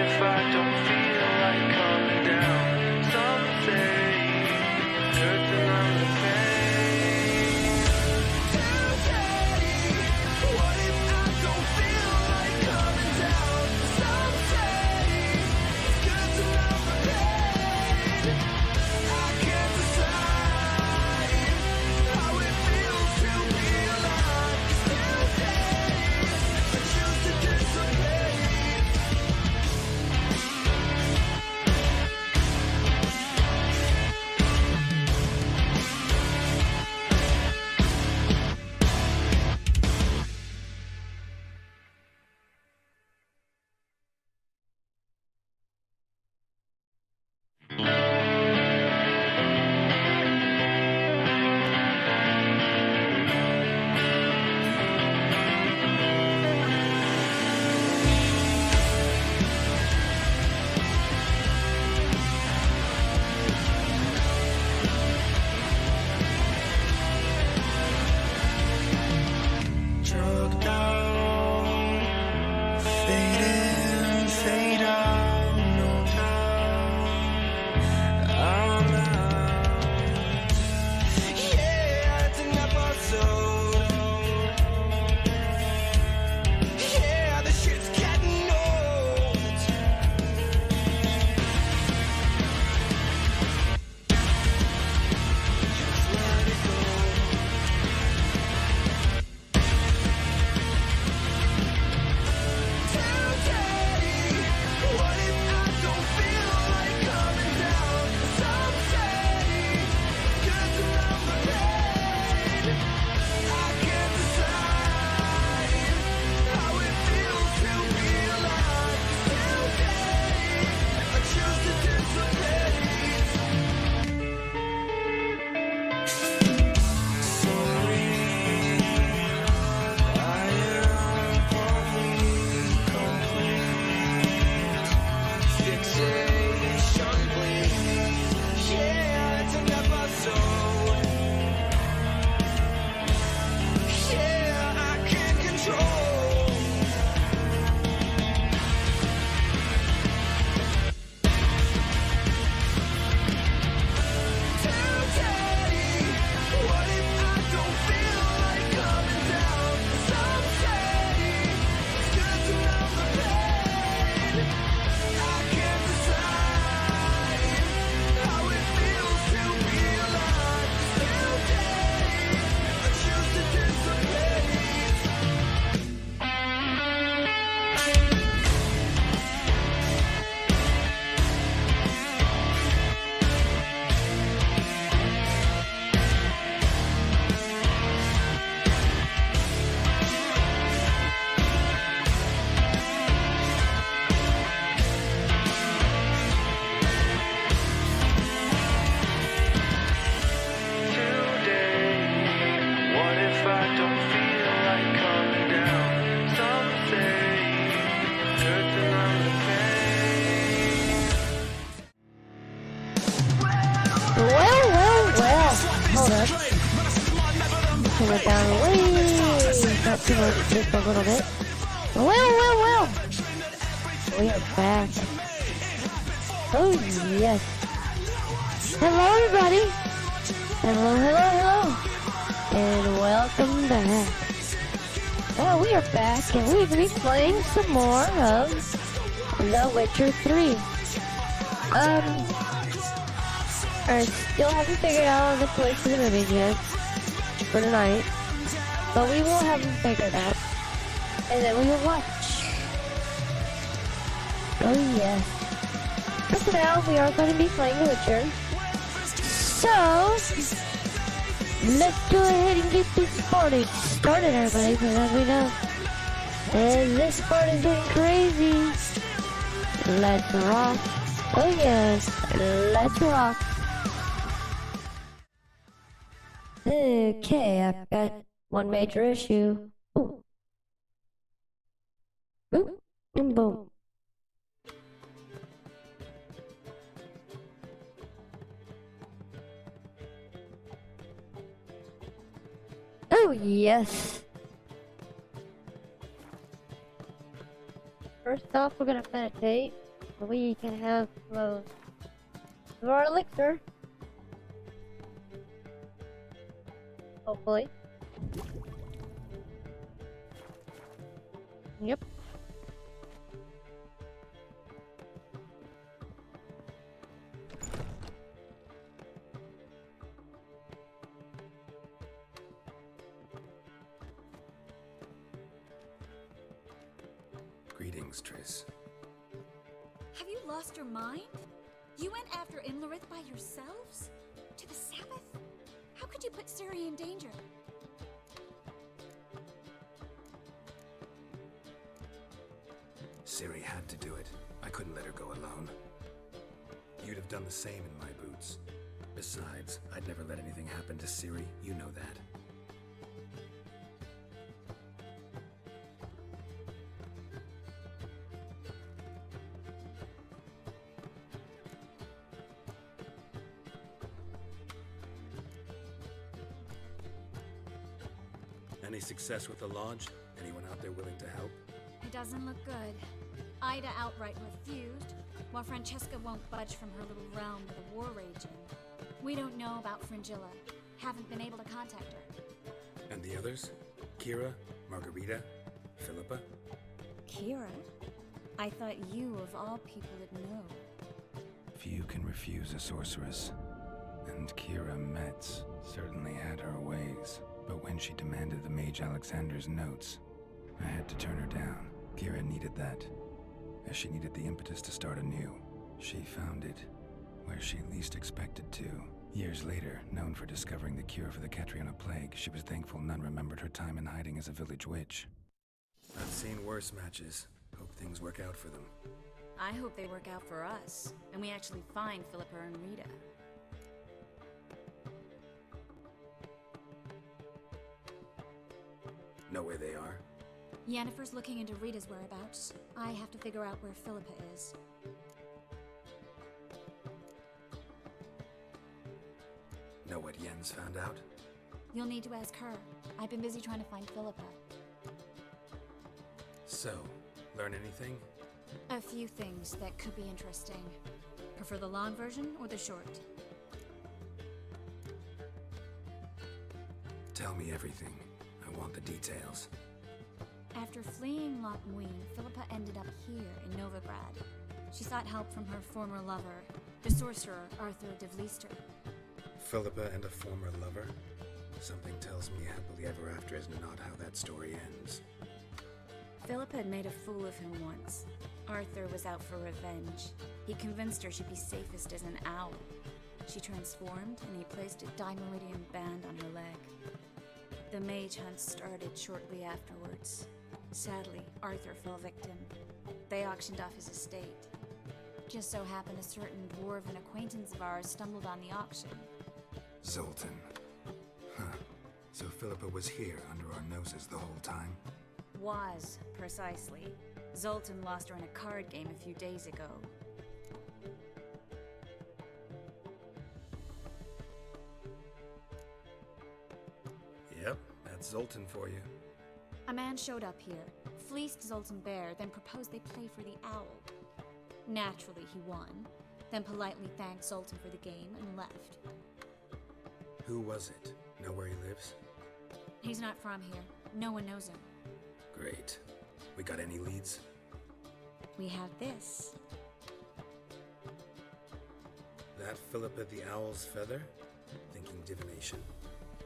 if I don't feel like coming down? Some say it hurts and I'm the pain. Today, what if I don't feel like coming down? Some say it's good to numb the pain. I can't decide how it feels to be alive. 'Cause today I choose to dissipate. Drugged out, fade in, fade out, no doubt. I'm out. Yeah, it's an episode. Yeah, the shit's getting old. Just let it go. Today, what if I don't feel like coming down? Some say it's good to numb the pain. I can't decide how it feels to be alive. Today, I choose to dissipate. Sorry, I am probably complete. Fixation, please. Yeah, it's an episode. Yeah, I can't control. Today, what if I don't feel like coming down? Some say it's good to numb the pain. I can't decide how it feels to be alive. Today, I choose to dissipate. Today, what if I don't feel like coming down? Some say it hurts and I'm the pain. Well. Hold up. Pull it down way. Not too much, just a little bit. Well. We are back. Oh, yes. Hello, everybody. Hello. And welcome back. Well, we are back, and we're going to be playing some more of The Witcher 3. I still haven't figured out the place for the movies yet for tonight, but we will have them figured out, and then we will watch. Oh yes. But for now, we are going to be playing The Witcher. So, let's go ahead and get this party started, everybody, because as we know, this part is getting crazy. Let's rock. Oh yes, let's rock. Okay, I've got one major issue. Ooh. Ooh. And boom. Oh, yes. First off, we're gonna meditate. We can have more elixir. Hopefully. Yep. Greetings, Triss. Have you lost your mind? You went after Imlerith by yourselves? To the Sabbath? How could you put Ciri in danger? Ciri had to do it. I couldn't let her go alone. You'd have done the same in my boots. Besides, I'd never let anything happen to Ciri. You know that. Any success with the Lodge? Anyone out there willing to help? It doesn't look good. Ida outright refused, while Francesca won't budge from her little realm with a war raging. We don't know about Fringilla. Haven't been able to contact her. And the others? Kira, Margarita, Philippa? Kira? I thought you, of all people, would know. Few can refuse a sorceress. And Kira Metz certainly had her ways. But when she demanded the Mage Alexander's notes, I had to turn her down. Kira needed that, as she needed the impetus to start anew. She found it where she least expected to. Years later, known for discovering the cure for the Catriona plague, she was thankful none remembered her time in hiding as a village witch. I've seen worse matches. Hope things work out for them. I hope they work out for us, and we actually find Philippa and Rita. Know where they are? Yennefer's looking into Rita's whereabouts. I have to figure out where Philippa is. Know what Yen's found out? You'll need to ask her. I've been busy trying to find Philippa. So, learn anything? A few things that could be interesting. Prefer the long version or the short? Tell me everything. I want the details. After fleeing Loch Muin, Philippa ended up here in Novigrad. She sought help from her former lover, the sorcerer Arthur de Vlister. Philippa and a former lover? Something tells me happily ever after is not how that story ends. Philippa had made a fool of him once. Arthur was out for revenge. He convinced her she'd be safest as an owl. She transformed, and he placed a Dimeridian band on her leg. The mage hunt started shortly afterwards. Sadly, Arthur fell victim. They auctioned off his estate. Just so happened a certain dwarven acquaintance of ours stumbled on the auction. Zoltan. Huh. So Philippa was here under our noses the whole time? Was, precisely. Zoltan lost her in a card game a few days ago. Yep, that's Zoltan for you. A man showed up here, fleeced Zoltan bare, then proposed they play for the owl. Naturally, he won, then politely thanked Zoltan for the game and left. Who was it? Know where he lives? He's not from here. No one knows him. Great. We got any leads? We have this. That Philippa the Owl's feather? Thinking divination.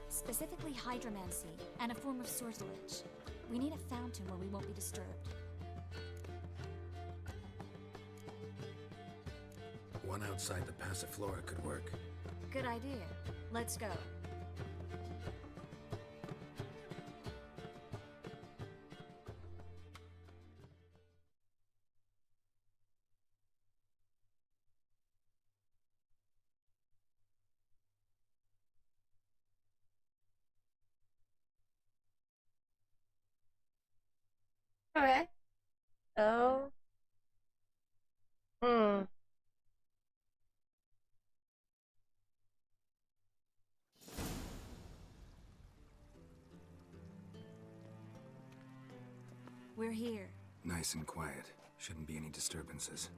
Specifically hydromancy and a form of sortilege. We need a fountain where we won't be disturbed. One outside the Passiflora could work. Good idea. Let's go. Okay. So. We're here. Nice and quiet. Shouldn't be any disturbances.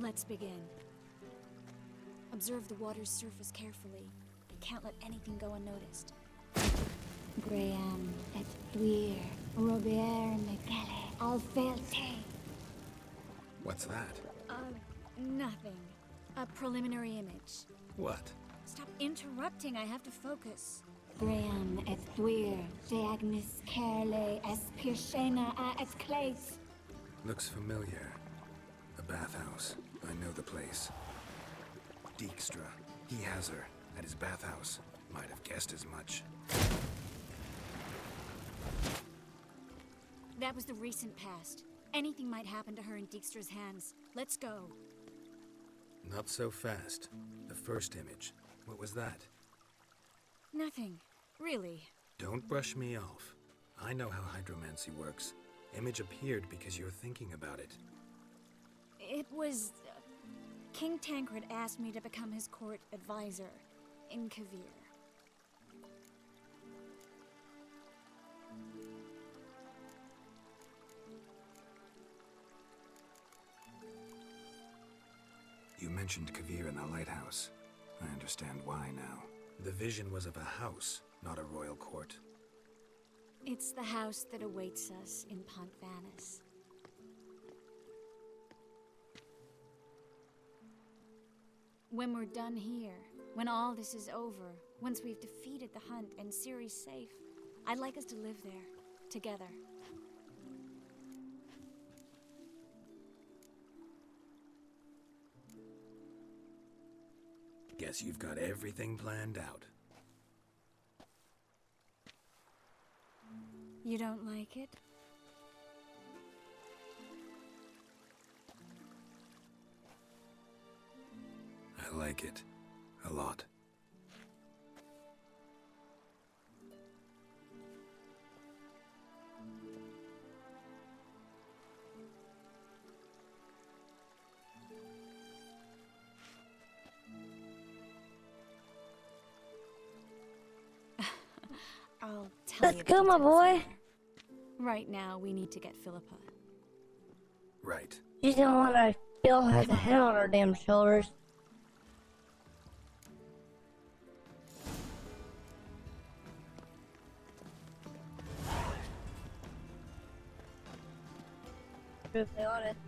Let's begin. Observe the water's surface carefully. Can't let anything go unnoticed. Graham et Thuir, Robert Mekele, Alfelte. What's that? Nothing. A preliminary image. What? Stop interrupting, I have to focus. Graham et Thuir, de Agnes Kerle, Espirshena a Esclase. Looks familiar. A bathhouse. I know the place. Dijkstra. He has her at his bathhouse. Might have guessed as much. That was the recent past. Anything might happen to her in Dijkstra's hands. Let's go. Not so fast. The first image. What was that? Nothing. Really. Don't brush me off. I know how hydromancy works. Image appeared because you're thinking about it. It was... King Tancred asked me to become his court advisor in Kavir. You mentioned Kavir in the lighthouse. I understand why now. The vision was of a house, not a royal court. It's the house that awaits us in Pont Vanis. When we're done here, when all this is over, once we've defeated the hunt and Ciri's safe, I'd like us to live there, together. Guess you've got everything planned out. You don't like it? I like it. A lot. I'll tell you. Let's go, my boy. later. Right now, we need to get Philippa. Right. She doesn't want to feel her the head on her damn shoulders. Truthfully honest.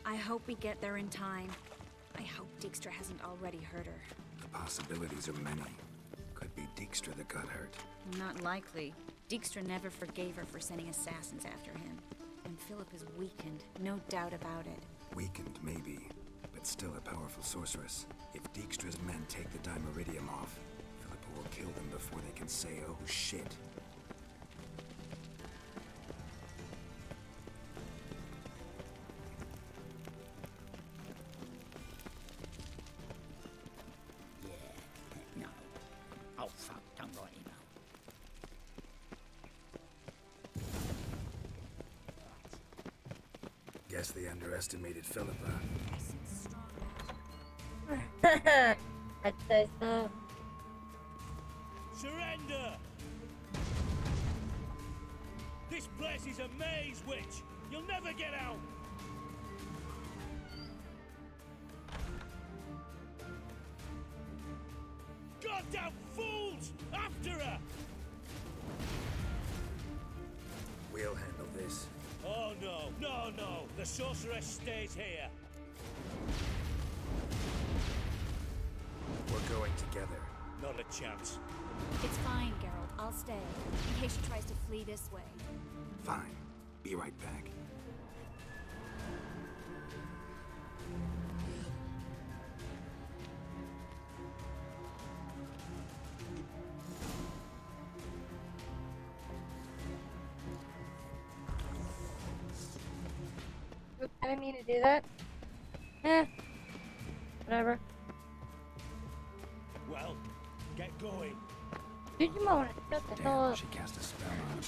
I hope we get there in time. I hope Dijkstra hasn't already hurt her. The possibilities are many. Could be Dijkstra that got hurt. Not likely. Dijkstra never forgave her for sending assassins after him. And Philip is weakened, no doubt about it. Weakened, maybe, but still a powerful sorceress. If Dijkstra's men take the Dimeridium off, Philippa will kill them before they can say, oh shit. No. Oh, fuck, don't write email. Guess they underestimated Philippa. I'd say so. Surrender! This place is a maze, witch! You'll never get out! Goddamn fools! After her! We'll handle this. Oh no, no, no! The sorceress stays here! We're going together. Not a chance. It's fine, Geralt. I'll stay, in case she tries to flee this way. Fine. Be right back. Oops, I didn't mean to do that. Whatever. Well, get going. Dude, you might want to shut the hell Damn, up. she cast a spell on him.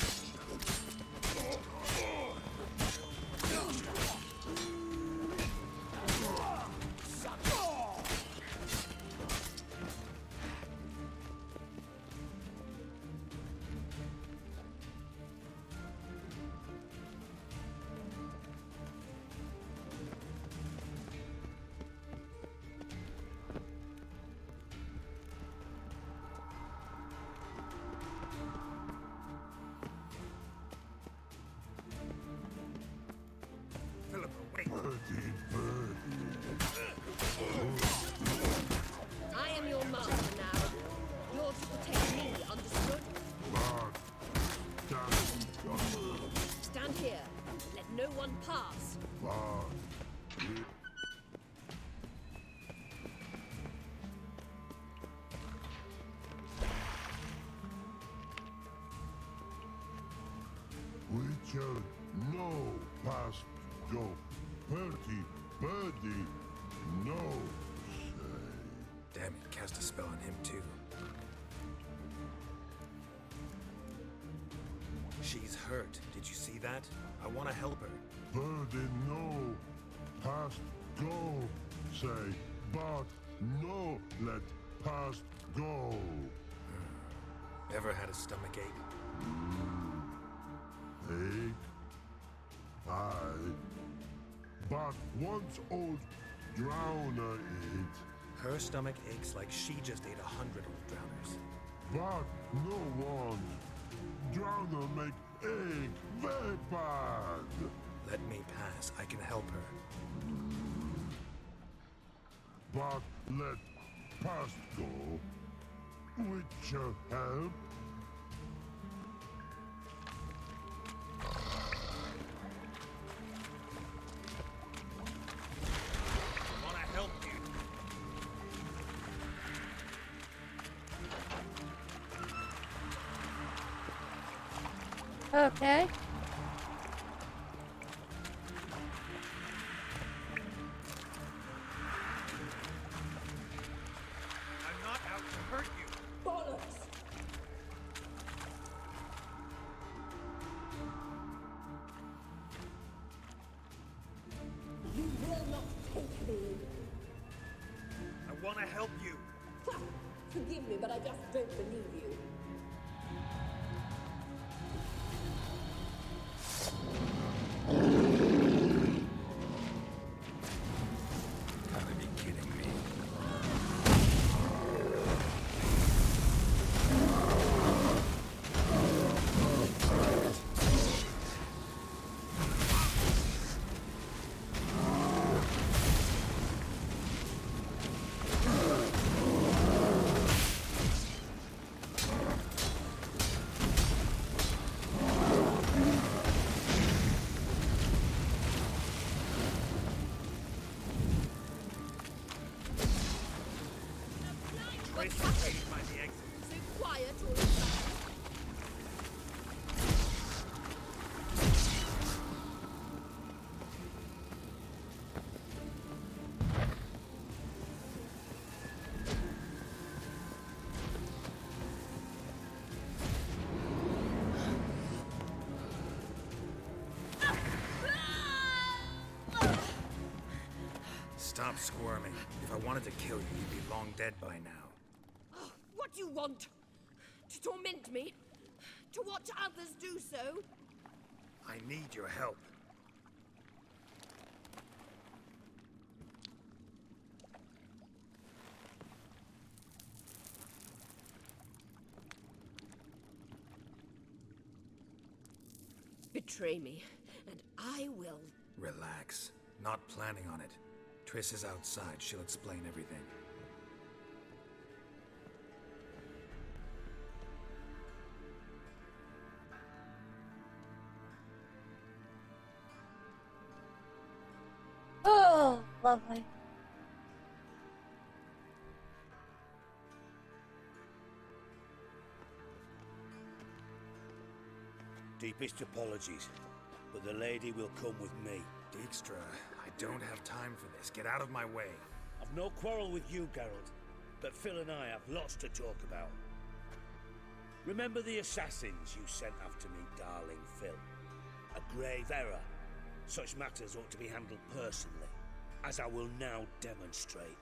pass. Witcher, no past go. Perky, birdie, no say. Damn it, cast a spell on him too. She's hurt. Did you see that? I want to help her. Birdie, no past go. Say, but no let past go. Ever had a stomach ache? Ache? Aye. But once old drowner eat, Her stomach aches like she just ate 100 old drowners. but no one. Drowner make ache very bad. Let me pass. I can help her. But let past go. Witcher help. I want to help you. Okay. I'm not out to hurt you. Bollocks! You will not take me. I want to help you. Ha! Forgive me, but I just don't believe you. Gotta be kidding me. What's Tracy happened? changed by the exit. So quiet all of a sudden. Stop squirming. If I wanted to kill you, you'd be long dead by now. Oh, what do you want? To torment me? To watch others do so? I need your help. Betray me, and I will. Relax. Not planning on it. Triss is outside. She'll explain everything. Oh, lovely. Deepest apologies, but the lady will come with me. Dijkstra, I don't have time for this. Get out of my way. I've no quarrel with you, Geralt, but Phil and I have lots to talk about. Remember the assassins you sent after me, darling Phil? A grave error. Such matters ought to be handled personally, as I will now demonstrate.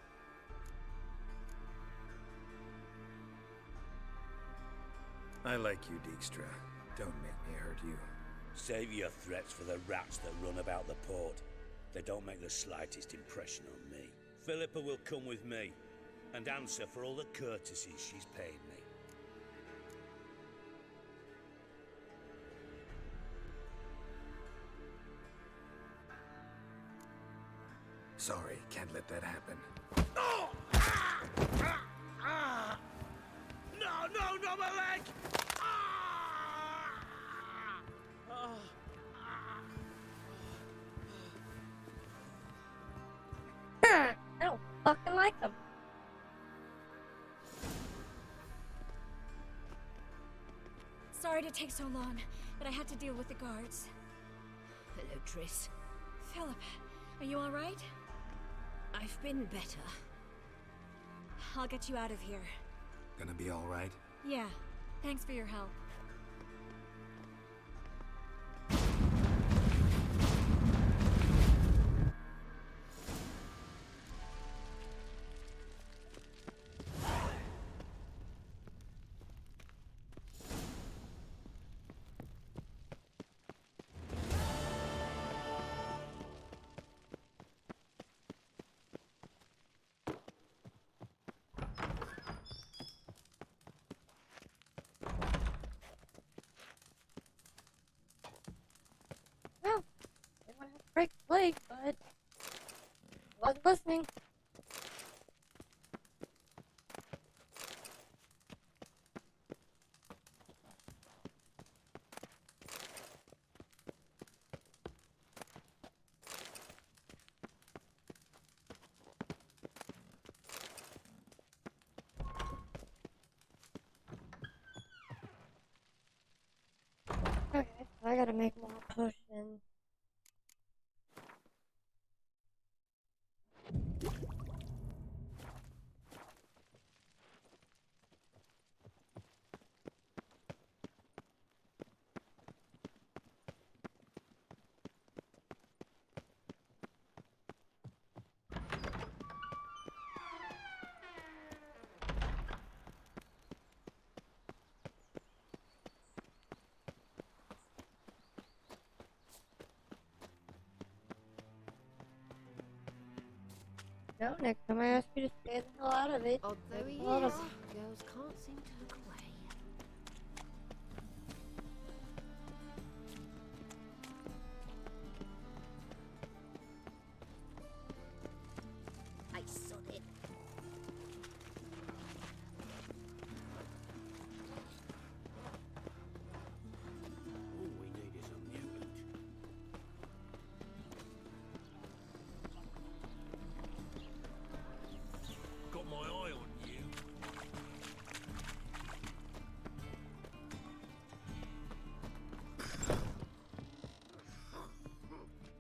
I like you, Dijkstra. Don't make me hurt you. Save your threats for the rats that run about the port. They don't make the slightest impression on me. Philippa will come with me and answer for all the courtesies she's paid me. Sorry, can't let that happen. Oh! No, not my leg! like them. Sorry to take so long, but I had to deal with the guards. Hello, Triss. Philip, are you alright? I've been better. I'll get you out of here. Gonna be alright? Yeah, thanks for your help. Well, they want to break the leg, but wasn't listening. Okay, so I gotta make more potions. No, next time I ask you to stay the hell out of it. Although he a lot is, of girls can't seem to look away. I sod it. All we need is a mutant. Got my eye on you.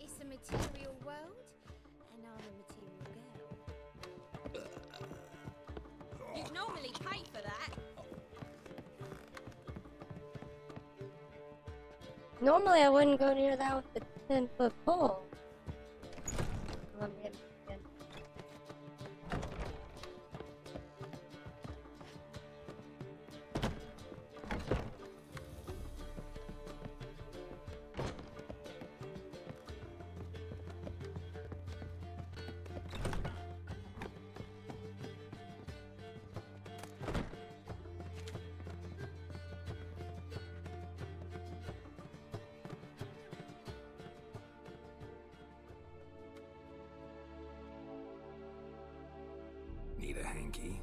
It's a material world, and I'm a material girl. You'd normally pay for that. Normally I wouldn't go near that with the 10-foot pole. Let me get it again. Need a hanky?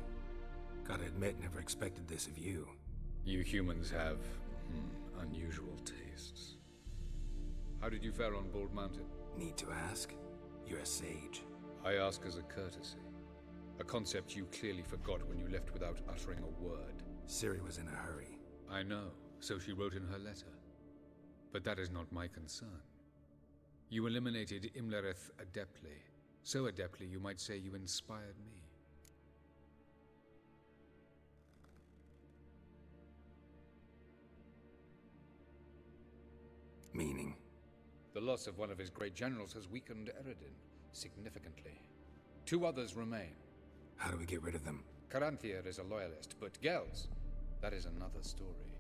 Gotta admit, never expected this of you. You humans have unusual tastes. How did you fare on Bald Mountain? Need to ask? You're a sage. I ask as a courtesy. A concept you clearly forgot when you left without uttering a word. Ciri was in a hurry. I know, so she wrote in her letter. But that is not my concern. You eliminated Imlerith adeptly. So adeptly you might say you inspired me. Meaning? The loss of one of his great generals has weakened Eredin significantly. 2 others remain. How do we get rid of them? Caranthier is a loyalist, but Gels, that is another story.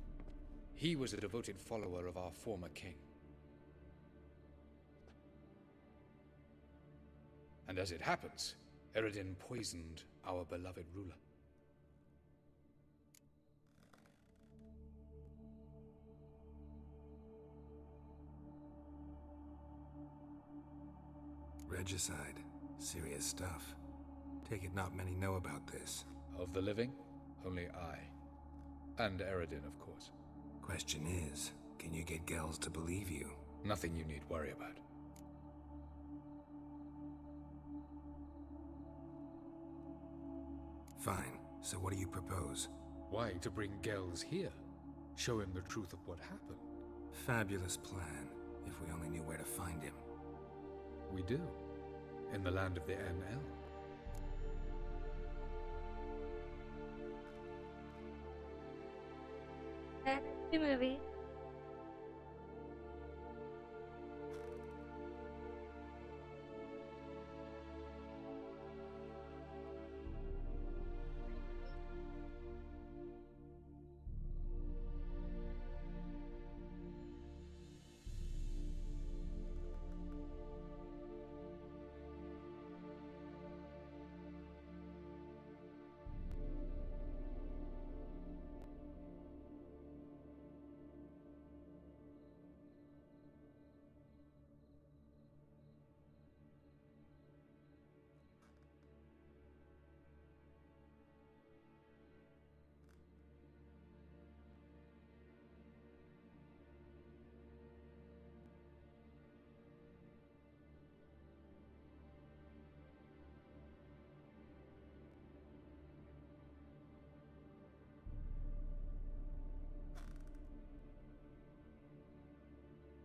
He was a devoted follower of our former king. And as it happens, Eredin poisoned our beloved ruler. Regicide. Serious stuff. Take it not many know about this. Of the living, only I. And Eredin, of course. Question is, can you get Gels to believe you? Nothing you need worry about. Fine. So what do you propose? Why, to bring Gels here. Show him the truth of what happened. Fabulous plan, if we only knew where to find him. We do. In the land of the NL. That's the movie.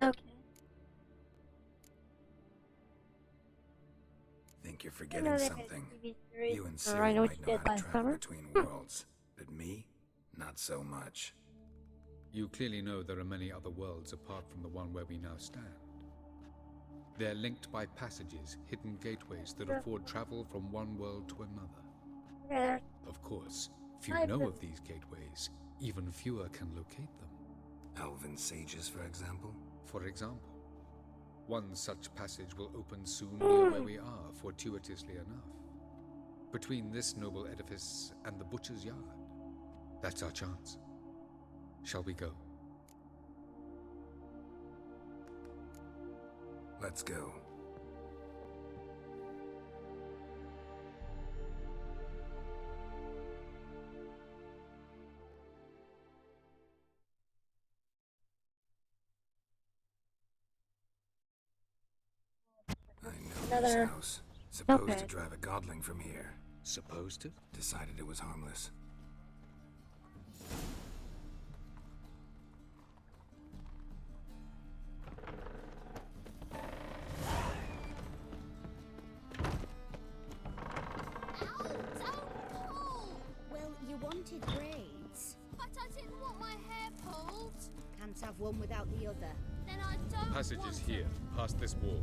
Okay. Think you're I forgetting know they made a something. TV series, You and or Ciri I know what might you know did how to last travel summer. between worlds, but me, not so much. You clearly know there are many other worlds apart from the one where we now stand. They're linked by passages, hidden gateways that afford travel from one world to another. Yeah, Of course, few I've know been- of these gateways. Even fewer can locate them. Elven sages, for example? For example, one such passage will open soon near where we are, fortuitously enough. Between this noble edifice and the butcher's yard. That's our chance. Shall we go? Let's go. I know this Another- house. Supposed Okay. to drive a godling from here. Supposed to? Decided it was harmless. Well, you wanted braids. But I didn't want my hair pulled. Can't have one without the other. Then I don't Passage want is to. here, past this wall.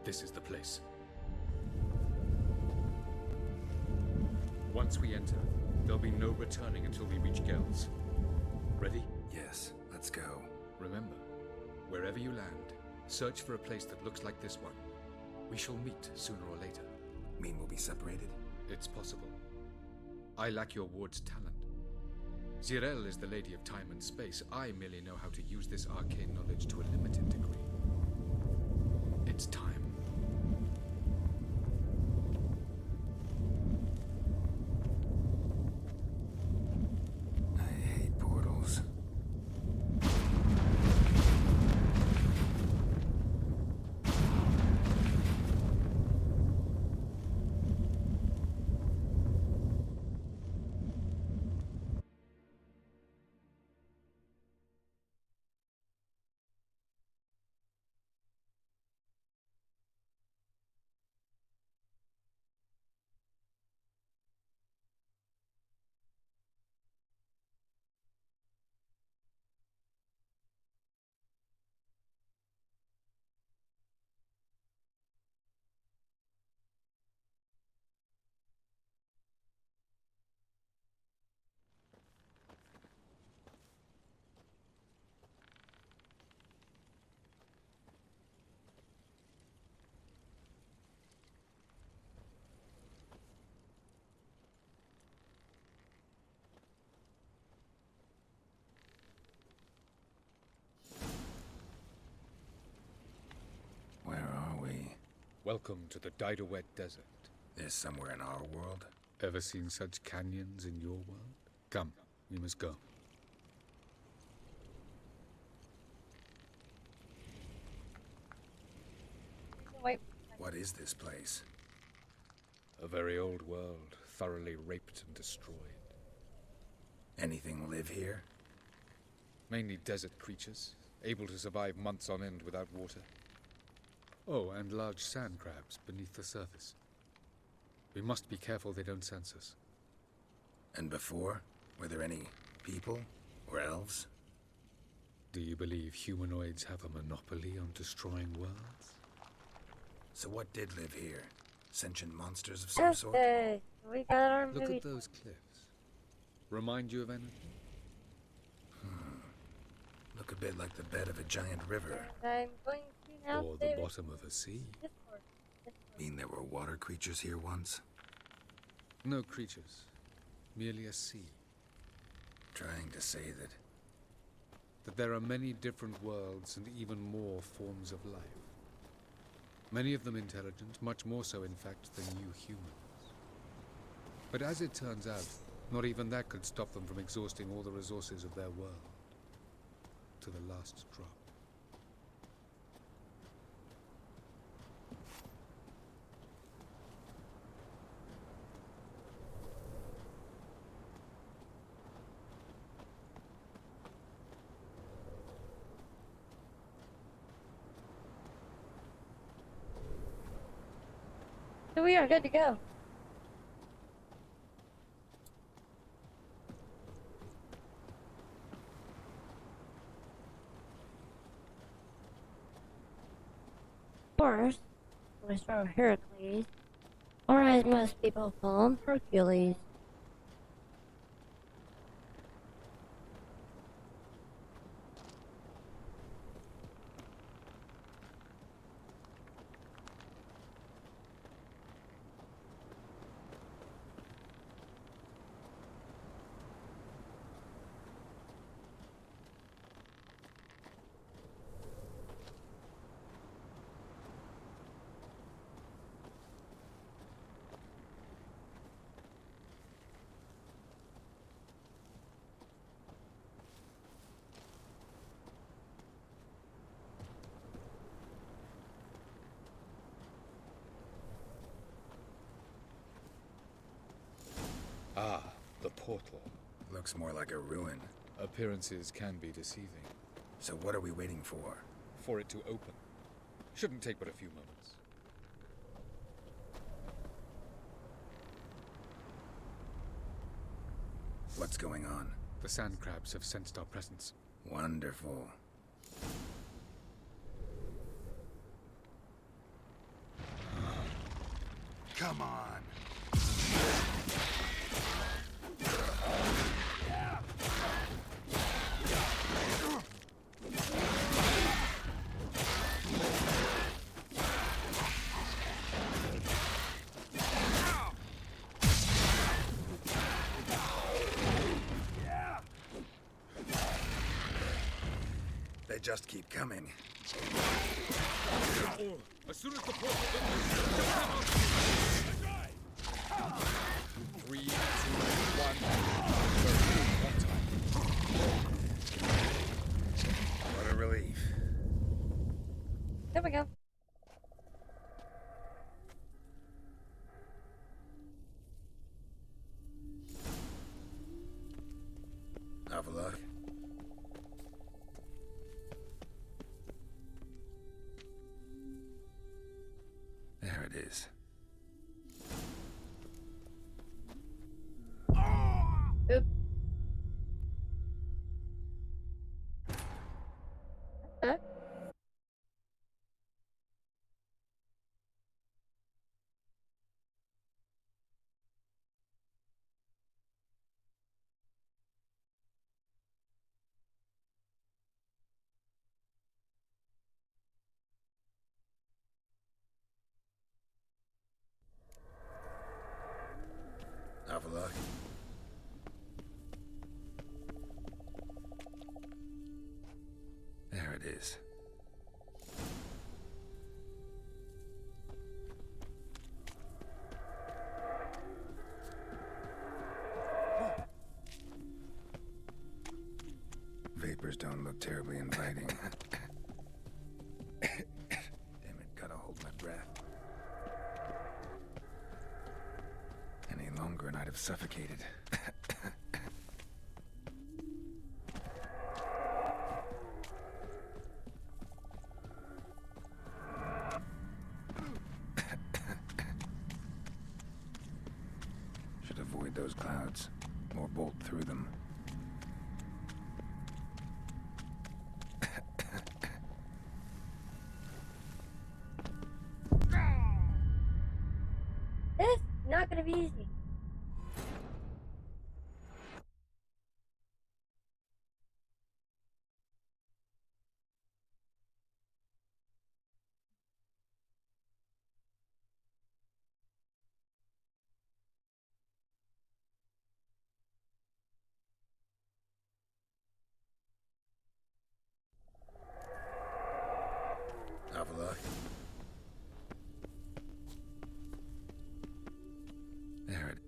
This is the place. Once we enter, there'll be no returning until we reach Gels. Ready? Yes, let's go. Remember, wherever you land, search for a place that looks like this one. We shall meet sooner or later. Mean we'll be separated? It's possible. I lack your ward's talent. Zirel is the lady of time and space. I merely know how to use this arcane knowledge to a limited degree. It's time. I hate portals. Where are we? Welcome to the Didowet Desert. This somewhere in our world? Ever seen such canyons in your world? Come, we must go. wait. What is this place? A very old world, thoroughly raped and destroyed. Anything live here? Mainly desert creatures, able to survive months on end without water. Oh, and large sand crabs beneath the surface. We must be careful they don't sense us. And before? Were there any people? Or elves? Do you believe humanoids have a monopoly on destroying worlds? So what did live here? Sentient monsters of some sort? Okay, we got our Look movie. at those cliffs. Remind you of anything? Look a bit like the bed of a giant river. I'm going to now Or the save it. bottom of a sea? Discord. Mean there were water creatures here once? No creatures. Merely a sea. Trying to say That there are many different worlds and even more forms of life. Many of them intelligent, much more so in fact than you humans. But as it turns out, not even that could stop them from exhausting all the resources of their world. To the last drop. So we are good to go. Course, was from Heracles, or as most people call him, Hercules. Ah, the portal. Looks more like a ruin. Appearances can be deceiving. So what are we waiting for? For it to open. Shouldn't take but a few moments. What's going on? The sand crabs have sensed our presence. Wonderful. Come on! They just keep coming. As soon as the portal opens, 3, 2, 1. One time. What a relief. There we go. Have a look. There it is. Oop. Huh? Have a look. There it is. Vapors don't look terribly inviting. Damn it, gotta hold my breath. suffocated. Should avoid those clouds, or bolt through them. This is not gonna be easy. Have a look. There it.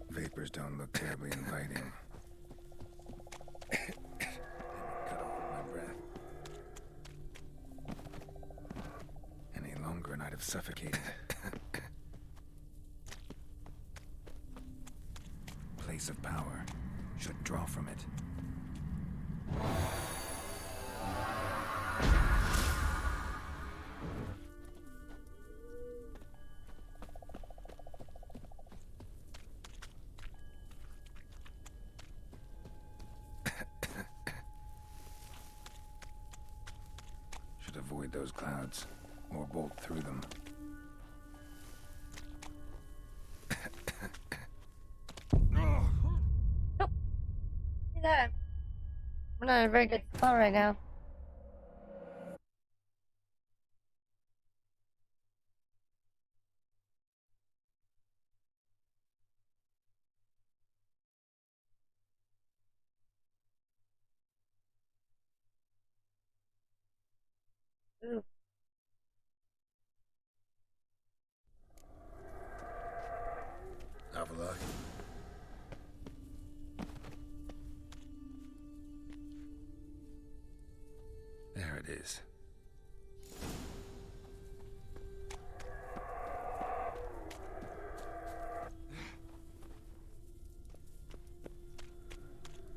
Vapors don't look terribly inviting. Cut off my breath. Any longer and I'd have suffocated. Place of power should draw from it. Should avoid those clouds or bolt through them. See that? We're not in a very good spot right now. Ooh. Have a look. There it is.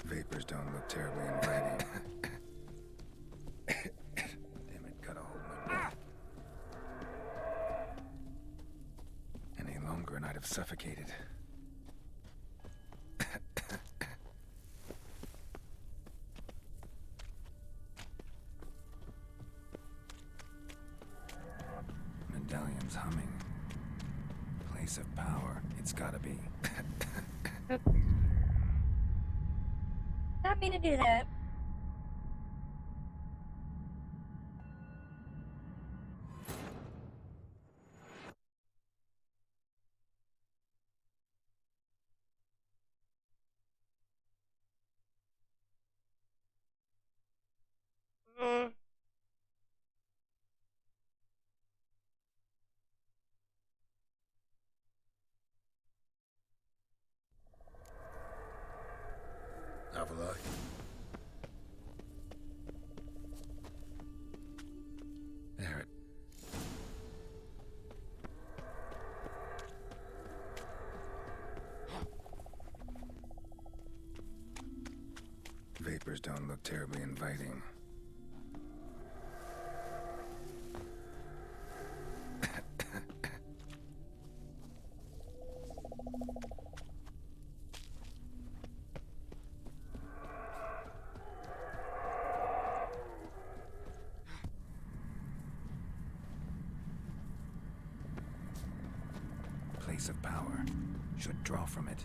Vapors don't look terribly inviting. Damn it, gotta hold my breath. Any longer and I'd have suffocated. Medallion's humming. Place of power, it's gotta be. Not mean to do that. Have a look. There it. Vapors don't look terribly inviting. Place of power should draw from it.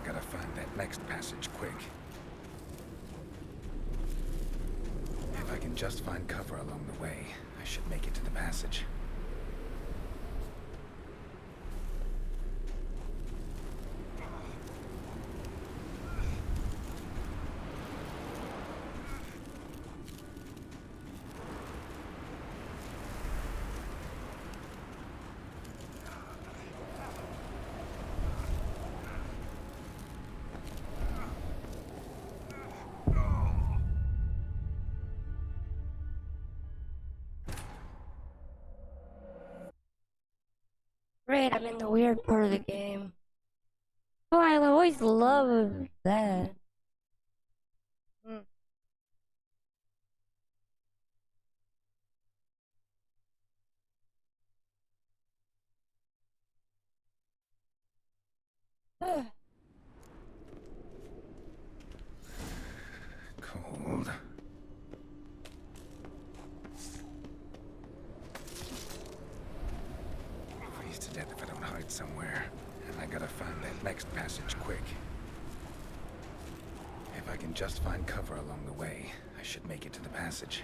gotta find that next passage quick. If I can just find cover along the way, I should make it to the passage. Great, I'm in the weird part of the game. Oh, I always love that. Cold. Freeze to death if I don't hide somewhere. And I gotta find that next passage quick. If I can just find cover along the way, I should make it to the passage.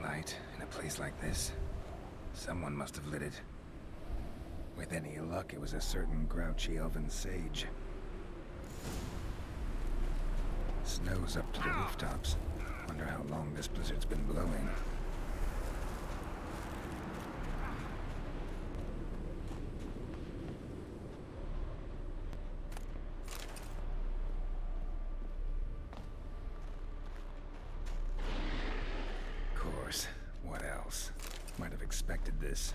Light in a place like this. Someone must have lit it. With any luck, it was a certain grouchy elven sage. Snow's up to the rooftops. Wonder how long this blizzard's been blowing. What else? Might have expected this.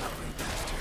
Lovely bastard.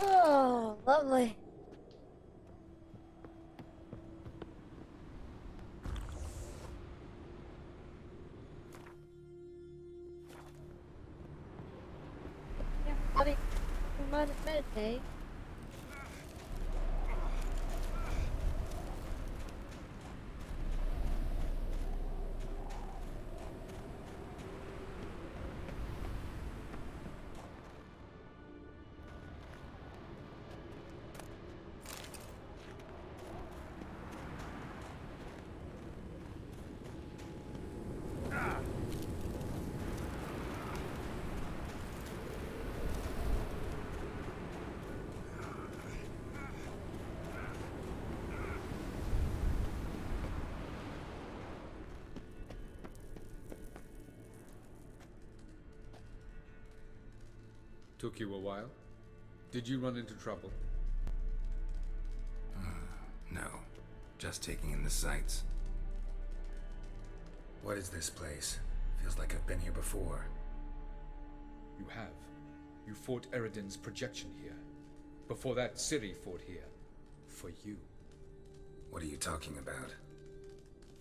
Oh, lovely. Yeah, buddy, we might meditate. Took you a while? Did you run into trouble? No. Just taking in the sights. What is this place? Feels like I've been here before. You have. You fought Eredin's projection here. Before that, Ciri fought here. For you. What are you talking about?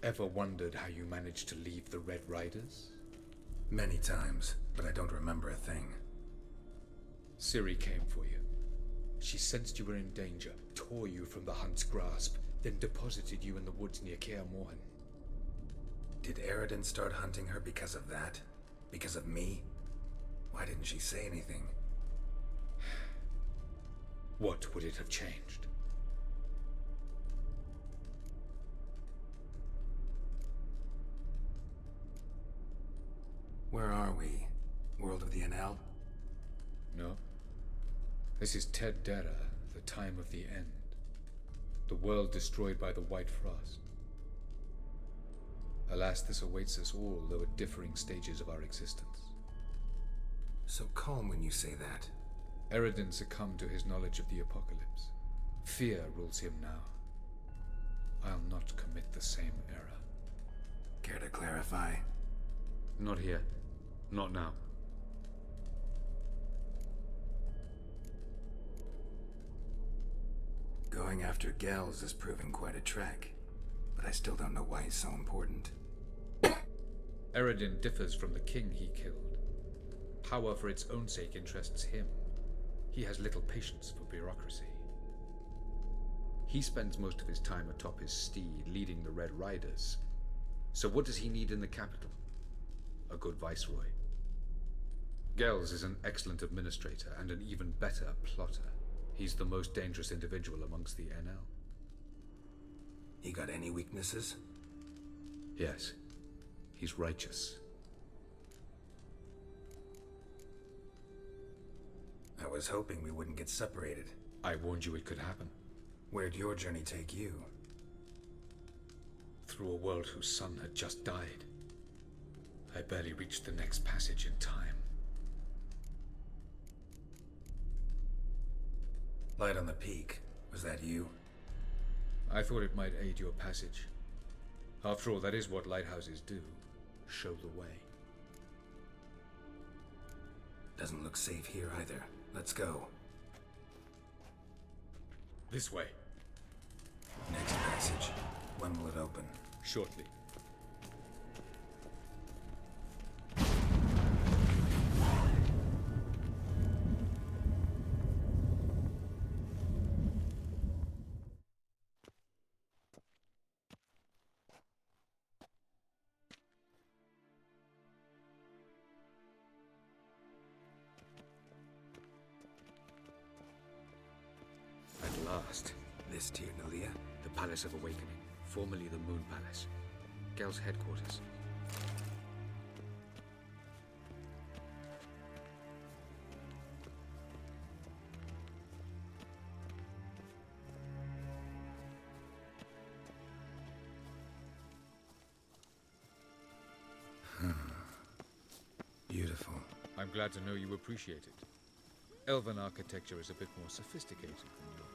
Ever wondered how you managed to leave the Red Riders? Many times, but I don't remember a thing. Ciri came for you. She sensed you were in danger, tore you from the Hunt's grasp, then deposited you in the woods near Kaer Morhen. Did Eredin start hunting her because of that? Because of me? Why didn't she say anything? What would it have changed? Where are we? World of the NL? No. This is Ted Dara, the time of the end. The world destroyed by the White Frost. Alas, this awaits us all, though at differing stages of our existence. So calm when you say that. Eredin succumbed to his knowledge of the apocalypse. Fear rules him now. I'll not commit the same error. Care to clarify? Not here. Not now. Going after Gels is proving quite a trek, but I still don't know why he's so important. Eredin differs from the king he killed. Power for its own sake interests him. He has little patience for bureaucracy. He spends most of his time atop his steed, leading the Red Riders. So what does he need in the capital? A good viceroy. Gels is an excellent administrator and an even better plotter. He's the most dangerous individual amongst the NL. He got any weaknesses? Yes. He's righteous. I was hoping we wouldn't get separated. I warned you it could happen. Where'd your journey take you? Through a world whose son had just died. I barely reached the next passage in time. Light on the peak. Was that you? I thought it might aid your passage. After all, that is what lighthouses do. Show the way. Doesn't look safe here either. Let's go. This way. Next passage. When will it open? Shortly. At last. This Tir Nalia? The Palace of Awakening, formerly the Moon Palace. Gel's headquarters. Beautiful. I'm glad to know you appreciate it. Elven architecture is a bit more sophisticated than yours.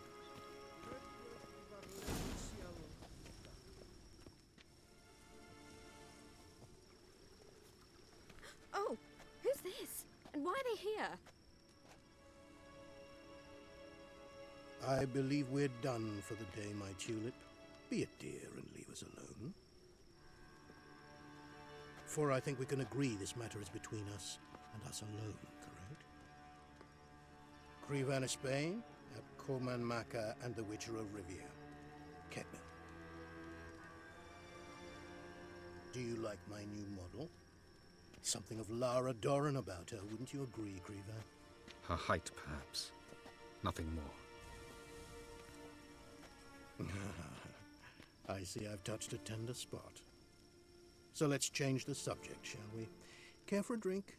Oh, who's this? And why are they here? I believe we're done for the day, my tulip. Be a dear and leave us alone. For I think we can agree this matter is between us and us alone, correct? Krivan Spain, at Koman Maka and the Witcher of Rivia. Ketna. Do you like my new model? Something of Lara Doran about her, wouldn't you agree, Krivan? Her height, perhaps. Nothing more. I see I've touched a tender spot. So let's change the subject, shall we? Care for a drink?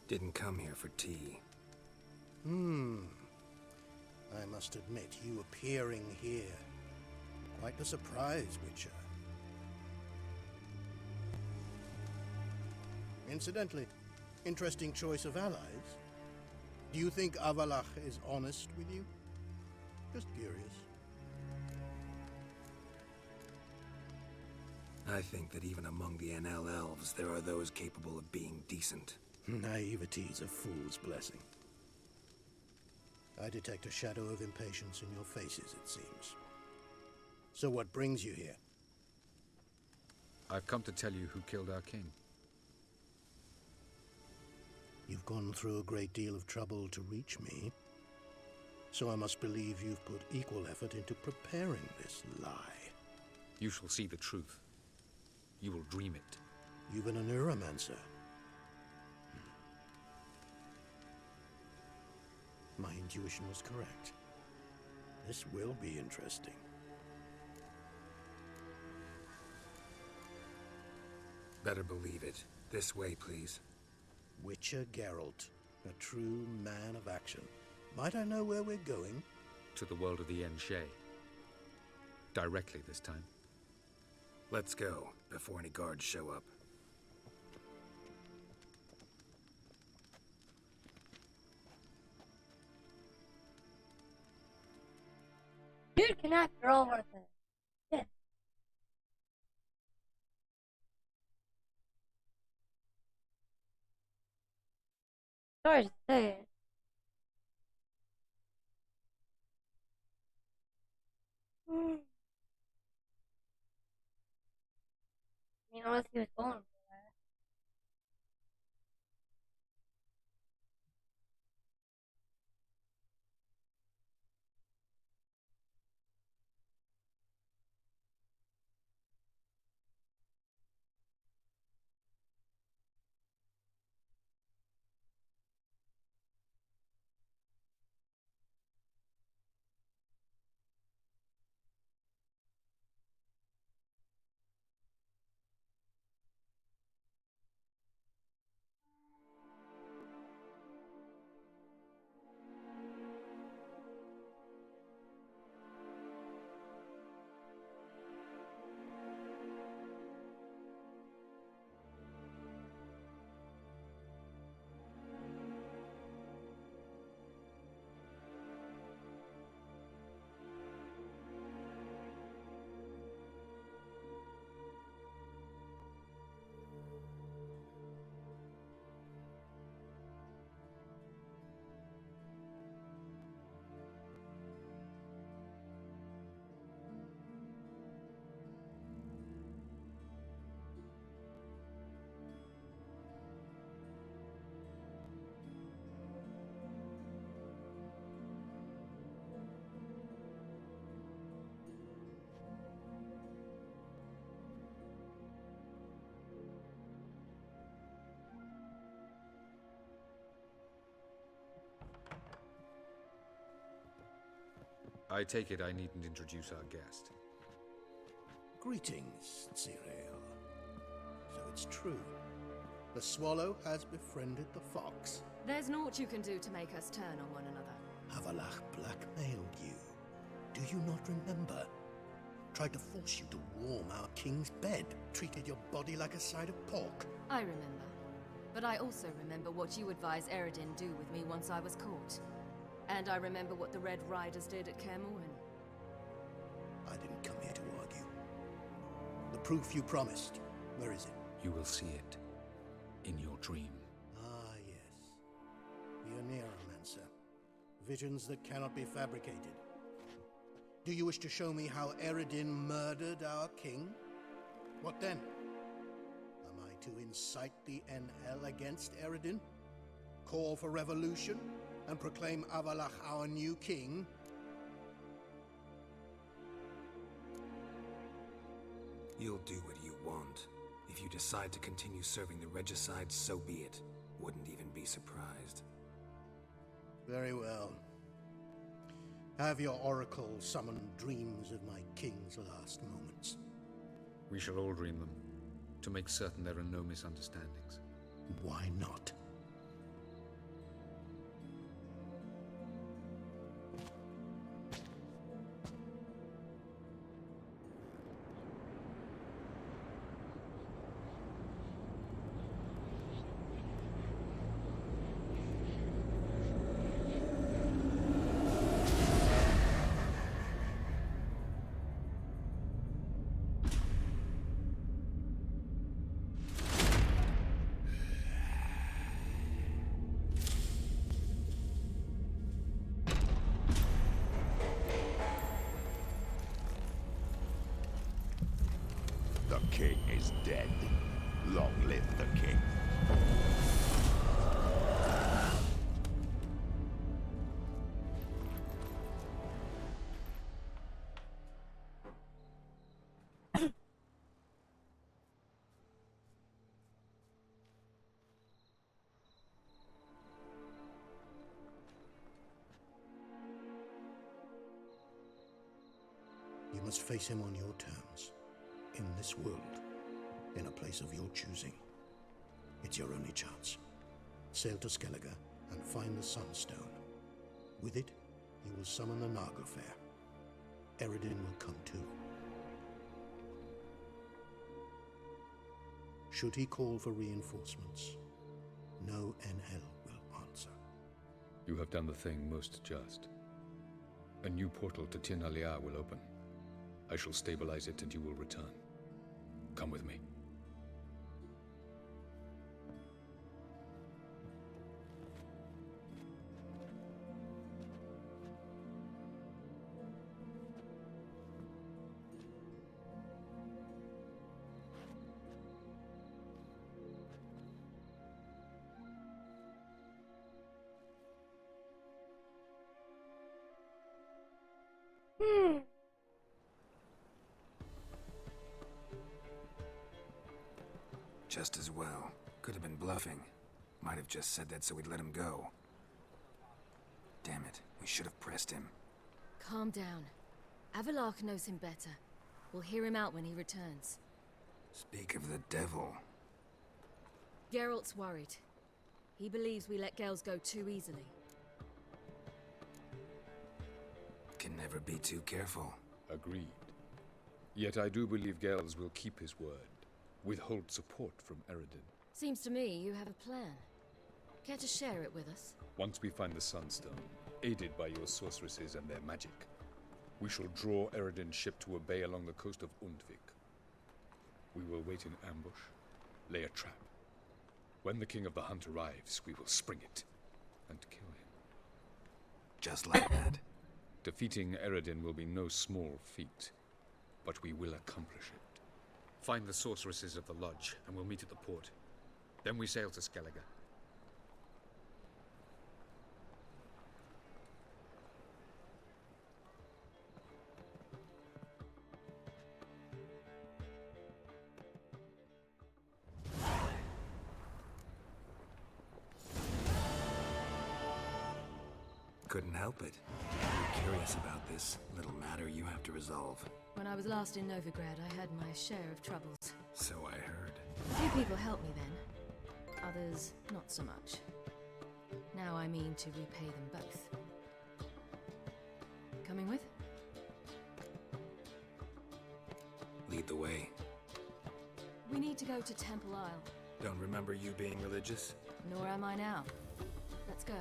Didn't come here for tea. I must admit, you appearing here. Quite a surprise, Witcher. Incidentally, interesting choice of allies. Do you think Avalach is honest with you? Just curious. I think that even among the NL elves, there are those capable of being decent. Naivety is a fool's blessing. I detect a shadow of impatience in your faces, it seems. So what brings you here? I've come to tell you who killed our king. You've gone through a great deal of trouble to reach me, so I must believe you've put equal effort into preparing this lie. You shall see the truth. You will dream it. You've been a neuromancer. My intuition was correct. This will be interesting. Better believe it. This way, please. Witcher Geralt, a true man of action. Might I know where we're going? To the world of the Enshe. Directly this time. Let's go, before any guards show up. Dude cannot girl worth it. Shit. Sorry to say it. I mean, unless he was going for that. I take it I needn't introduce our guest. Greetings, Cyril. So it's true. The swallow has befriended the fox. There's naught you can do to make us turn on one another. Avalach blackmailed you. Do you not remember? Tried to force you to warm our king's bed. Treated your body like a side of pork. I remember. But I also remember what you advised Eredin do with me once I was caught. And I remember what the Red Riders did at Kaer Morhen. I didn't come here to argue. The proof you promised, where is it? You will see it in your dream. Ah, yes. The Neuromancer. Visions that cannot be fabricated. Do you wish to show me how Eredin murdered our king? What then? Am I to incite the NL against Eredin? Call for revolution? And proclaim Avalach our new king? You'll do what you want. If you decide to continue serving the regicide, so be it. Wouldn't even be surprised. Very well. Have your oracle summon dreams of my king's last moments. We shall all dream them, to make certain there are no misunderstandings. Why not? king is dead. Long live the king. You must face him on your terms. In this world. In a place of your choosing. It's your only chance. Sail to Skellige and find the Sunstone. With it, you will summon the Nagelfair. Eredin will come too. Should he call for reinforcements, no Enhel will answer. You have done the thing most just. A new portal to Tin Alia will open. I shall stabilize it and you will return. Come with me. Just as well. Could have been bluffing. Might have just said that so we'd let him go. Damn it, we should have pressed him. Calm down. Avalok knows him better. We'll hear him out when he returns. Speak of the devil. Geralt's worried. He believes we let girls go too easily. Can never be too careful. Agreed. Yet I do believe Gels will keep his word. Withhold support from Eredin. Seems to me you have a plan. Care to share it with us? Once we find the Sunstone, aided by your sorceresses and their magic, we shall draw Eredin's ship to a bay along the coast of ΩENVtuberΩ. We will wait in ambush, lay a trap. When the King of the Hunt arrives, we will spring it and kill him. Just like that. Defeating Eredin will be no small feat, but we will accomplish it. Find the sorceresses of the lodge, and we'll meet at the port. Then we sail to Skellige. Couldn't help it. I'm curious about this little matter you have to resolve. When I was last in Novigrad, I had my share of troubles. So I heard. A few people helped me then. Others, not so much. Now I mean to repay them both. Coming with? Lead the way. We need to go to Temple Isle. Don't remember you being religious? Nor am I now. Let's go.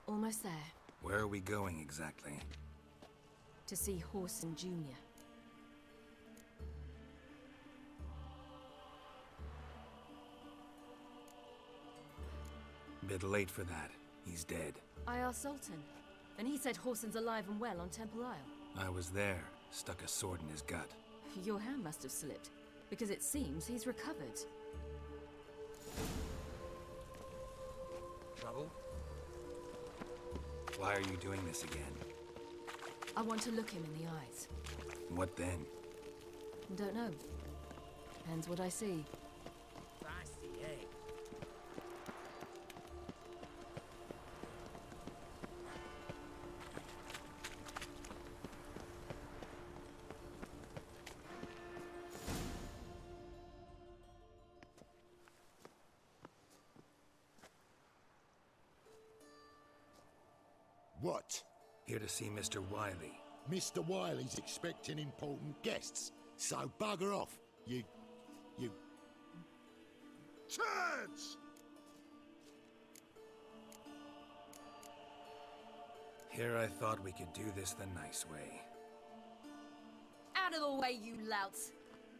Almost there. Where are we going exactly? To see Horson Jr. Bit late for that. He's dead. I asked Sultan, and he said Horson's alive and well on Temple Isle. I was there. Stuck a sword in his gut. Your hand must have slipped, because it seems he's recovered. Trouble? Why are you doing this again? I want to look him in the eyes. What then? Don't know. Depends what I see. Feisty egg. What? Here to see Mr. Wiley. Mr. Wiley's expecting important guests, so bugger off, you... Turds! Here I thought we could do this the nice way. Out of the way, you louts!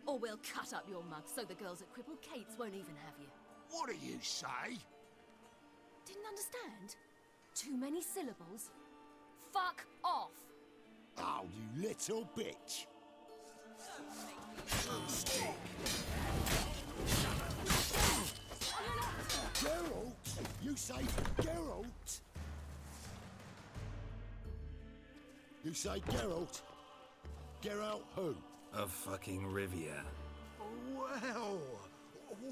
Or we'll cut up your mug so the girls at Cripple Kate's won't even have you. What do you say? Didn't understand? Too many syllables? Fuck off! Oh, you little bitch. Geralt? You say Geralt? You say Geralt? Geralt who? Of fucking Rivia. Well,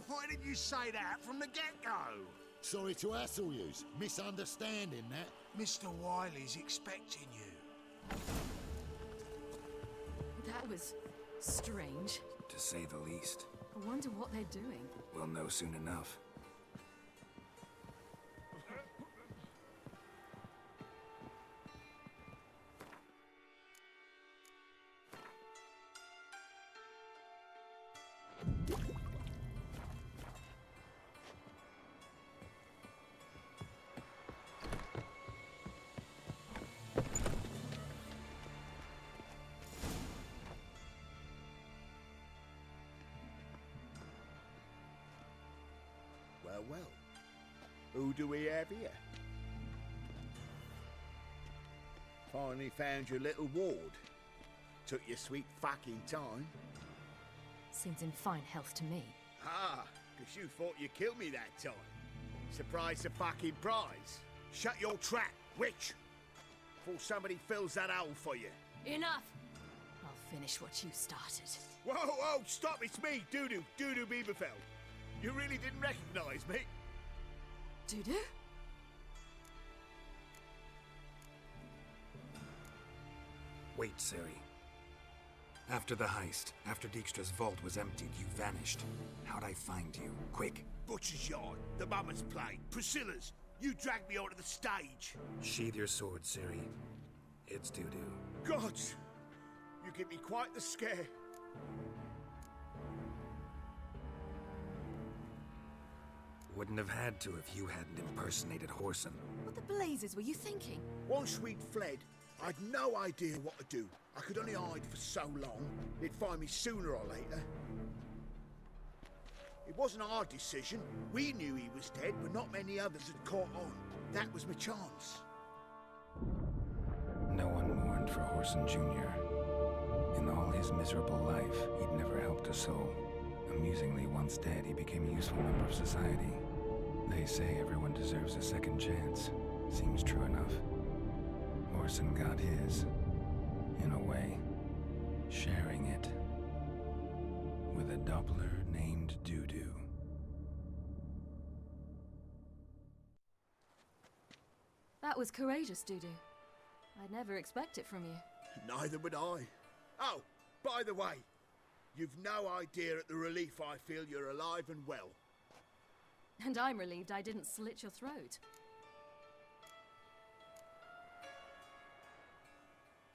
why did you say that from the get-go? Sorry to hassle yous. Misunderstanding that. Mr. Wiley's expecting you. That was strange. To say the least. I wonder what they're doing. We'll know soon enough. Well, who do we have here? Finally found your little ward. Took your sweet fucking time. Seems in fine health to me. Ah, because you thought you killed me that time. Surprise the fucking prize. Shut your trap, witch! Before somebody fills that hole for you. Enough! I'll finish what you started. Whoa, stop, it's me, Dudu Bieberfeld. You really didn't recognize me? Dudu? Wait, Ciri. After the heist, after Dijkstra's vault was emptied, you vanished. How'd I find you? Quick. Butcher's Yard, the Mama's Plate, Priscilla's. You dragged me onto the stage. Sheathe your sword, Ciri. It's Dudu. Gods! You give me quite the scare. Wouldn't have had to if you hadn't impersonated Whoreson. What the blazes were you thinking? Once we'd fled, I'd no idea what to do. I could only hide for so long. They'd find me sooner or later. It wasn't our decision. We knew he was dead, but not many others had caught on. That was my chance. No one mourned for Whoreson Jr. In all his miserable life, he'd never helped a soul. Amusingly, once dead, he became a useful member of society. They say everyone deserves a second chance. Seems true enough. Whoreson got his, in a way, sharing it with a Doppler named Dudu. That was courageous, Dudu. I'd never expect it from you. Neither would I. Oh, by the way, you've no idea at the relief I feel you're alive and well. And I'm relieved I didn't slit your throat.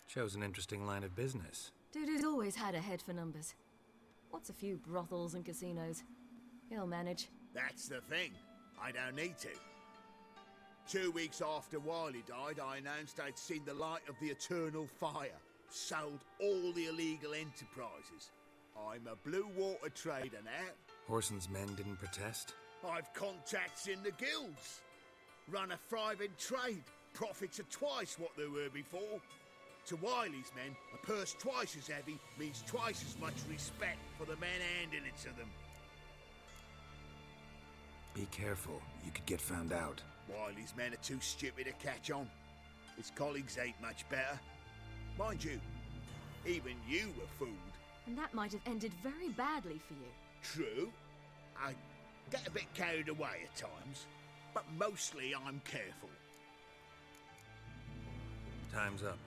Shows an interesting line of business. Dudu's always had a head for numbers. What's a few brothels and casinos? He'll manage. That's the thing. I don't need to. 2 weeks after Wiley died, I announced I'd seen the light of the eternal fire. Sold all the illegal enterprises. I'm a blue water trader now. Whoreson's men didn't protest? I've contacts in the guilds. Run a thriving trade. Profits are twice what they were before. To Wiley's men, a purse twice as heavy means twice as much respect for the men handing it to them. Be careful, you could get found out. Wiley's men are too stupid to catch on. His colleagues ain't much better. Mind you, even you were fooled. And that might have ended very badly for you. True. I get a bit carried away at times, but mostly I'm careful. Time's up.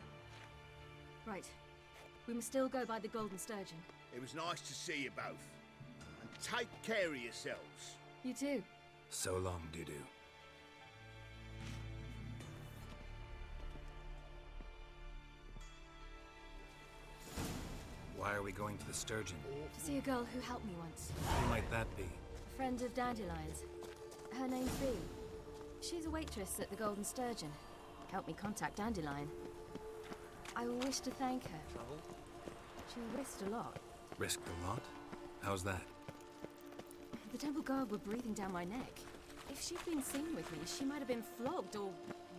Right. We must still go by the Golden Sturgeon. It was nice to see you both. And take care of yourselves. You too. So long, Dudu. Why are we going to the Sturgeon? To see a girl who helped me once. Who might that be? A friend of Dandelion's. Her name's Bee. She's a waitress at the Golden Sturgeon. Helped me contact Dandelion. I wish to thank her. She risked a lot. Risked a lot? How's that? The temple guard were breathing down my neck. If she'd been seen with me, she might have been flogged or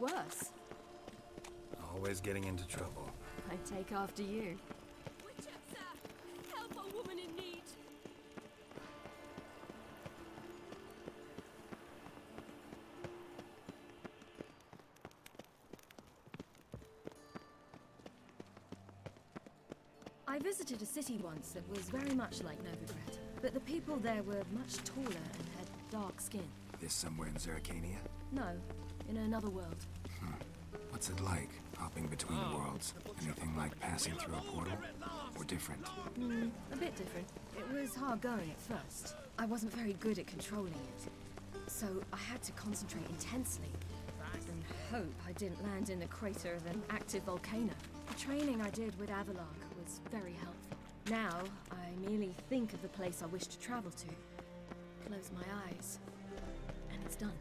worse. Always getting into trouble. I take after you. Help a woman in need. I visited a city once that was very much like Novigrad, but the people there were much taller and had dark skin. This somewhere in Zerrikania? No, in another world. What's it like, hopping between worlds? Anything like passing through a portal? Or different? A bit different. It was hard going at first. I wasn't very good at controlling it, so I had to concentrate intensely and hope I didn't land in the crater of an active volcano. The training I did with Avalark was very helpful. Now, I merely think of the place I wish to travel to, close my eyes, and it's done.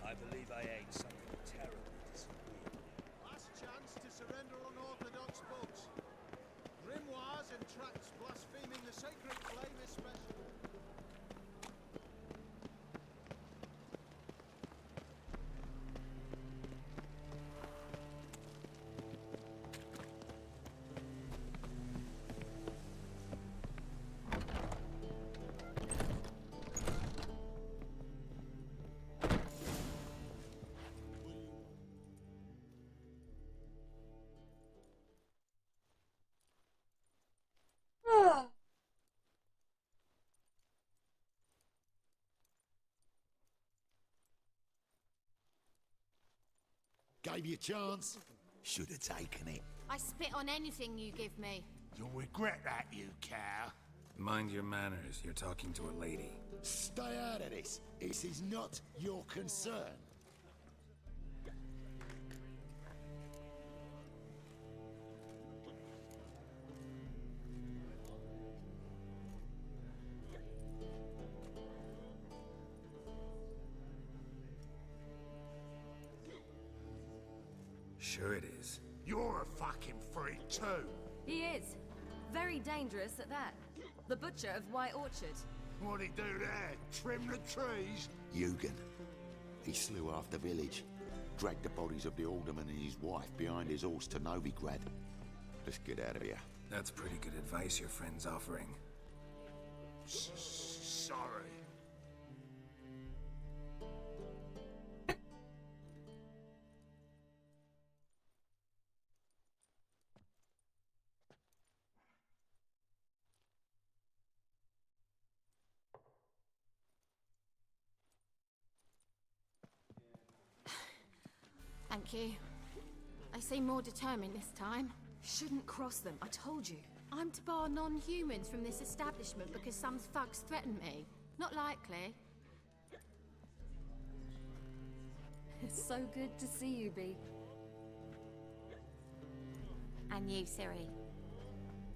I believe I ate something terribly disagreeable. Last chance to surrender unorthodox books. Grimoires and tracts blaspheming the sacred flame especially. Gave you a chance. Should have taken it. I spit on anything you give me. You'll regret that, you cow. Mind your manners, you're talking to a lady. Stay out of this. This is not your concern. Sure it is. You're a fucking freak too. He is. Very dangerous at that. The butcher of White Orchard. What'd he do there? Trim the trees? Eugen. He slew half the village. Dragged the bodies of the alderman and his wife behind his horse to Novigrad. Let's get out of here. That's pretty good advice your friend's offering. Sorry. Thank you. They seem more determined this time. Shouldn't cross them, I told you. I'm to bar non-humans from this establishment because some thugs threaten me. Not likely. It's so good to see you, Bee. And you, Ciri.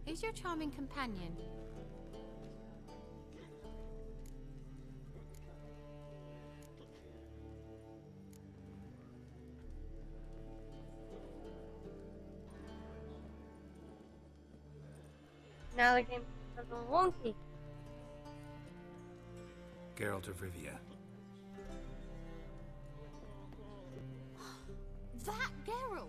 Who's your charming companion? Now the game's a little wonky. Geralt of Rivia. That Geralt!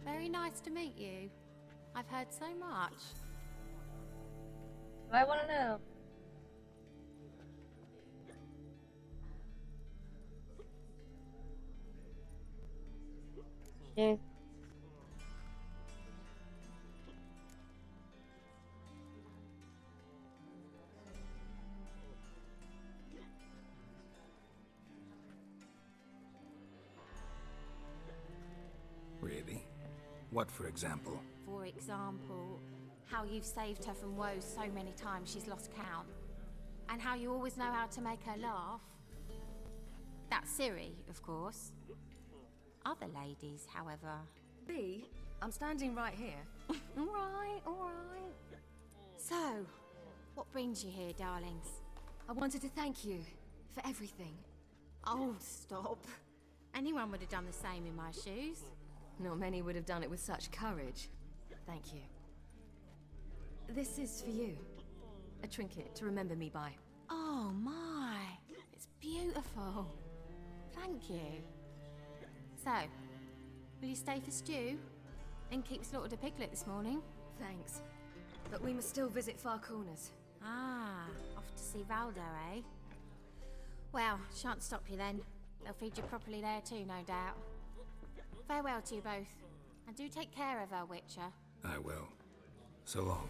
Very nice to meet you. I've heard so much. I want to know. Yeah. Really? What, for example? For example, how you've saved her from woes so many times she's lost count. And how you always know how to make her laugh. That's Ciri, of course. Other ladies, however, B, I'm standing right here. All right, all right. So, what brings you here, darlings? I wanted to thank you for everything. Oh, stop. Anyone would have done the same in my shoes. Not many would have done it with such courage. Thank you. This is for you. A trinket to remember me by. Oh my, it's beautiful. Thank you. So, will you stay for stew? And keep slaughtered a piglet this morning? Thanks. But we must still visit Far Corners. Ah, off to see Valdo, eh? Well, shan't stop you then. They'll feed you properly there too, no doubt. Farewell to you both. And do take care of her, Witcher. I will. So long.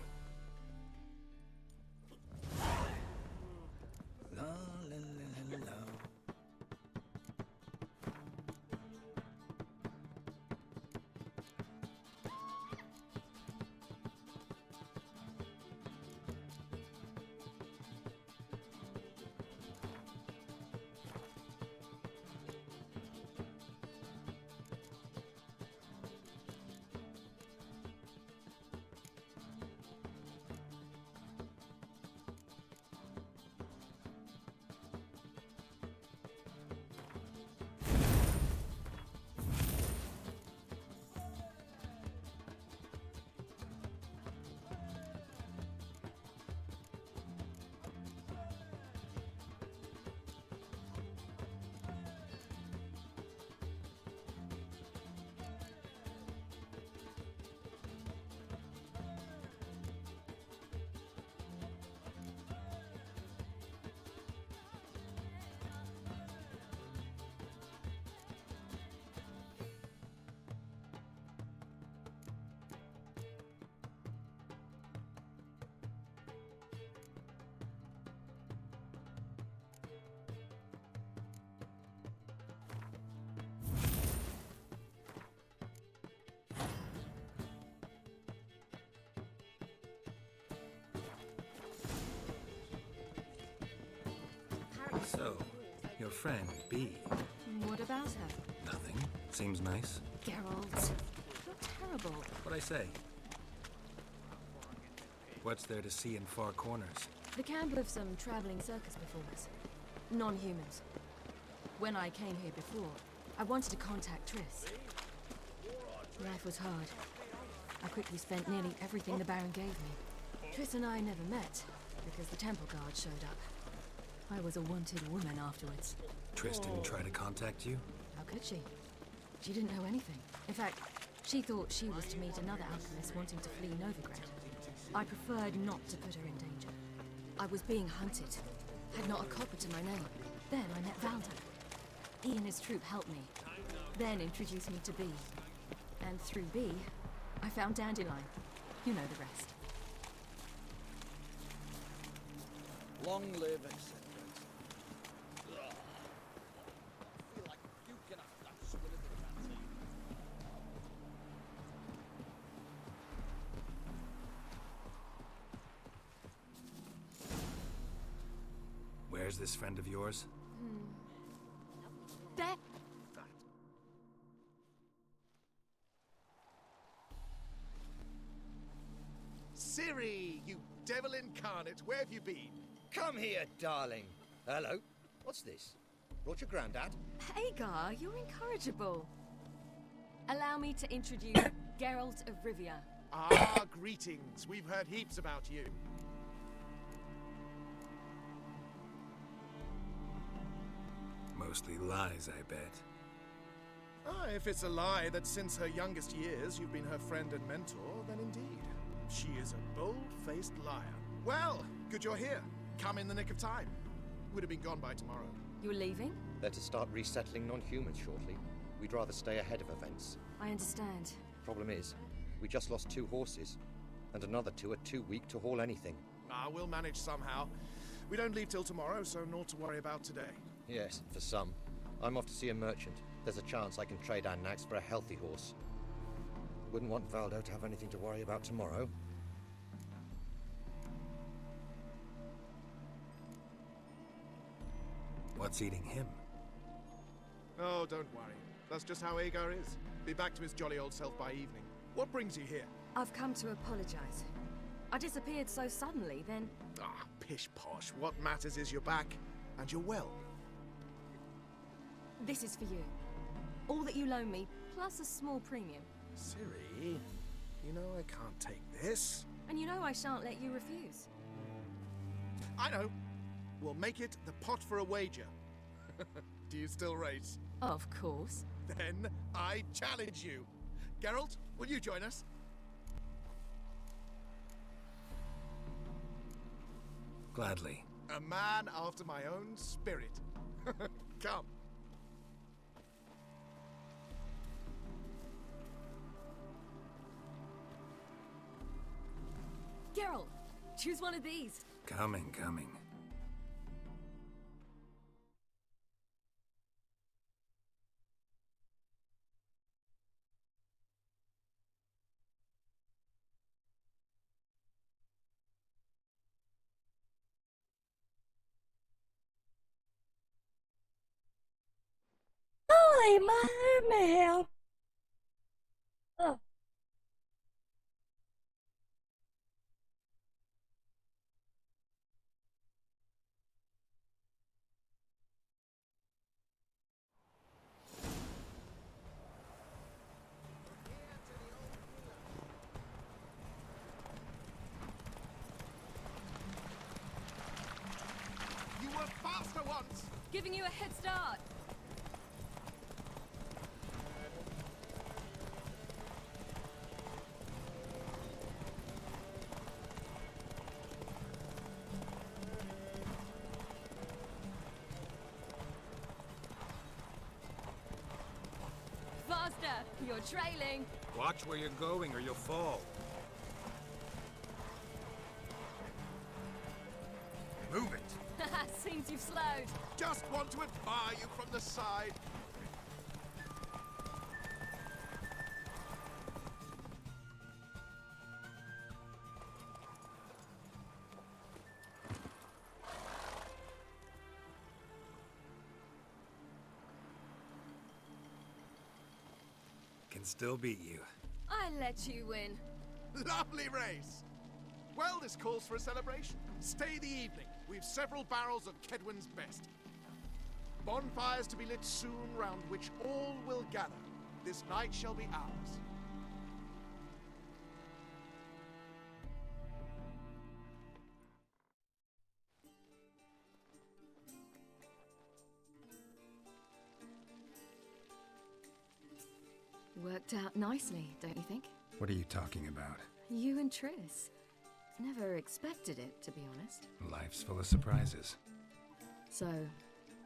La, la, la, la, la. So, your friend, B. What about her? Nothing. Seems nice. Geralt, you're terrible. What'd I say? What's there to see in Far Corners? The camp of some traveling circus performers. Non-humans. When I came here before, I wanted to contact Triss. Life was hard. I quickly spent nearly everything the Baron gave me. Triss and I never met, because the temple guard showed up. I was a wanted woman afterwards. Triss didn't try to contact you? How could she? She didn't know anything. In fact, she thought she was to meet another alchemist wanting to flee Novigrad. I preferred not to put her in danger. I was being hunted. Had not a copper to my name. Then I met Valdo. He and his troop helped me. Then introduced me to B. And through B, I found Dandelion. You know the rest. Long live etc. I feel like puking after that swill in the canteen. Where's this friend of yours? There. Ciri, you devil incarnate, where have you been? Come here, darling. Hello. What's this? Brought your granddad? Hagar, you're incorrigible. Allow me to introduce Geralt of Rivia. Ah, greetings. We've heard heaps about you. Mostly lies, I bet. Ah, if it's a lie that since her youngest years you've been her friend and mentor, then indeed. She is a bold-faced liar. Well, good you're here. Come in the nick of time. Would have been gone by tomorrow. You're leaving? They're to start resettling non-humans shortly. We'd rather stay ahead of events. I understand. Problem is, we just lost 2 horses, and another 2 are too weak to haul anything. Ah, we'll manage somehow. We don't leave till tomorrow, so naught to worry about today. Yes, for some. I'm off to see a merchant. There's a chance I can trade our nags for a healthy horse. Wouldn't want Valdo to have anything to worry about tomorrow. What's eating him? Oh, don't worry. That's just how Agar is. Be back to his jolly old self by evening. What brings you here? I've come to apologize. I disappeared so suddenly, then... Ah, pish-posh. What matters is you're back, and you're well. This is for you. All that you loan me, plus a small premium. Ciri, you know I can't take this. And you know I shan't let you refuse. I know. We'll make it the pot for a wager. Do you still race? Of course. Then I challenge you. Geralt, will you join us? Gladly. A man after my own spirit. Come. Geralt, choose one of these. Coming. Holy mermaid! Oh. You were faster once! Giving you a head start. Faster! You're trailing. Watch where you're going or you'll fall. Move it! Seems you've slowed. Just want to admire you from the side. Can still beat you. I let you win. Lovely race! Well, this calls for a celebration. Stay the evening. We've several barrels of Kedwin's best. Bonfires to be lit soon, round which all will gather. This night shall be ours. Worked out nicely, don't you think? What are you talking about? You and Triss. Never expected it, to be honest. Life's full of surprises. So,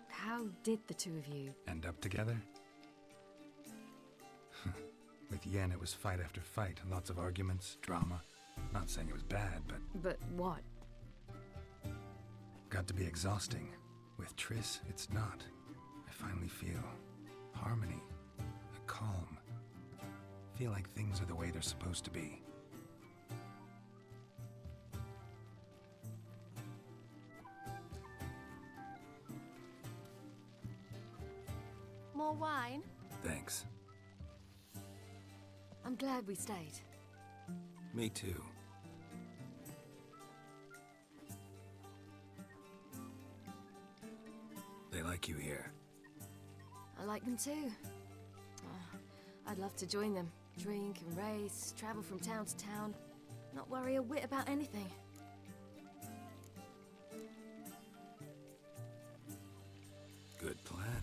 how did the two of you... End up together? With Yen, it was fight after fight. Lots of arguments, drama. Not saying it was bad, but... But what? Got to be exhausting. With Triss, it's not. I finally feel harmony, a calm. Feel like things are the way they're supposed to be. More wine? Thanks. I'm glad we stayed. Me too. They like you here. I like them too. Oh, I'd love to join them. Drink and race, travel from town to town. Not worry a whit about anything. Good plan.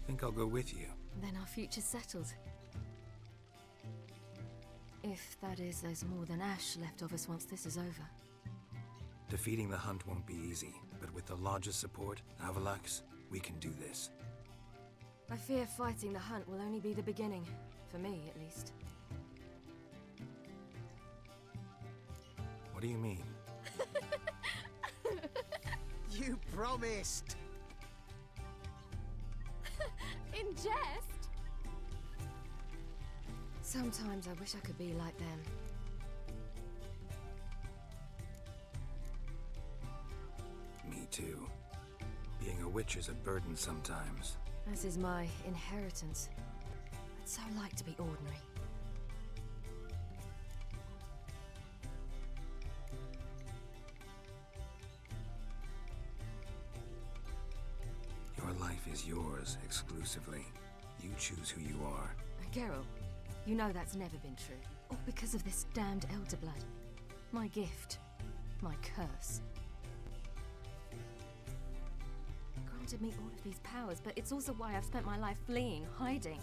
Think I'll go with you. Then our future's settled. If, that is, there's more than ash left of us once this is over. Defeating the hunt won't be easy, but with the Lodge's support, Avalax, we can do this. I fear fighting the hunt will only be the beginning. For me, at least. What do you mean? You promised! In jest? Sometimes I wish I could be like them. Me too. Being a witch is a burden sometimes. As is my inheritance. What's so like to be ordinary? Your life is yours exclusively. You choose who you are. Geralt, you know that's never been true. All because of this damned elder blood. My gift. My curse. It granted me all of these powers, but it's also why I've spent my life fleeing, hiding.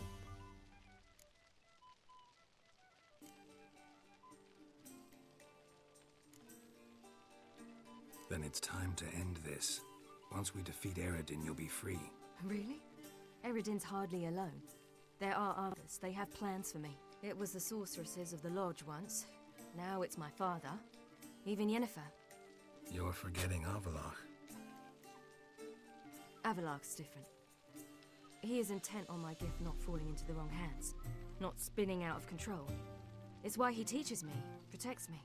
Then it's time to end this. Once we defeat Eredin, you'll be free. Really? Eredin's hardly alone. There are others. They have plans for me. It was the sorceresses of the Lodge once. Now it's my father. Even Yennefer. You're forgetting Avallac'h. Avallac'h's different. He is intent on my gift not falling into the wrong hands. Not spinning out of control. It's why he teaches me, protects me.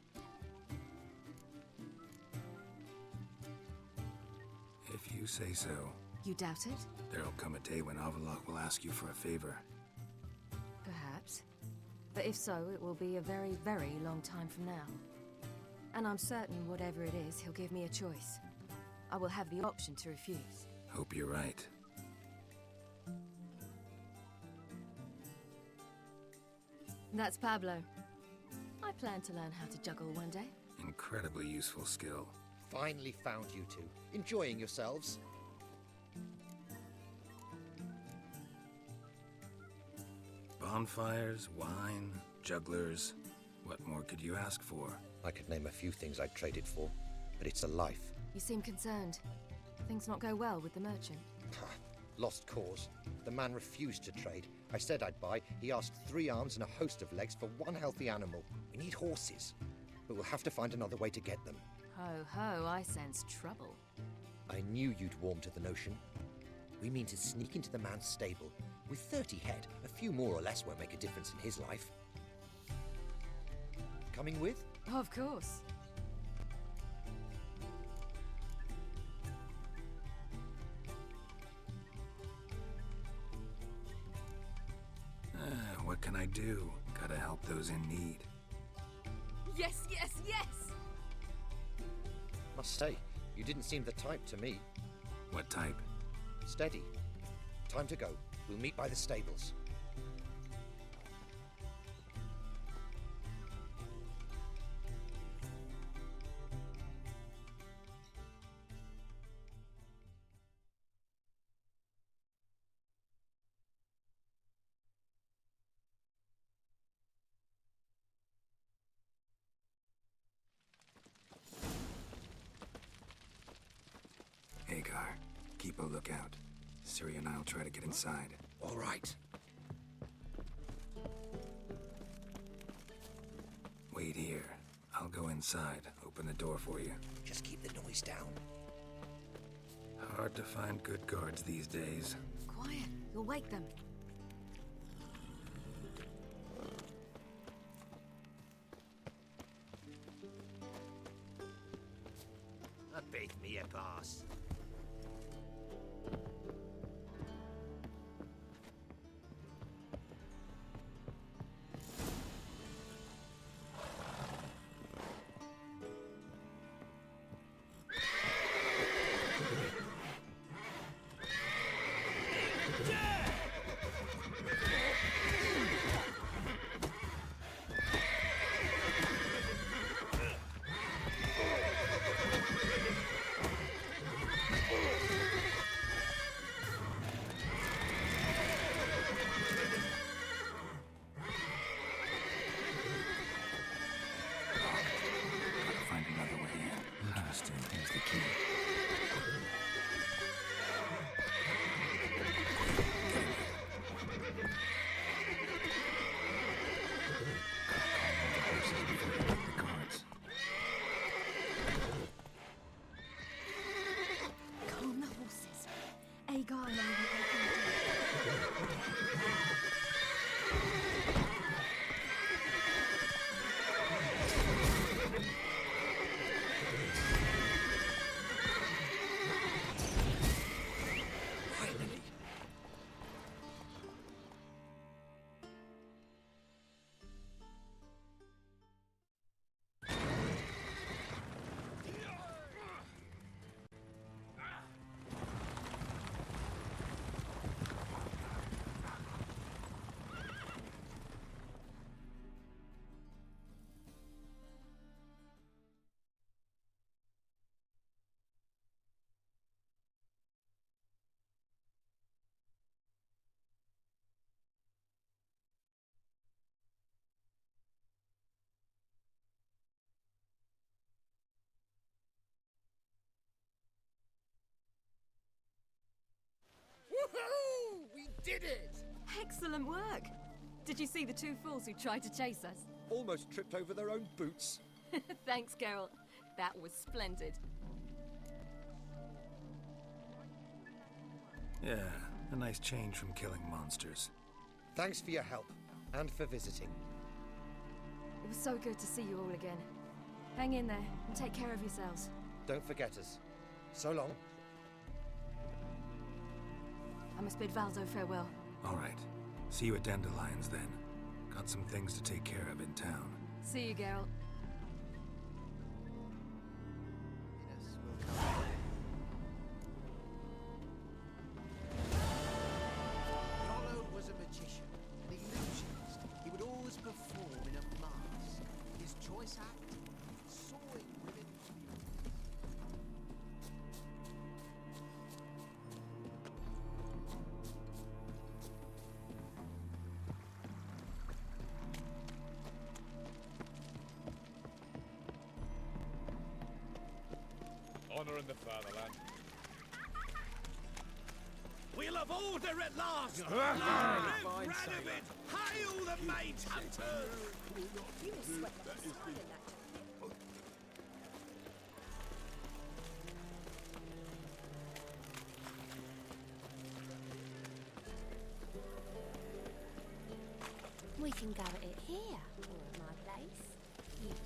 If you say so. You doubt it? There'll come a day when Avallac'h will ask you for a favor. Perhaps. But if so, it will be a very, very long time from now. And I'm certain whatever it is, he'll give me a choice. I will have the option to refuse. Hope you're right. That's Pablo. I plan to learn how to juggle one day. Incredibly useful skill. Finally found you two. Enjoying yourselves? Bonfires, wine, jugglers. What more could you ask for? I could name a few things I'd trade it for, but it's a life. You seem concerned. Things not go well with the merchant. Lost cause. The man refused to trade. I said I'd buy. He asked 3 arms and a host of legs for 1 healthy animal. We need horses, but we'll have to find another way to get them. Ho ho, I sense trouble. I knew you'd warm to the notion. We mean to sneak into the man's stable. With 30 head, a few more or less won't make a difference in his life. Coming with? Of course. What can I do? Gotta help those in need. Yes, yes, yes! Must say, you didn't seem the type to me. What type? Steady. Time to go. We'll meet by the stables. Hagar, keep a lookout. Ciri and I'll try to get inside. All right. Wait here. I'll go inside. Open the door for you. Just keep the noise down. Hard to find good guards these days. Quiet. You'll wake them. A bit me a pass. Calm the horses. Agar and I will open the door. Excellent work. Did you see the two fools who tried to chase us? Almost tripped over their own boots. Thanks, Geralt. That was splendid. Yeah, a nice change from killing monsters. Thanks for your help, and for visiting. It was so good to see you all again. Hang in there, and take care of yourselves. Don't forget us. So long. I must bid Valdo farewell. All right. See you at Dandelions, then. Got some things to take care of in town. See you, Geralt. Yes, we'll come. Rollo was a magician, an illusionist. He would always perform in a mask. His choice act, sawing women. Honor in the fatherland. We'll have order at last! Fine Rid of sailor. it! Hail the mage hunters! You will sweat like a swine in that jacket. We can go at it here, or at my place. You choose.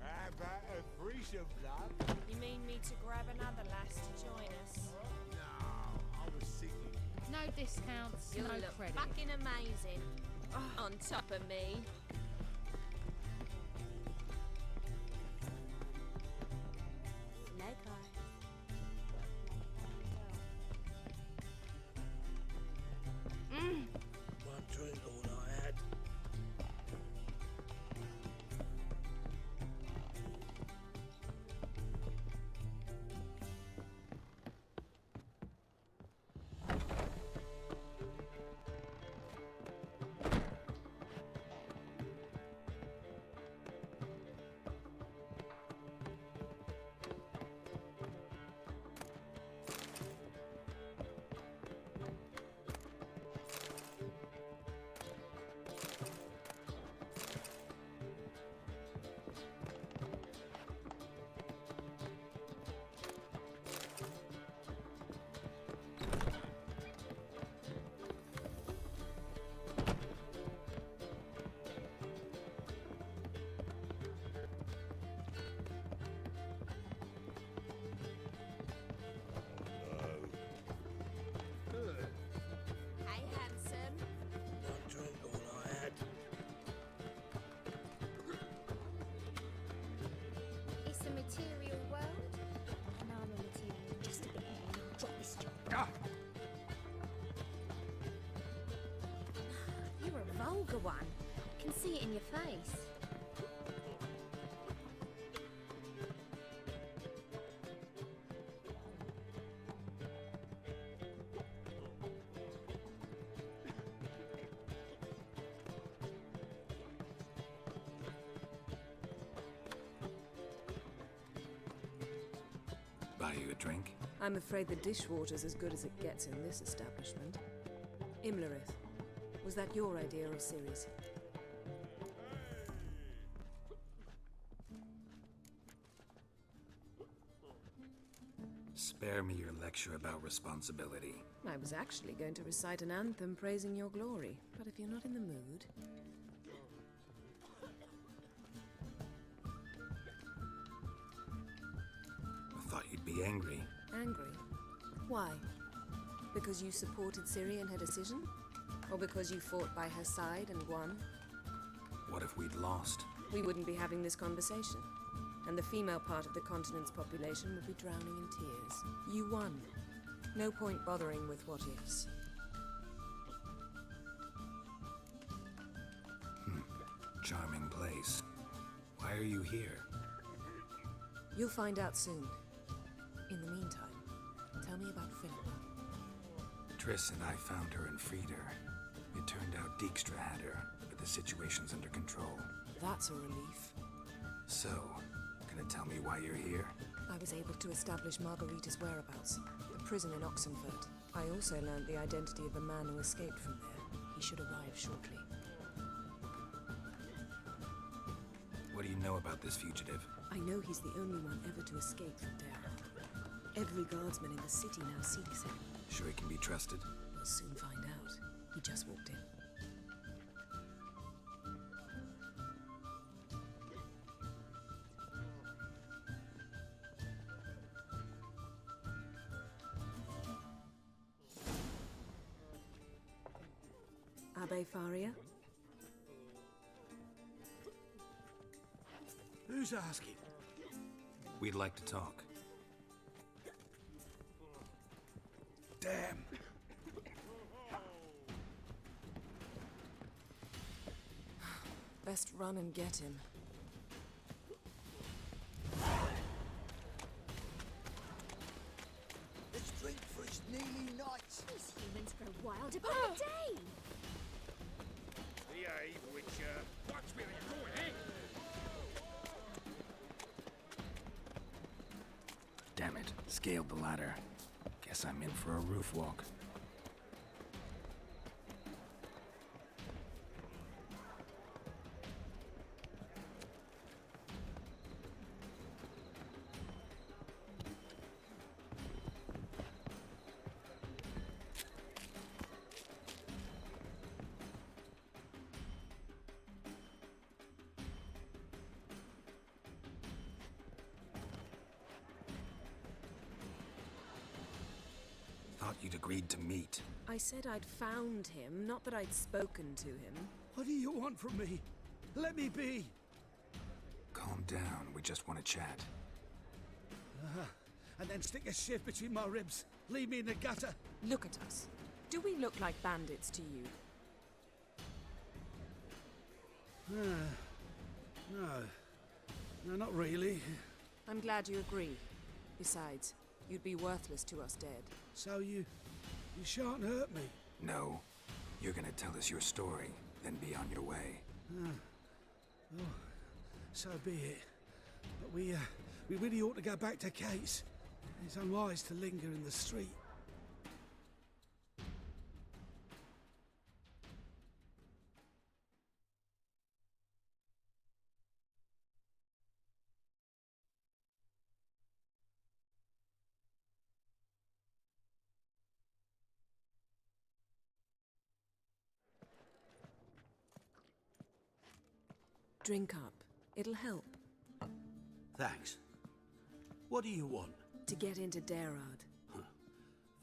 How about a threesome, love? You mean me to grab another lass to join us? No, I was thinking. No discounts, You no look credit. fucking amazing. On top of me. Leg One drink, all I had. Hey, handsome. One drink, all I had. It's a material world, and I'm a material just a bit more. Drop this job. You're a vulgar one. I can see it in your face. Buy you a drink? I'm afraid the dishwater's as good as it gets in this establishment. Imlerith, was that your idea or Ciri's? Spare me your lecture about responsibility. I was actually going to recite an anthem praising your glory, but if you're not in the mood... I thought you'd be angry. Angry? Why? Because you supported Ciri in her decision? Or because you fought by her side and won? What if we'd lost? We wouldn't be having this conversation. And the female part of the continent's population would be drowning in tears. You won. No point bothering with what ifs. Charming place. Why are you here? You'll find out soon. In the meantime, tell me about Philippa. Triss and I found her and freed her. It turned out Dijkstra had her, but the situation's under control. That's a relief. So, gonna tell me why you're here? I was able to establish Margarita's whereabouts, the prison in Oxenfurt. I also learned the identity of the man who escaped from there. He should arrive shortly. What do you know about this fugitive? I know he's the only one ever to escape from Dara. Every guardsman in the city now seeks him. Sure he can be trusted? We'll soon find out. He just walked in. Abbe Faria? Who's asking? We'd like to talk. Damn. Best run and get him. Let's drink for it's nearly night. These humans grow wild about the day. Behave, Witcher. Watch where you're going, eh? Damn it, scaled the ladder. Guess I'm in for a roof walk. Thought you'd agreed to meet. I said I'd found him, not that I'd spoken to him. What do you want from me? Let me be. Calm down, we just want to chat. And then stick a shiv between my ribs. Leave me in the gutter. Look at us. Do we look like bandits to you? No, not really. I'm glad you agree. Besides, you'd be worthless to us dead. So you shan't hurt me. No. You're gonna tell us your story, then be on your way. Oh, so be it. But we really ought to go back to Kate's. It's unwise to linger in the street. Drink up. It'll help. Thanks. What do you want? To get into Darad.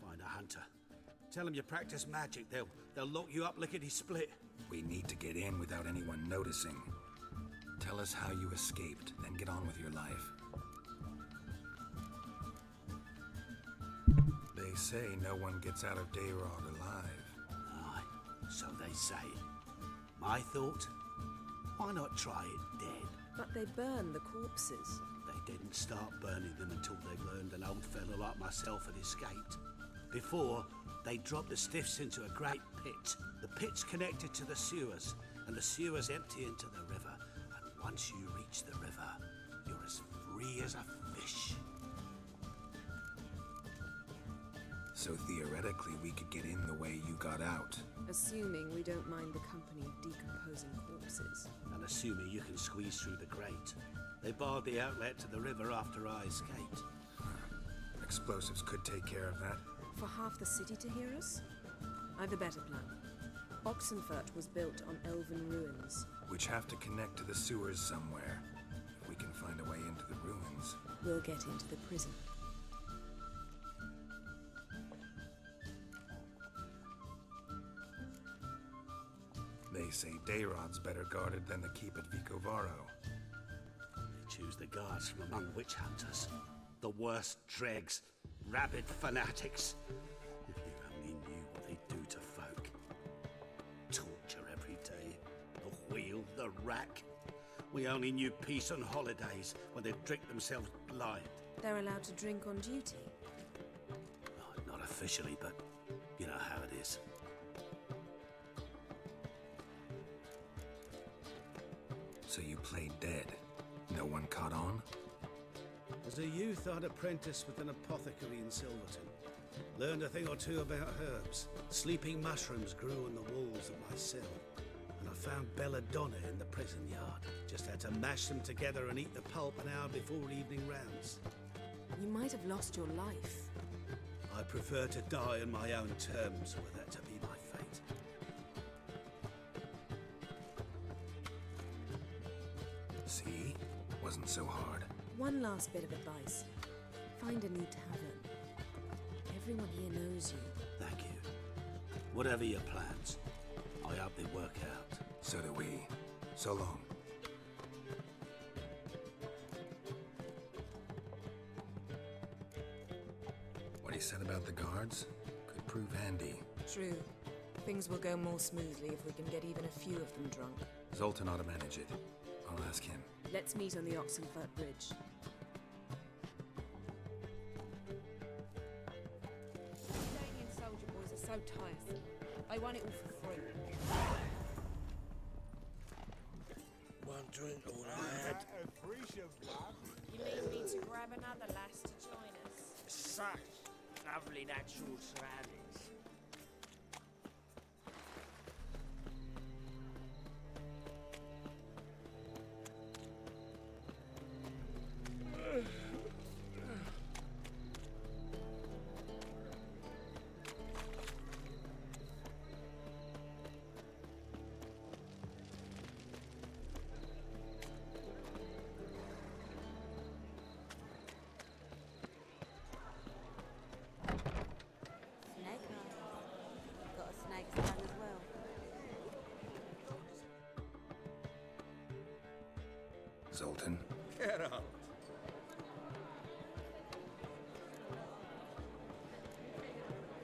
Find a hunter. Tell them you practice magic. They'll lock you up lickety-split. We need to get in without anyone noticing. Tell us how you escaped, then get on with your life. They say no one gets out of Darad alive. Aye, so they say. My thought? Why not try it dead? But they burn the corpses. They didn't start burning them until they learned an old fellow like myself had escaped. Before, they dropped the stiffs into a great pit. The pit's connected to the sewers, and the sewers empty into the river. And once you reach the river, you're as free as a fish. So theoretically, we could get in the way you got out. Assuming we don't mind the company of decomposing corpses. And assuming you can squeeze through the grate. They barred the outlet to the river after I escaped. Explosives could take care of that. For half the city to hear us? I've a better plan. Oxenfurt was built on elven ruins. Which have to connect to the sewers somewhere. If we can find a way into the ruins. We'll get into the prison. They say Darad's better guarded than the keep at Vicovaro. They choose the guards from among witch hunters. The worst dregs, rabid fanatics. If you only knew what they do to folk. Torture every day. The wheel, the rack. We only knew peace on holidays when they'd drink themselves blind. They're allowed to drink on duty. Oh, not officially, but you know how it is. So you played dead. No one caught on? As a youth, I'd apprenticed with an apothecary in Silverton. Learned a thing or two about herbs. Sleeping mushrooms grew on the walls of my cell. And I found belladonna in the prison yard. Just had to mash them together and eat the pulp an hour before evening rounds. You might have lost your life. I prefer to die on my own terms, were that to be my fate. See? Wasn't so hard. One last bit of advice. Find a new tavern. Everyone here knows you. Thank you. Whatever your plans, I hope they work out. So do we. So long. What he said about the guards could prove handy. True. Things will go more smoothly if we can get even a few of them drunk. Zoltan ought to manage it. I'll ask him. Let's meet on the Oxenfurt Bridge. Canadian soldier boys are so tiresome. I want it all for free. One drink, all I had. You mean me to grab another lass to join us? Such lovely natural surroundings. Got a snake's tongue as well. Zoltan? Get up.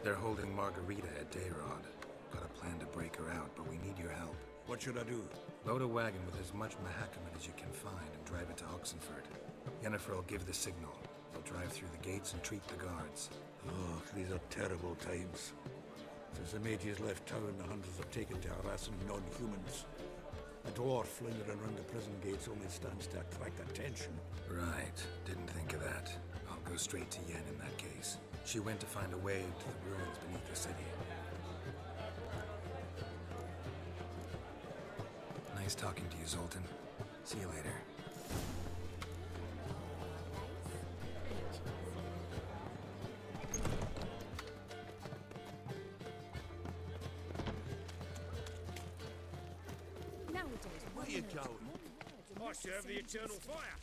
They're holding Margarita at Dayrod. Got a plan to break her out, but we need your help. What should I do? Load a wagon with as much Mahakaman as you can find and drive it to Oxenfurt. Yennefer will give the signal. They'll drive through the gates and treat the guards. Oh, these are terrible times. Since the mages left town, the hunters have taken to harassing non-humans. A dwarf lingering around the prison gates only stands to attract attention. Right. Didn't think of that. I'll go straight to Yen in that case. She went to find a way to the ruins beneath the city. Nice talking to you, Zoltan. See you later. Where you going? I serve the eternal fire.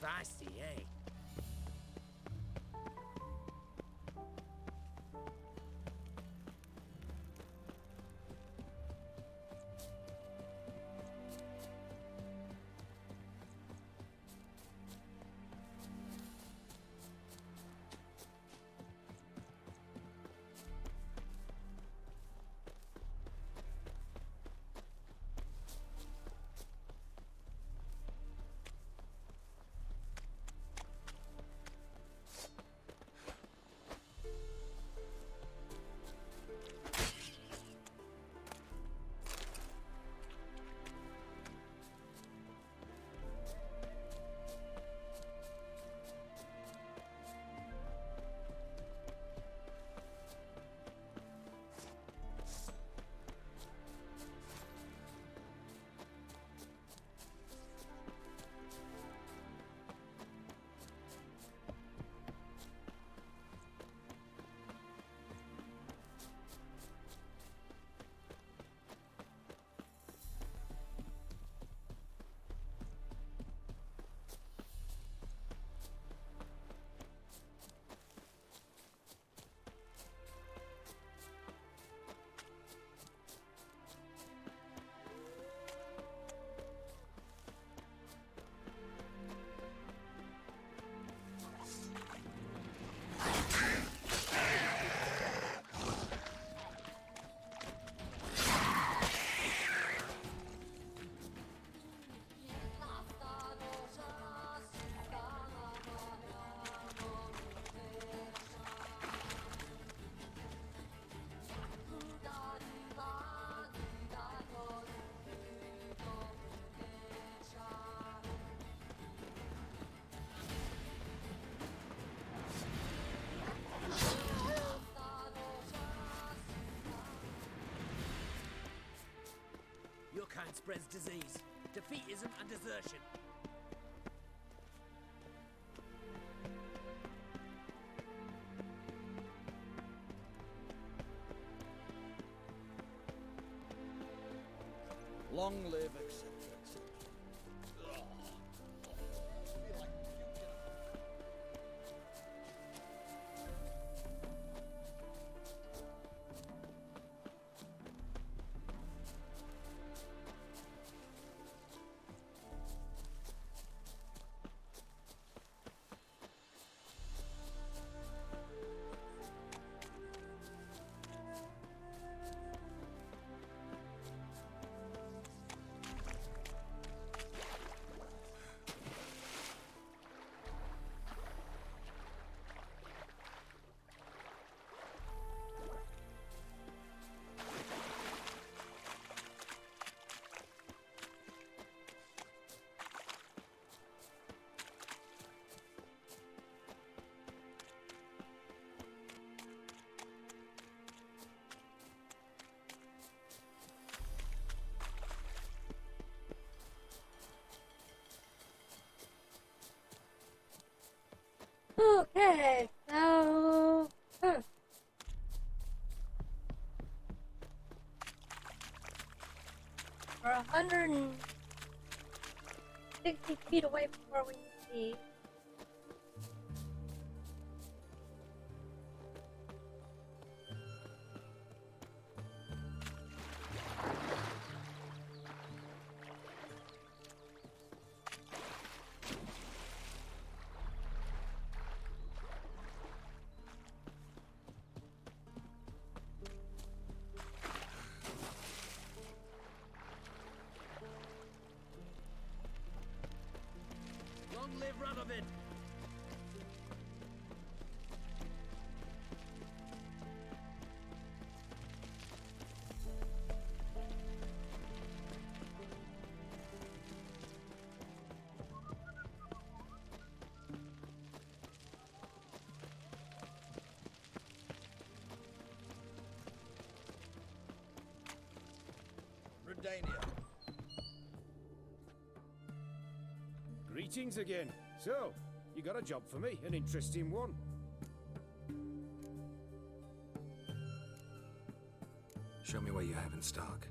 Feisty, eh? kind spreads disease. Defeatism and desertion. Long live, etc. Okay, so... We're 160 feet away from where we need to be. Long live Radovid! Redania. Greetings again. So, you got a job for me, an interesting one. Show me what you have in stock.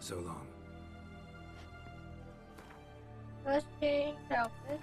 So long. Let's change outfits.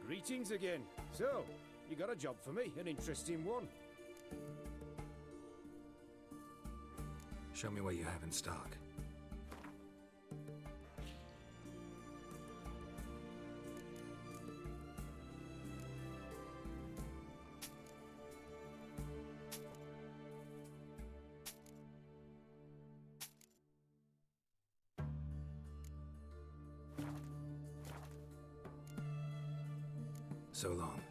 Greetings again. So, you got a job for me, an interesting one. Show me what you have in stock. So long.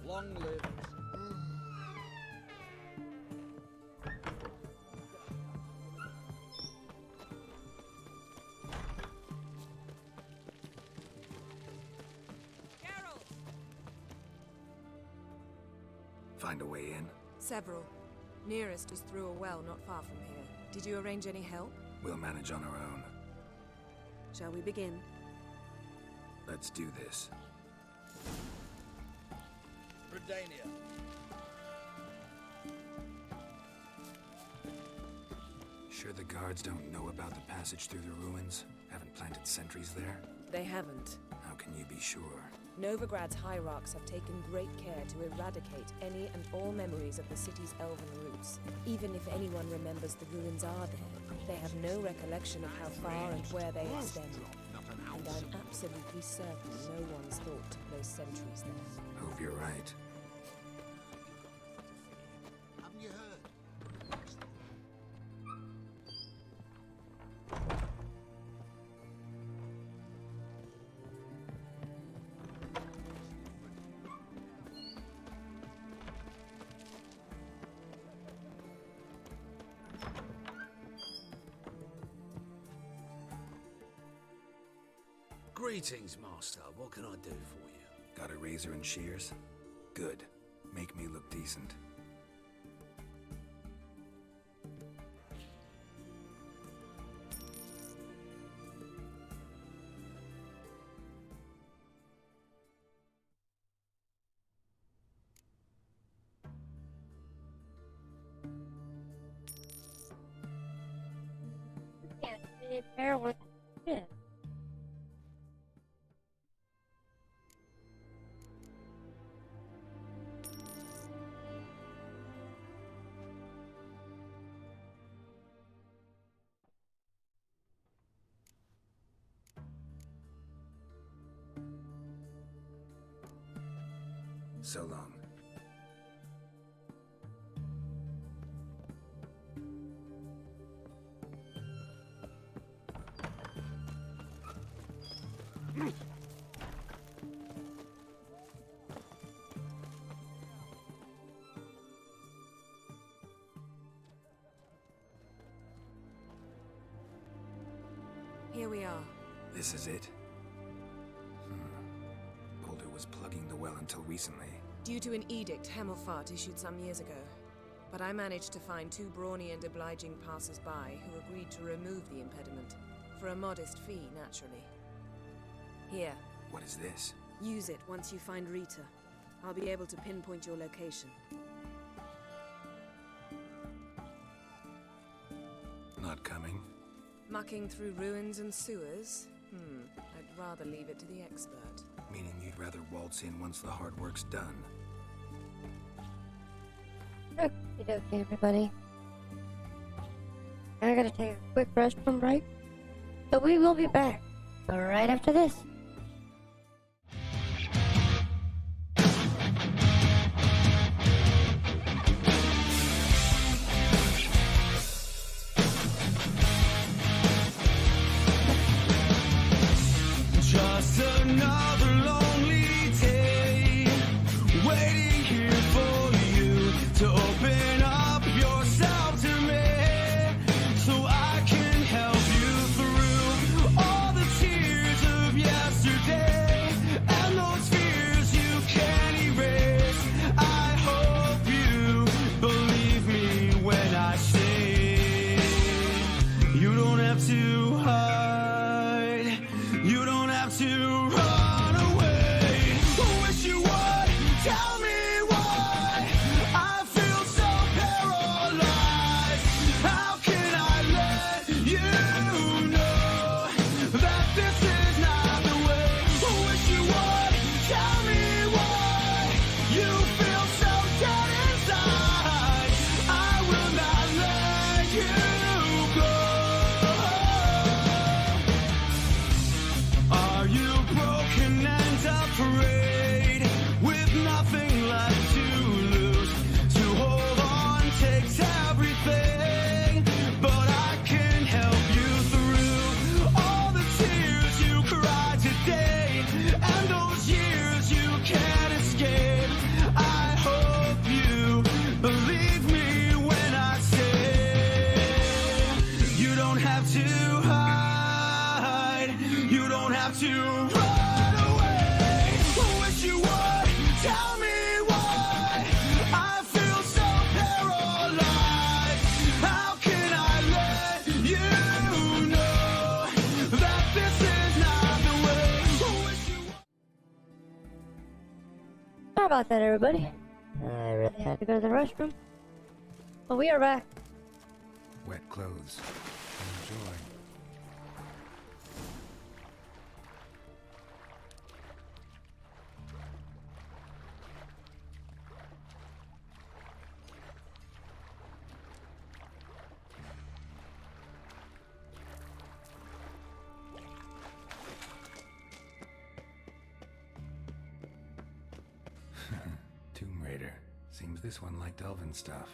Long live. Find a way in? Several. Nearest is through a well not far from here. Did you arrange any help? We'll manage on our own. Shall we begin? Let's do this. Redania. Sure the guards don't know about the passage through the ruins? Haven't planted sentries there? They haven't. How can you be sure? Novigrad's hierarchs have taken great care to eradicate any and all memories of the city's elven roots. Even if anyone remembers the ruins are there, they have no recollection of how far and where they extend. And I'm absolutely certain no one's thought to place sentries there. Hope you're right. Haven't you heard? Greetings, Master. What can I do for you? Got a razor and shears? Good. Make me look decent. Can't see it there with it. So long. Here we are. This is it? Boulder was plugging the well until recently. Due to an edict Hemelfart issued some years ago. But I managed to find two brawny and obliging passers-by who agreed to remove the impediment. For a modest fee, naturally. Here. What is this? Use it once you find Rita. I'll be able to pinpoint your location. Not coming? Mucking through ruins and sewers? I'd rather leave it to the expert. Meaning you'd rather waltz in once the hard work's done? Okay, everybody. I gotta take a quick restroom break. So we will be back right after this. Just another lonely day, waiting here for you to open up yourself to me, so I can help you through all the tears of yesterday and those fears you can't erase. I hope you believe me when I say you don't have to hide. You don't have to run away. Wish you would tell me why I feel so paralyzed. How can I let you know that this is not the way? Wish you would tell me why you feel so dead inside. I will not let you go. Are you broken and afraid, with nothing left to lose? To hold on takes everything, but I can help you through all the tears you cried today and those years you can't escape. I hope you believe me when I say you don't have to hide. You don't have to run away. Wish you would tell me why I feel so paralyzed. How can I let you know that this is not the way? Wish you Sorry about that, everybody. I really had to go to the restroom. But we are back. Wet clothes. Enjoy. Tomb Raider. Seems this one liked elven stuff.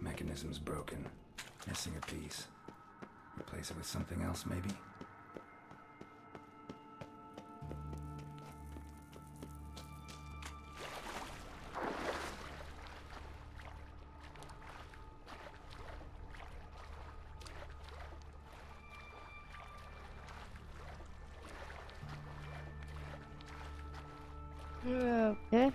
Mechanism's broken. Missing a piece. Replace it with something else, maybe? Okay.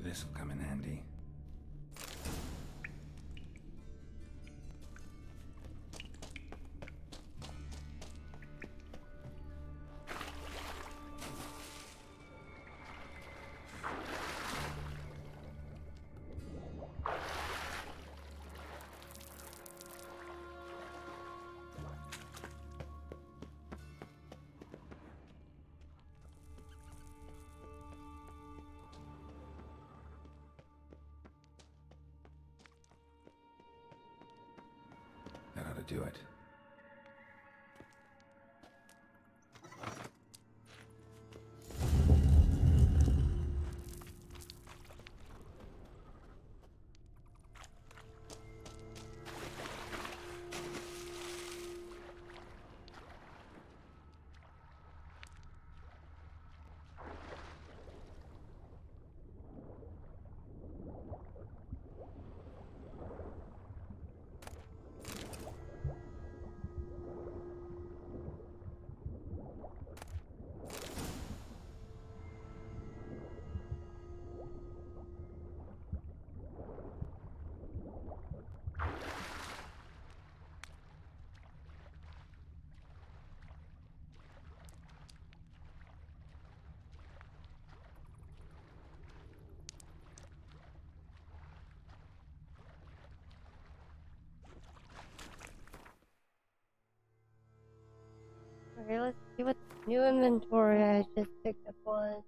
This'll come in handy. That ought to do it. Okay, let's see what the new inventory I just picked up was.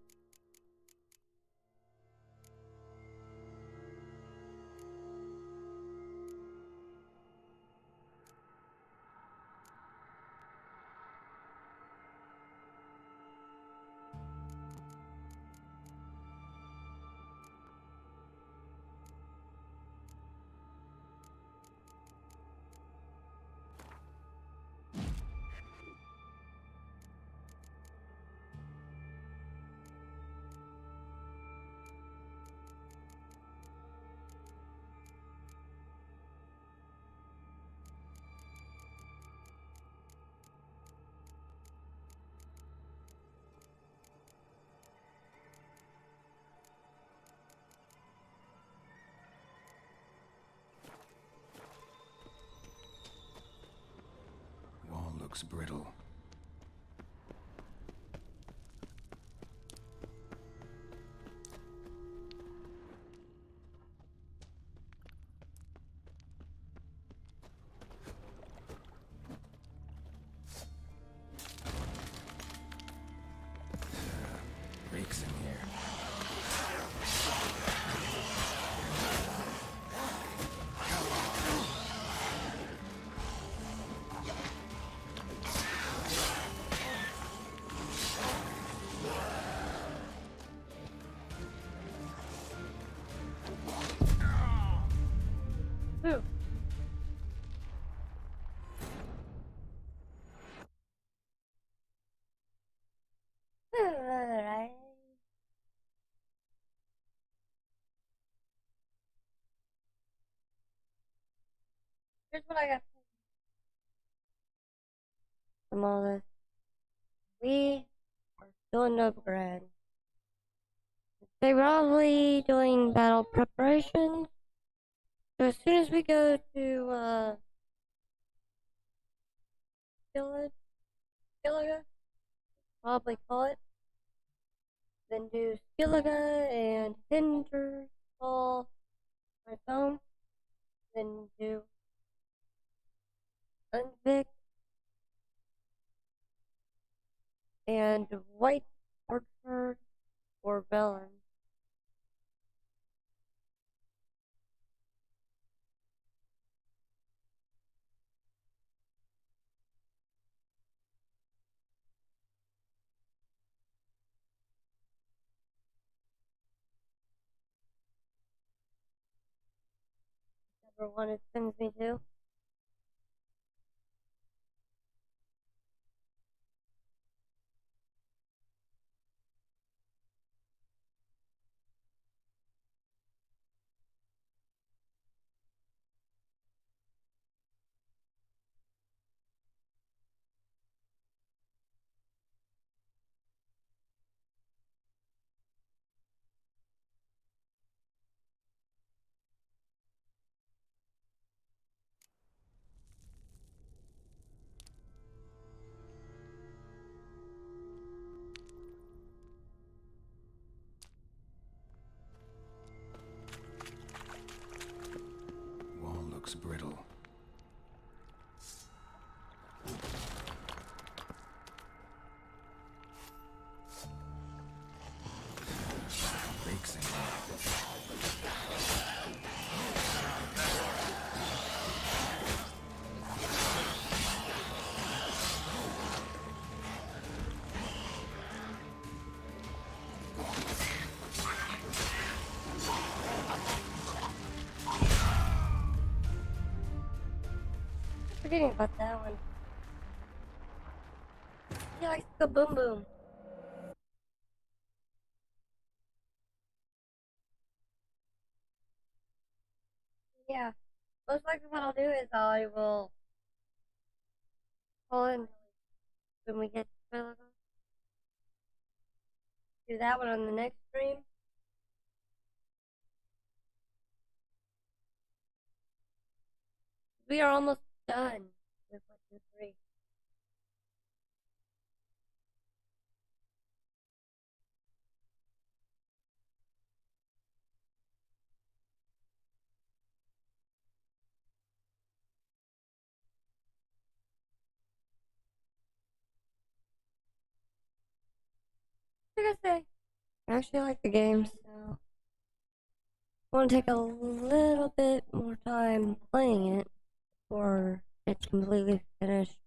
Wall looks brittle. Reeks in here. Ooh. Alright. Here's what I got from all this. We are doing upgrade. They're probably doing battle preparations. So as soon as we go to Skilliga, probably call it, then do Skilliga and Hinterstall my phone, then do Unvic and White Orchard or Velen. Whichever one it sends me to. breaks in here. Forgetting about that one. He likes the boom boom. Yeah, most likely what I'll do is I will call in when we get to pillow2. Do that one on the next stream. We are almost done with 1, 2, 3. Like I say, I actually like the game, so I want to take a little bit more time playing it before it's completely finished.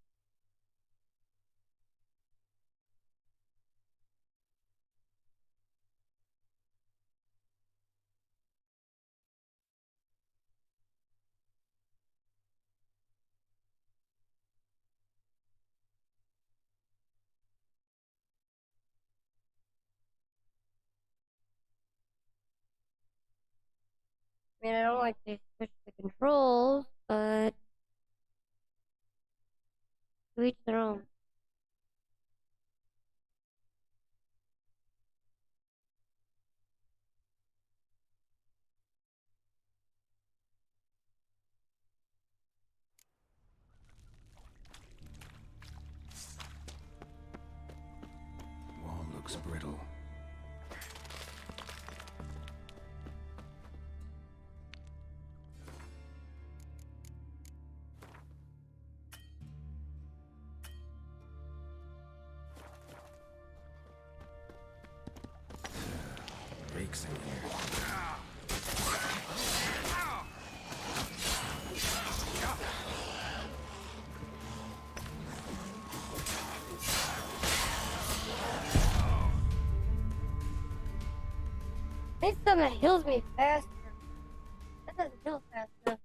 I mean, I don't like to switch the controls, but to each their own. Wall looks brittle. Breaks in here. I need something that heals me faster. That doesn't heal fast enough.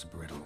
looks brittle.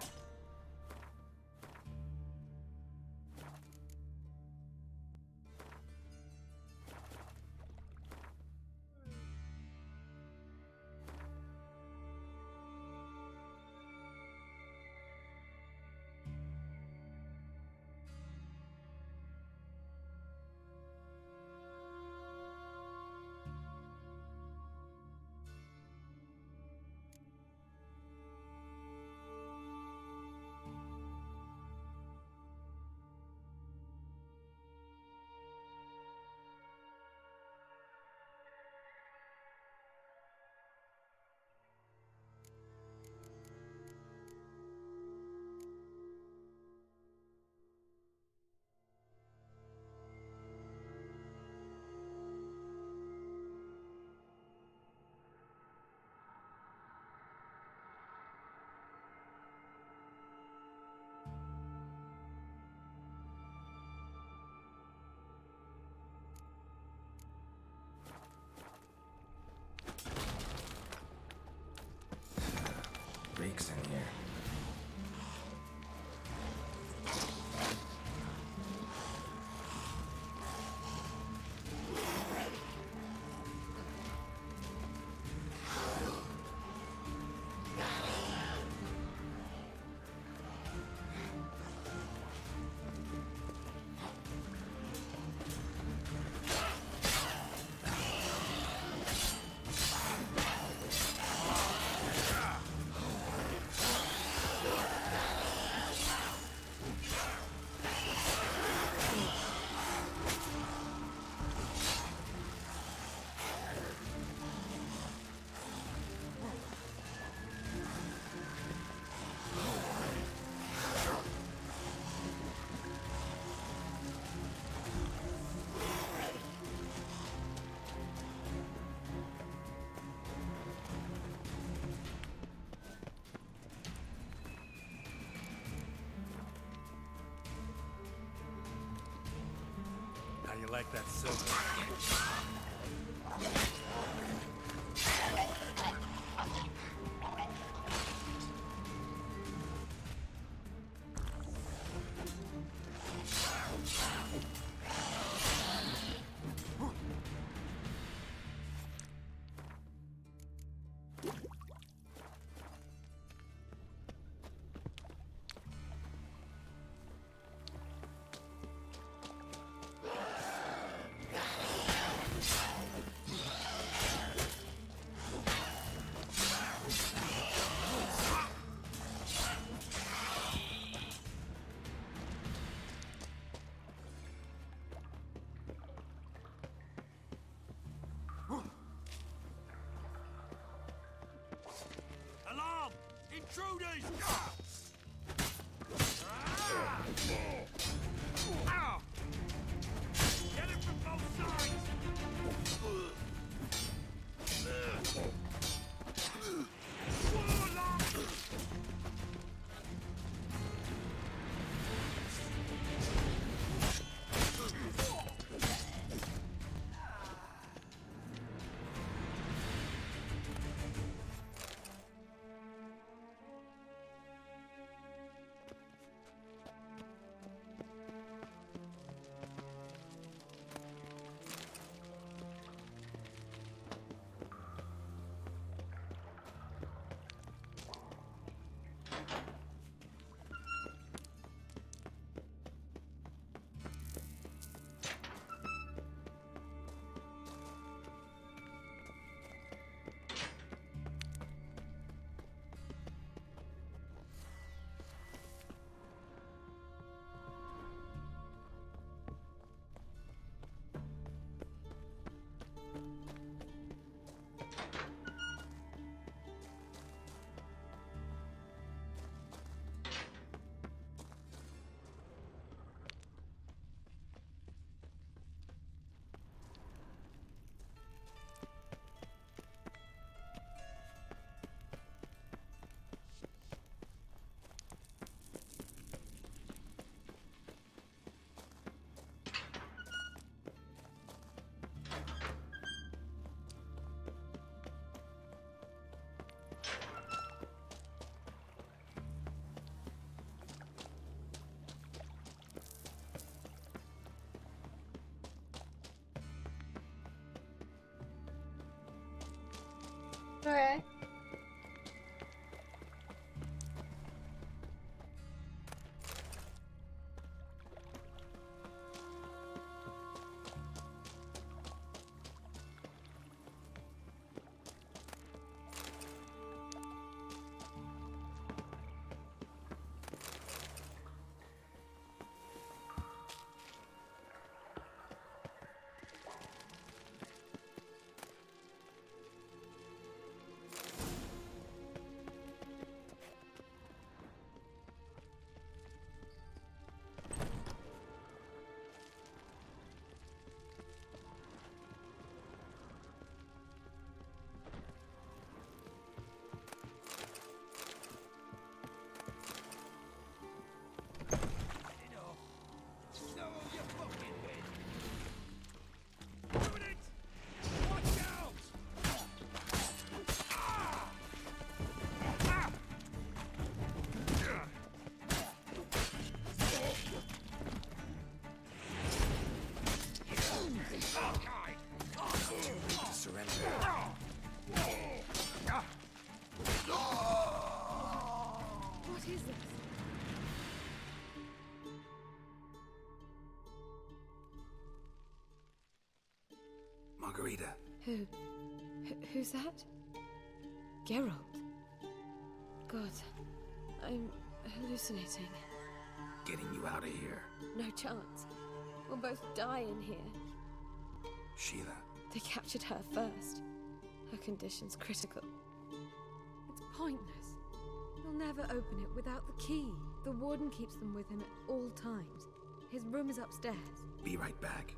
Reeks in here. How you like that silver? Alarm! Intruders! Get it from both sides! Okay. What is this? Margarita. Who's that? Geralt. God, I'm hallucinating. Getting you out of here. No chance. We'll both die in here. Sheila. They captured her first. Her condition's critical. It's pointless. He'll never open it without the key. The warden keeps them with him at all times. His room is upstairs. Be right back.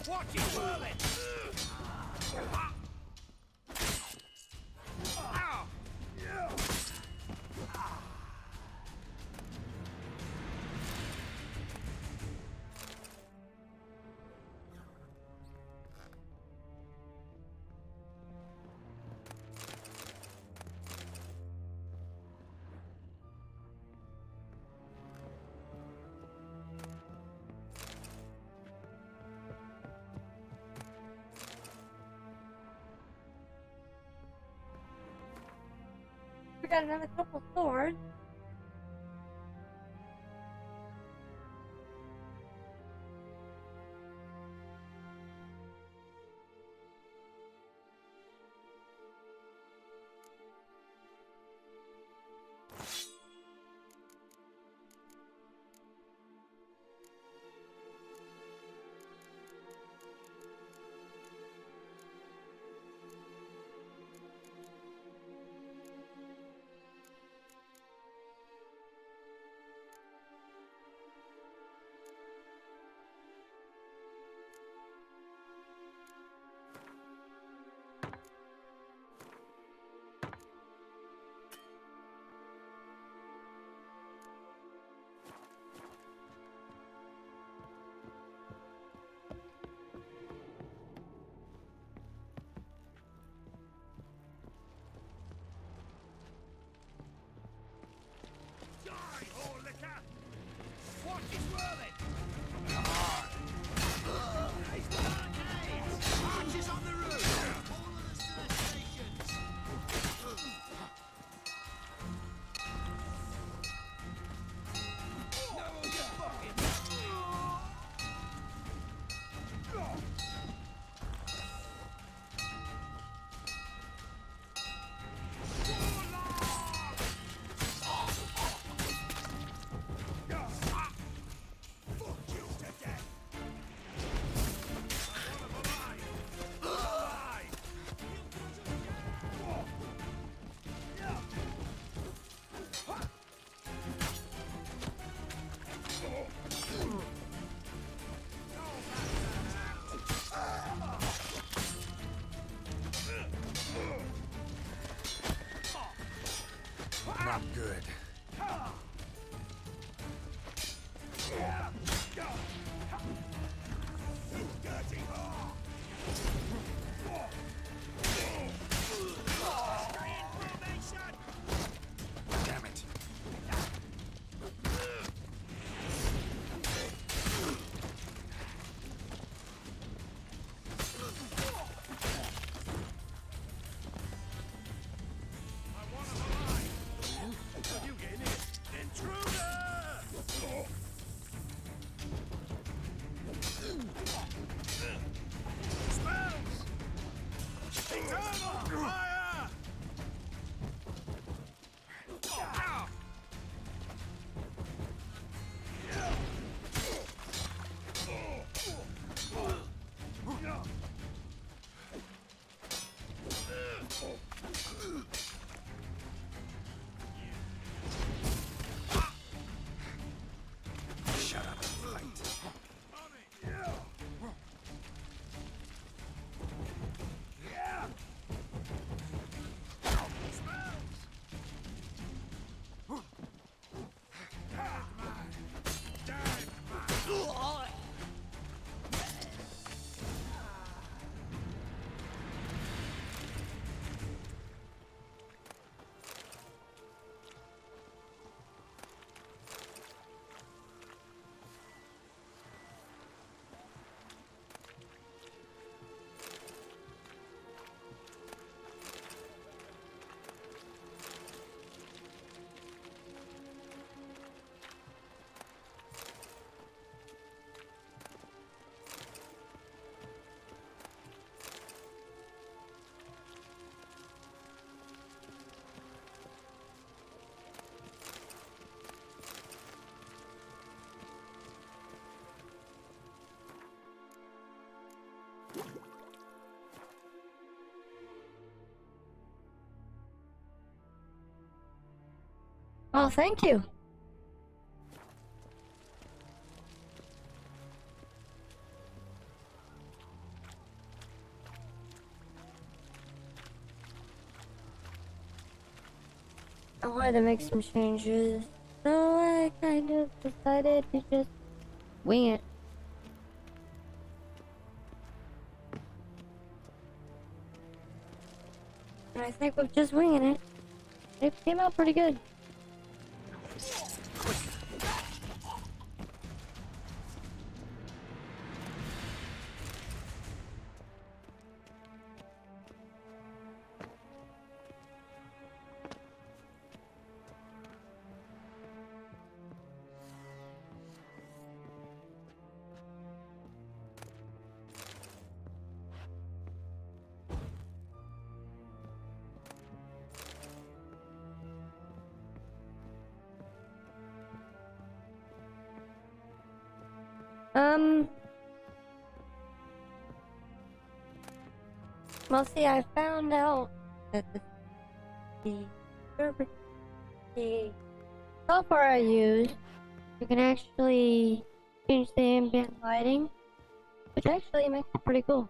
Watch it whirling! We got another couple swords. Good. Damn it. You getting it? Intruder! Spells! Eternal fire! Shut up and fight. Oh, thank you. I wanted to make some changes, so I kind of decided to just wing it. And I think with just winging it, it came out pretty good. Well, see, I found out that the software I use, you can actually change the ambient lighting, which actually makes it pretty cool.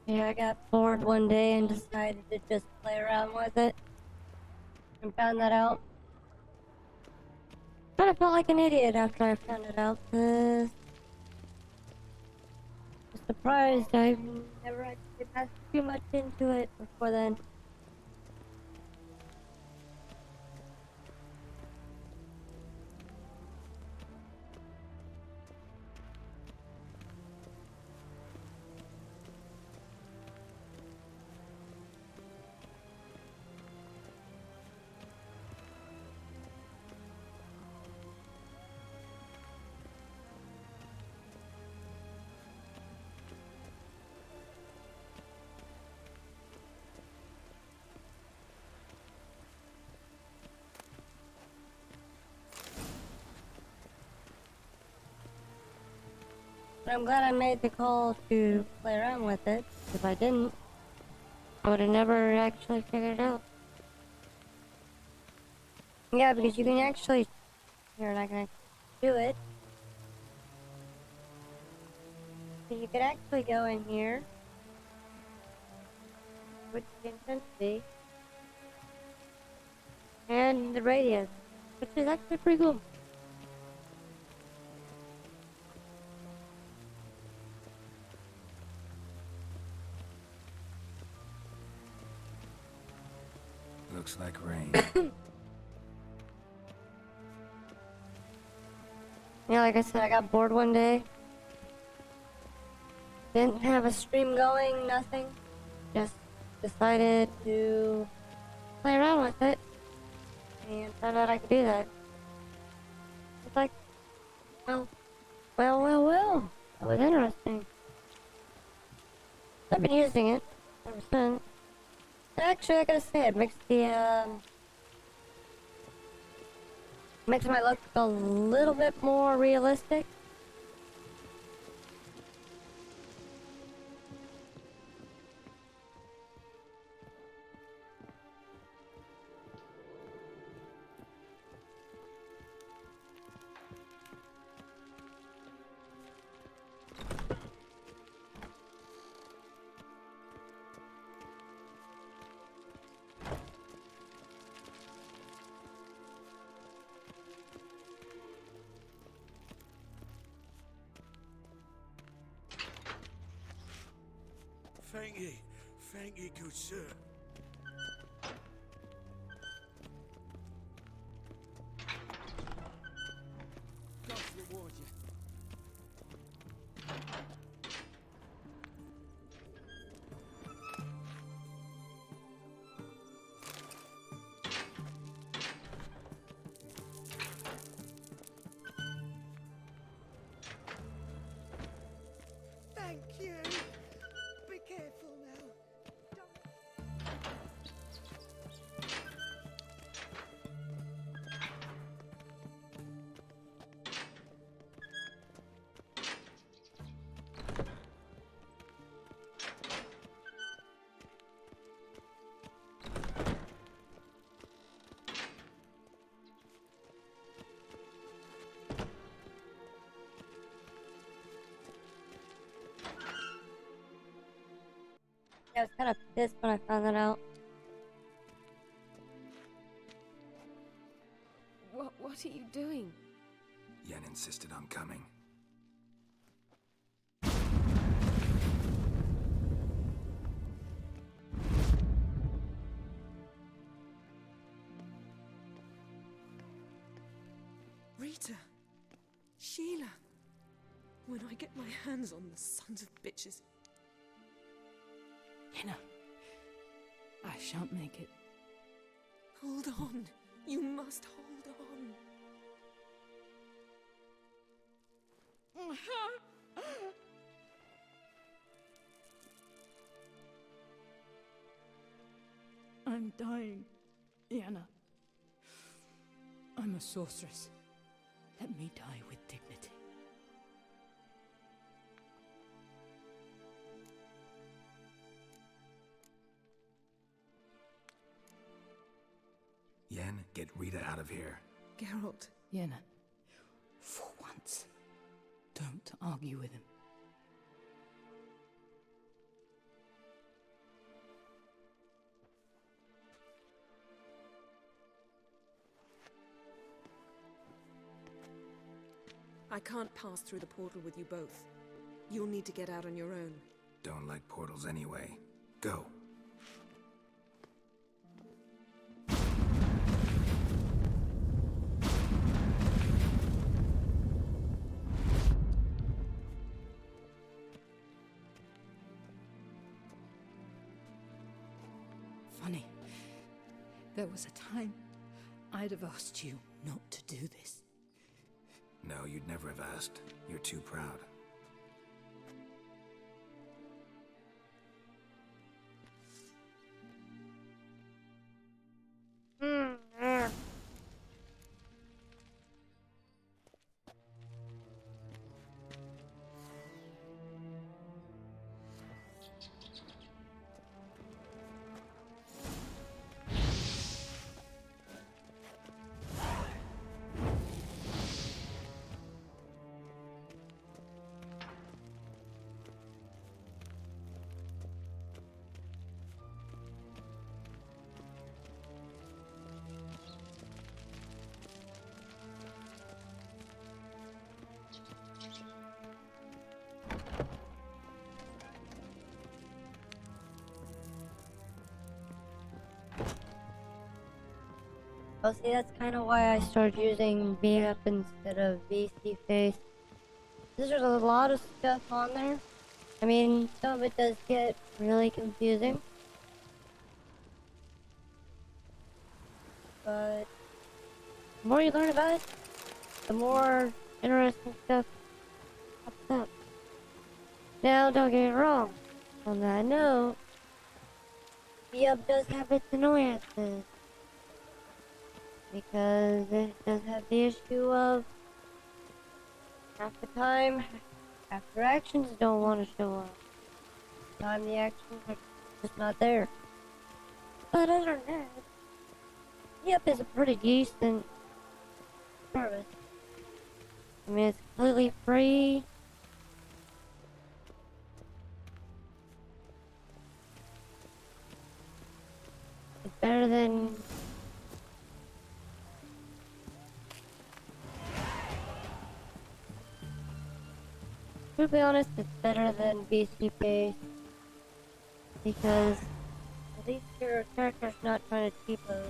Yeah, I got bored one day and decided to just play around with it. And found that out. But I felt like an idiot after I found it out. I was surprised I've never actually passed too much into it before then. But I'm glad I made the call to play around with it. If I didn't, I would have never actually figured it out. Yeah, because you can actually... Here, and I can do it. So you could actually go in here with the intensity and the radius, which is actually pretty cool. Looks like rain. Yeah, like I said, I got bored one day. Didn't have a stream going, nothing. Just decided to play around with it. And found out I could do that. It's like, well. That was interesting. I've been using it ever since. Actually, I gotta say, it makes the, makes my look a little bit more realistic. Thank ye, good sir. God reward you. Thank you. Be careful now. Yeah, I was kind of pissed when I found that out. What are you doing? Yen insisted on coming. Rita. Sheila. When I get my hands on the sons of bitches. Yenna, I shan't make it. Hold on. You must hold on. I'm dying, Yenna. I'm a sorceress. Let me die with dignity. Yen, get Rita out of here. Geralt. Yenna, for once, don't argue with him. I can't pass through the portal with you both. You'll need to get out on your own. Don't like portals anyway. Go. Funny. There was a time I'd have asked you not to do this. No, you'd never have asked. You're too proud. Well, see, that's kind of why I started using VAP instead of VC Face. There's a lot of stuff on there. I mean, some of it does get really confusing. But the more you learn about it, the more interesting stuff pops up. Now, don't get me wrong. On that note, VAP does have its annoyances. Because it does have the issue of half the time, after actions don't want to show up. The time the actions are just not there. But other than that, Yep is a pretty decent service. I mean, it's completely free. It's better than to be honest, it's better than BC Face because at least your character's not trying to cheapo.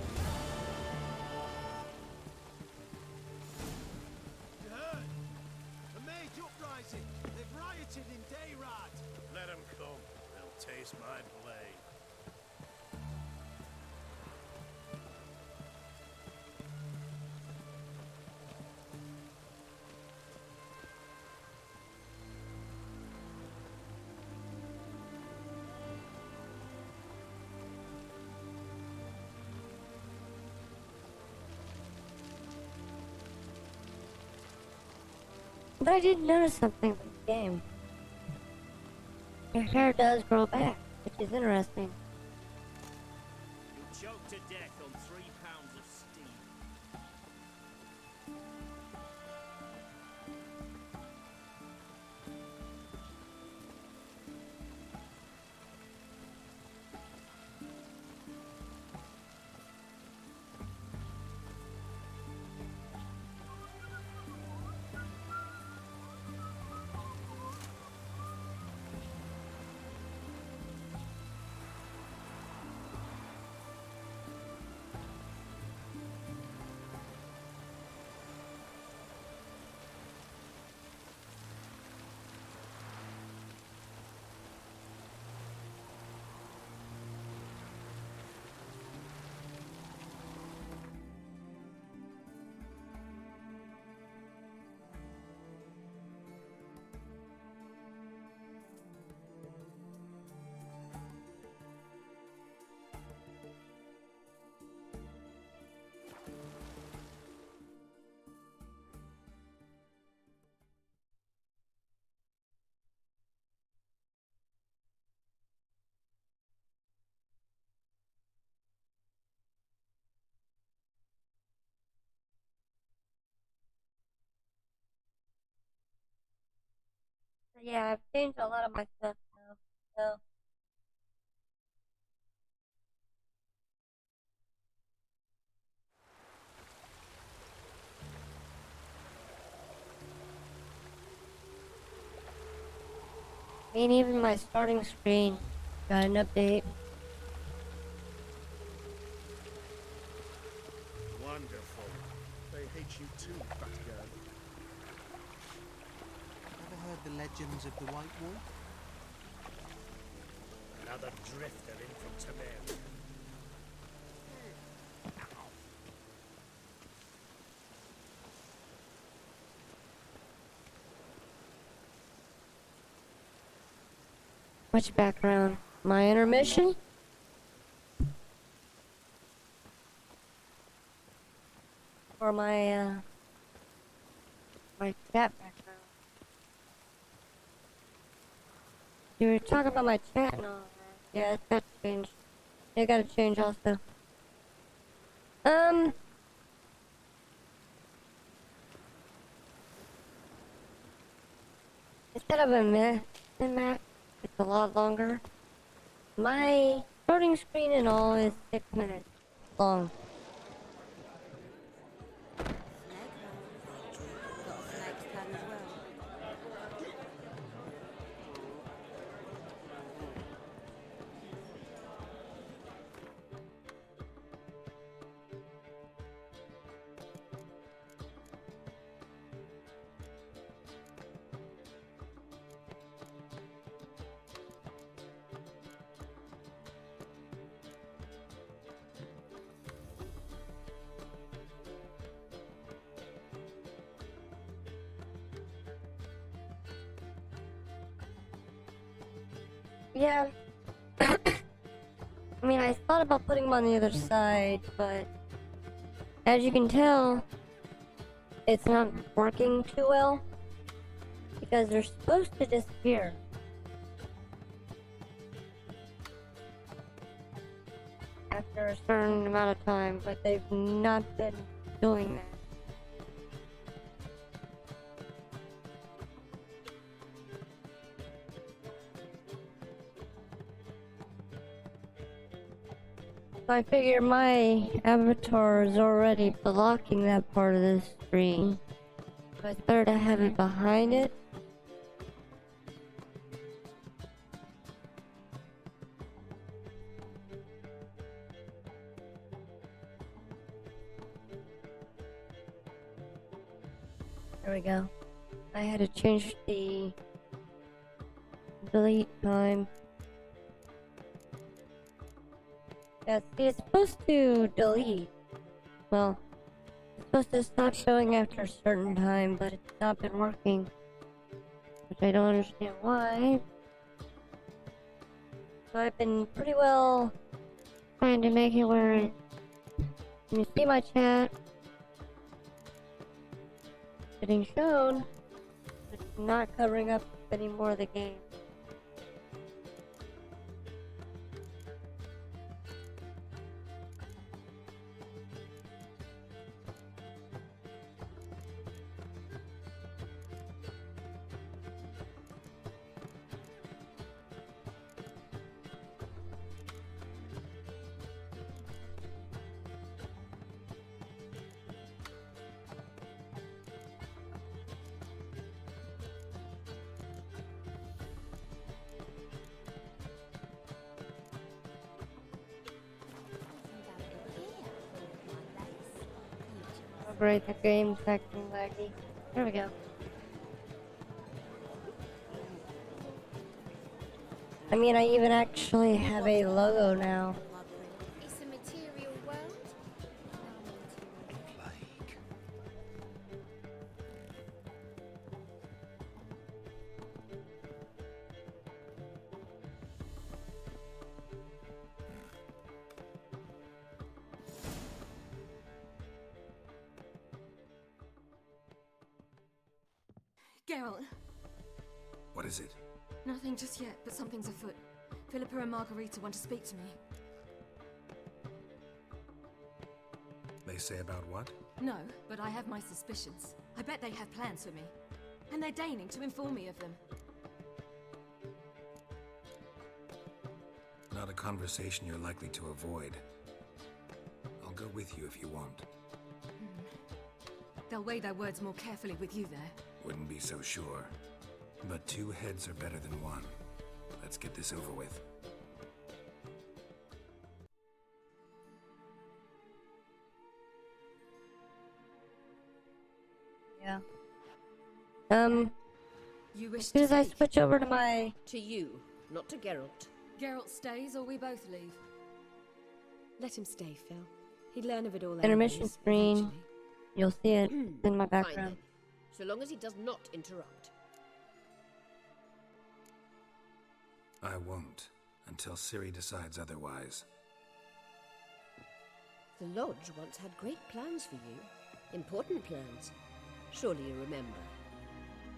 You heard? A mage uprising. They've rioted in Dayrad. Let them come. They'll taste my blade. But I did notice something with the game. Your hair does grow back, which is interesting. You'll choke to death on 3 pounds of steam. Yeah, I've changed a lot of my stuff now, so. I mean, even my starting screen got an update. Wonderful. They hate you too, fat girl. Ever heard the legends of the White Wolf? Another drifter in from Temeria. Much background. My intermission? Or my chat background. You were talking about my chat and all that. Yeah, it's got to change. It got to change also. Instead of a map, it's a lot longer. My starting screen and all is 6 minutes long. Yeah. I mean, I thought about putting them on the other side, but as you can tell, it's not working too well because they're supposed to disappear. After a certain amount of time, but they've not been doing that. So I figure my avatar is already blocking that part of the screen, so it's better to have it behind it. There we go. I had to change the delete time. Yeah, see, it's supposed to delete. Well, it's supposed to stop showing after a certain time, but it's not been working. Which I don't understand why. So I've been pretty well trying to make it where it... Can you see my chat? Getting shown. It's not covering up any more of the game. Great, the game's acting laggy. There we go. I mean, I even actually have a logo now. It's a material world. Geralt. What is it? Nothing just yet, but something's afoot. Philippa and Margarita want to speak to me. They say about what? No, but I have my suspicions. I bet they have plans for me. And they're deigning to inform me of them. Not a conversation you're likely to avoid. I'll go with you if you want. They'll weigh their words more carefully with you there. Wouldn't be so sure. But two heads are better than one. Let's get this over with. Yeah. You wish as soon as to I speak? switch over to my... To you, not to Geralt. Geralt stays or we both leave. Let him stay, Phil. He'd learn of it all intermission anyways, screen, eventually. you'll see it in my Fine background. then. So long as he does not interrupt. I won't, until Ciri decides otherwise. The Lodge once had great plans for you. Important plans. Surely you remember.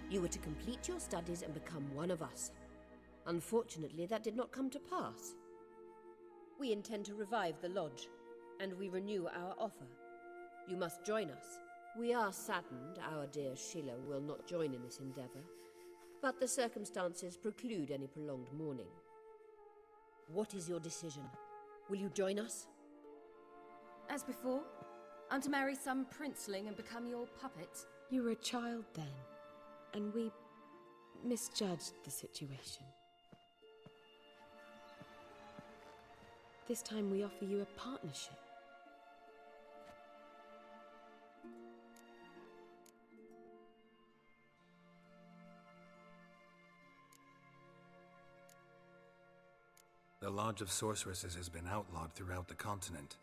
You were to complete your studies and become one of us. Unfortunately, that did not come to pass. We intend to revive the Lodge, and we renew our offer. You must join us. We are saddened our dear Sheila will not join in this endeavor, but the circumstances preclude any prolonged mourning. What is your decision? Will you join us? As before, I'm to marry some princeling and become your puppet. You were a child then, and we misjudged the situation. This time we offer you a partnership. The Lodge of Sorceresses has been outlawed throughout the continent.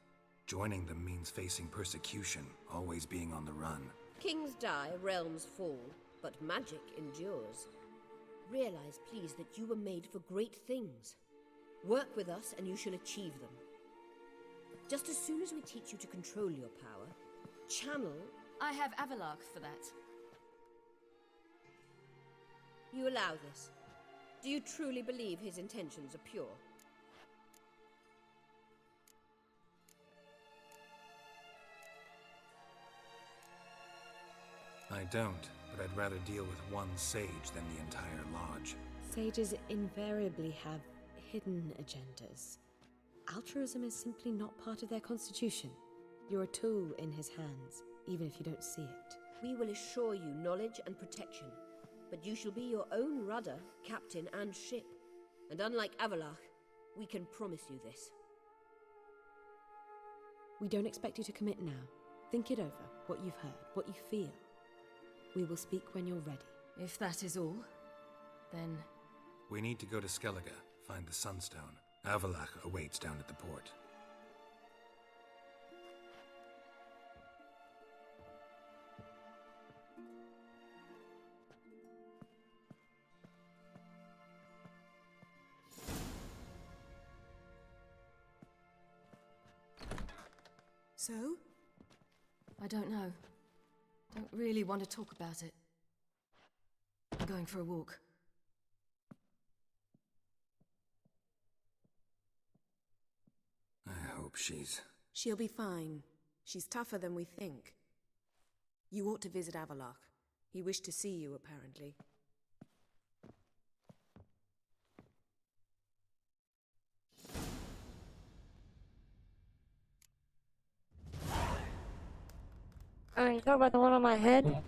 Joining them means facing persecution, always being on the run. Kings die, realms fall, but magic endures. Realize, please, that you were made for great things. Work with us and you shall achieve them. Just as soon as we teach you to control your power, channel... I have Avalark for that. You allow this? Do you truly believe his intentions are pure? I don't, but I'd rather deal with one sage than the entire lodge. Sages invariably have hidden agendas. Altruism is simply not part of their constitution. You're a tool in his hands, even if you don't see it. We will assure you knowledge and protection, but you shall be your own rudder, captain, and ship. And unlike Avalark, we can promise you this. We don't expect you to commit now. Think it over, what you've heard, what you feel. We will speak when you're ready. If that is all, then... We need to go to Skellige, find the Sunstone. Avalach awaits down at the port. So? I don't know. Don't really want to talk about it. I'm going for a walk. I hope she's... She'll be fine. She's tougher than we think. You ought to visit Avalark. He wished to see you, apparently. You talk about the one on my head?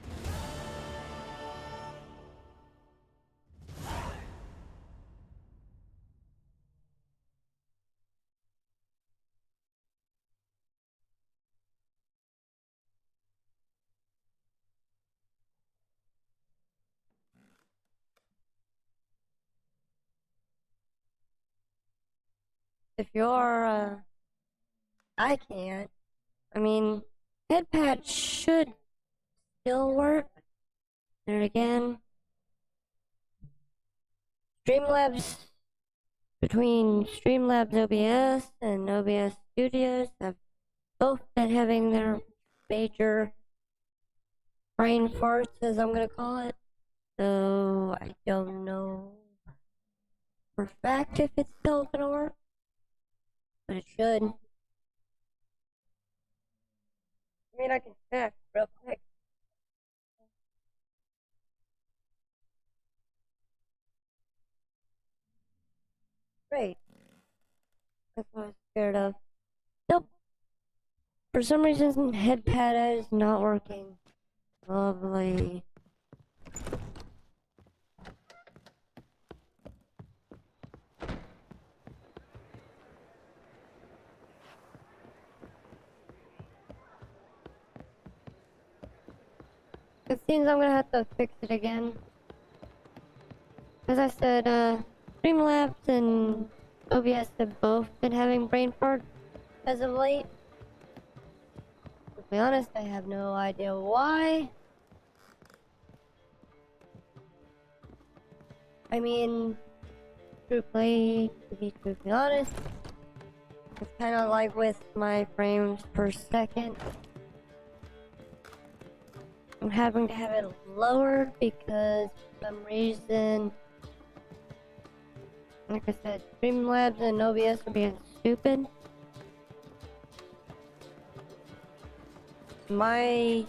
If you're, I can't. I mean, head patch should still work. There again. Streamlabs, between Streamlabs OBS and OBS Studios have both been having their major brain farts, as I'm gonna call it. So, I don't know for a fact if it's still gonna work. But it should. I mean, I can check real quick. Great. That's what I was scared of. Nope. For some reason, headpad is not working. Lovely. It seems I'm gonna have to fix it again. As I said, Streamlabs and OBS have both been having brain farts as of late. To be honest, I have no idea why. I mean, to be truthfully honest, it's kind of like with my frames per second. I'm having to have it lowered because for some reason, like I said, Streamlabs and OBS are being stupid. My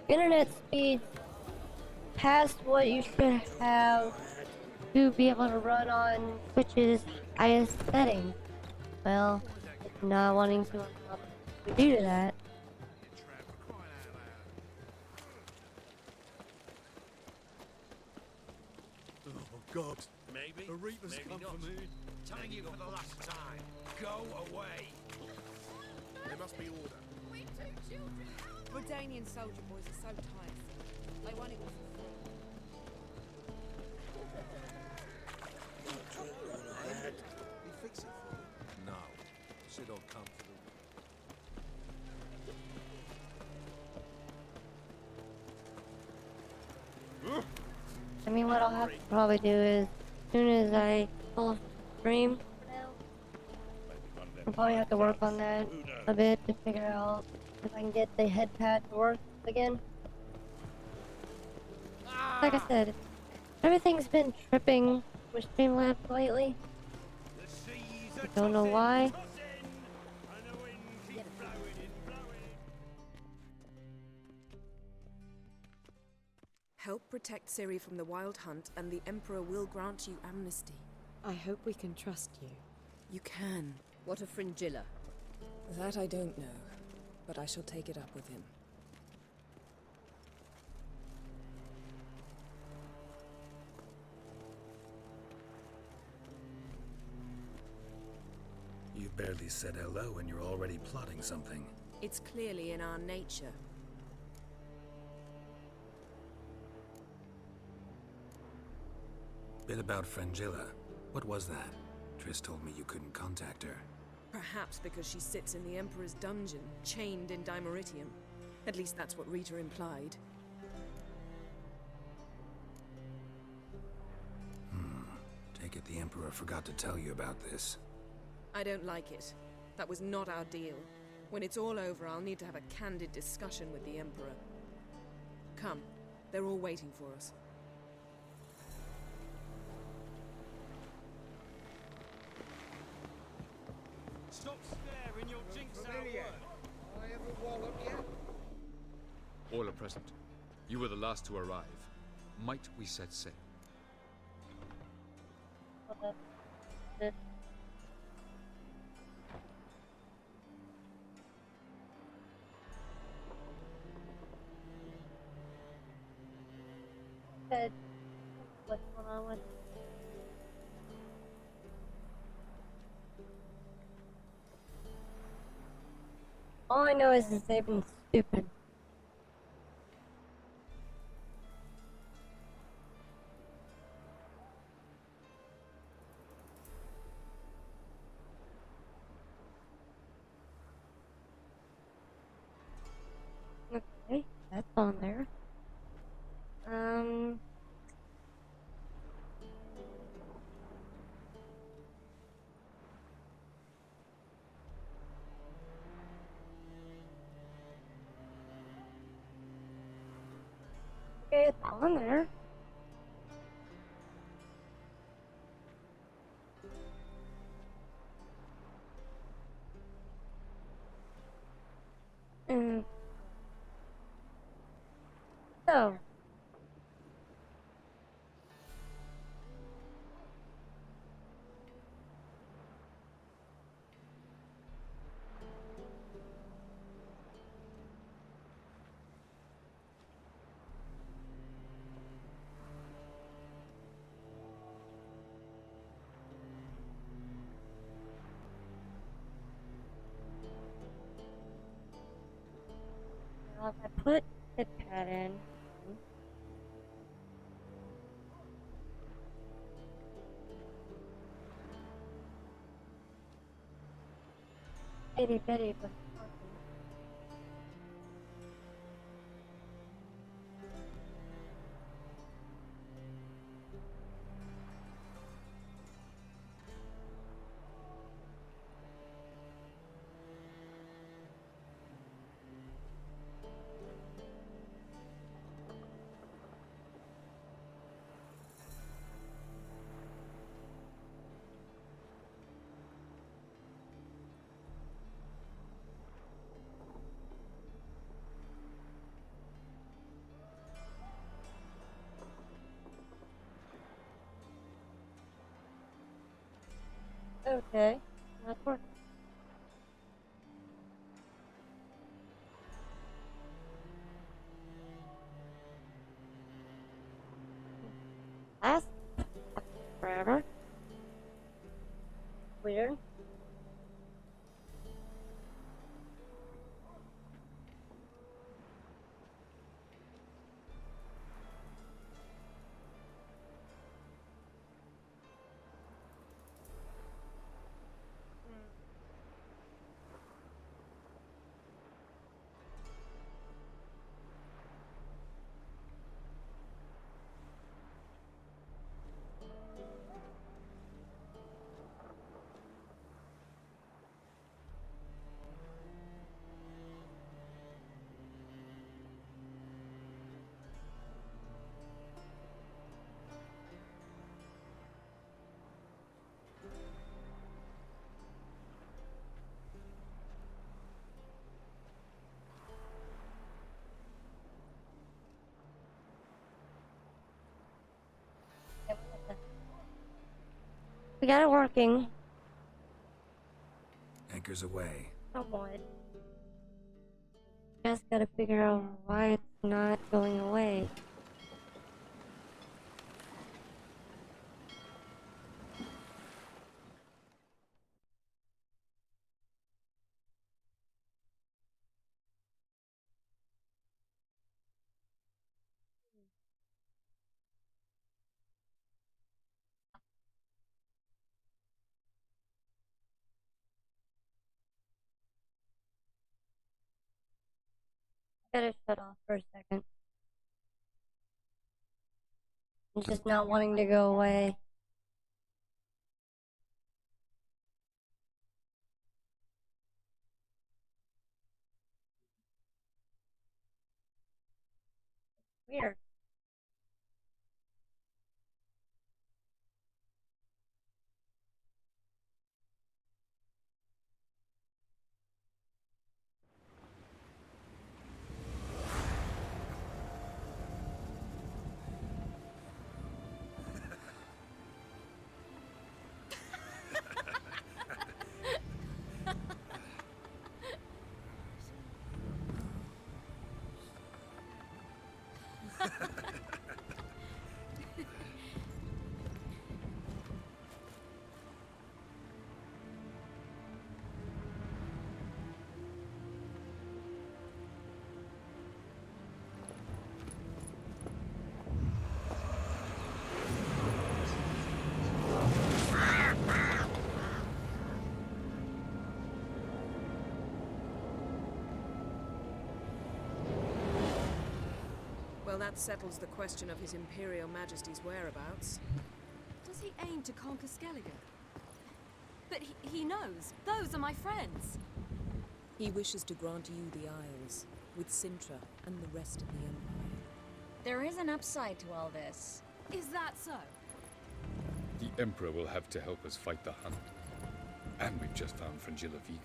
internet speeds past what you should have to be able to run on Twitch's highest setting. Well, it's not wanting to due to that. God. Maybe. The Reaper's maybe come not. for me. Telling you for the last time. Go away. There must be order. Redanian soldier boys are so tiresome. They want it all for free. You fix it for me? No. Said I'll come for the... I mean, what I'll have to probably do is, as soon as I full stream, I'll probably have to work on that a bit to figure out if I can get the head pad to work again. Like I said, everything's been tripping with Streamlabs lately. I don't know why. Help protect Ciri from the Wild Hunt, and the Emperor will grant you amnesty. I hope we can trust you. You can. What of Fringilla? That I don't know, but I shall take it up with him. You've barely said hello and you're already plotting something. It's clearly in our nature. Bit about Fringilla. What was that? Triss told me you couldn't contact her. Perhaps because she sits in the Emperor's dungeon, chained in Dimeritium. At least that's what Rita implied. Take it the Emperor forgot to tell you about this. I don't like it. That was not our deal. When it's all over, I'll need to have a candid discussion with the Emperor. Come, they're all waiting for us. Stop staring, you'll jinx our Familiar. work. I ever wallop yet? All are present. You were the last to arrive. Might we set sail? What's going on with all I know is that they've been stupid. Okay, that's on there. Okay, it's on there. So. Now if I put the pad in, itty bitty, but okay, that's working. Last forever. Weird. We got it working. Anchor's away. Somewhat. Just gotta figure out why it's not going away. Gotta shut off for a second. I'm just not wanting to go away. Weird. Well, that settles the question of His Imperial Majesty's whereabouts. Does he aim to conquer Skellige? But he knows. Those are my friends. He wishes to grant you the Isles, with Sintra and the rest of the Empire. There is an upside to all this. Is that so? The Emperor will have to help us fight the Hunt. And we've just found Fringilla Vigo.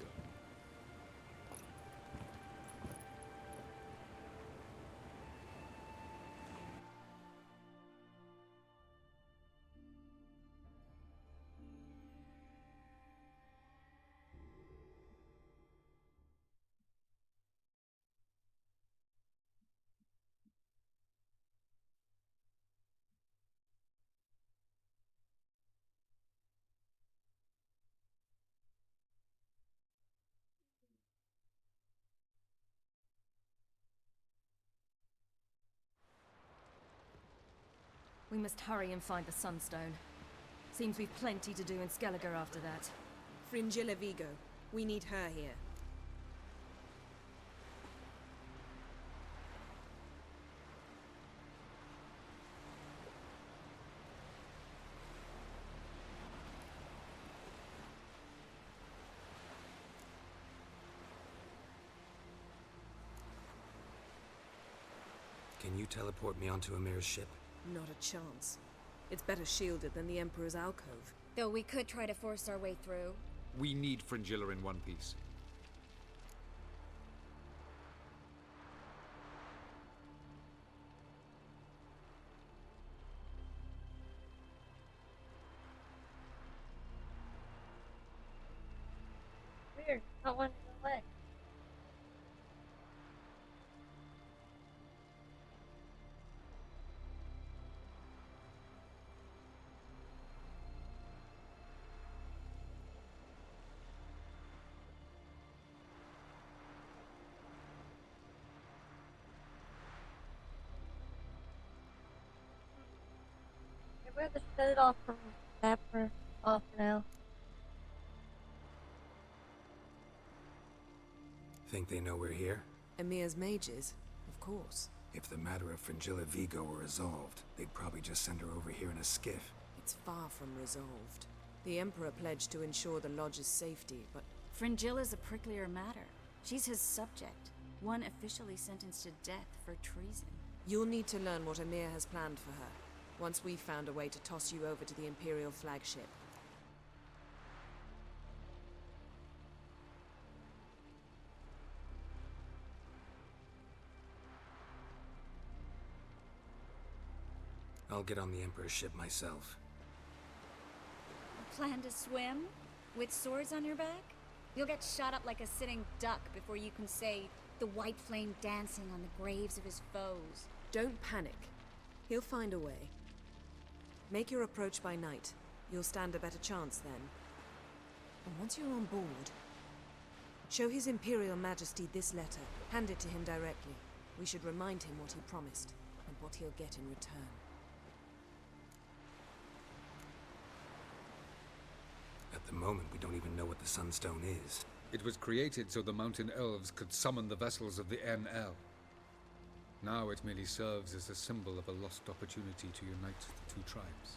We must hurry and find the Sunstone. Seems we've plenty to do in Skellige after that. Fringilla Vigo. We need her here. Can you teleport me onto Amir's ship? Not a chance. It's better shielded than the Emperor's alcove. Though we could try to force our way through. We need Fringilla in one piece. Weird. Not wanting to go away. Maybe we have to shut it off from that for off now. Think they know we're here? Emir's mages? Of course. If the matter of Fringilla Vigo were resolved, they'd probably just send her over here in a skiff. It's far from resolved. The Emperor pledged to ensure the Lodge's safety, but... Fringilla's a pricklier matter. She's his subject, one officially sentenced to death for treason. You'll need to learn what Emir has planned for her, once we've found a way to toss you over to the Imperial flagship. I'll get on the Emperor's ship myself. plan to swim? With swords on your back? You'll get shot up like a sitting duck before you can say the white flame dancing on the graves of his foes. Don't panic. He'll find a way. Make your approach by night. You'll stand a better chance then. And once you're on board, show His Imperial Majesty this letter. Hand it to him directly. We should remind him what he promised, and what he'll get in return. At the moment, we don't even know what the Sunstone is. It was created so the mountain elves could summon the vessels of the NL. Now it merely serves as a symbol of a lost opportunity to unite the two tribes.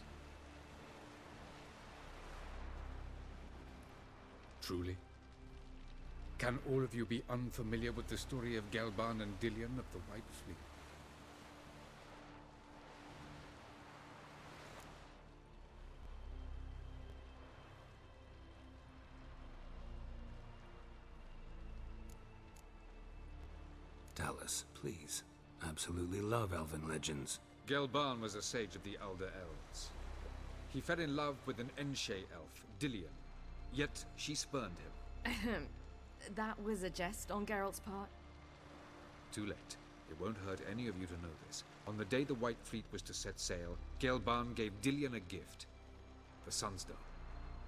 Truly? Can all of you be unfamiliar with the story of Gelban and Dillion of the White Fleet? Tell us, please. Absolutely love elven legends. Gelban was a sage of the Elder Elves. He fell in love with an Enshe elf, Dillion, yet she spurned him. That was a jest on Geralt's part. Too late. It won't hurt any of you to know this. On the day the White Fleet was to set sail, Gelban gave Dillion a gift. The Sunstone.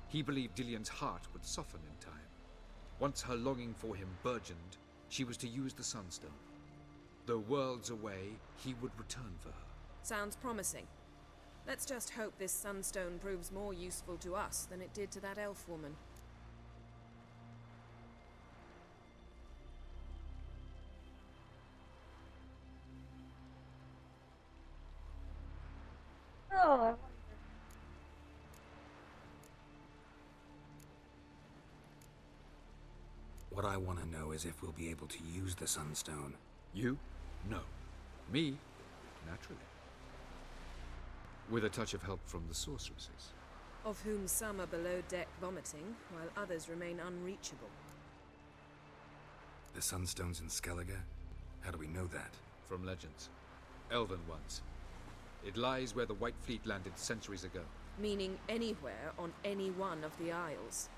He believed Dillion's heart would soften in time. Once her longing for him burgeoned, she was to use the Sunstone. Though worlds away, he would return for her. Sounds promising. Let's just hope this Sunstone proves more useful to us than it did to that elf woman. Oh, What I want to know is if we'll be able to use the Sunstone. You? No. Me? Naturally. With a touch of help from the sorceresses. Of whom some are below deck vomiting, while others remain unreachable. The Sunstone's in Skellige? How do we know that? From legends. Elven ones. It lies where the White Fleet landed centuries ago. Meaning anywhere on any one of the Isles.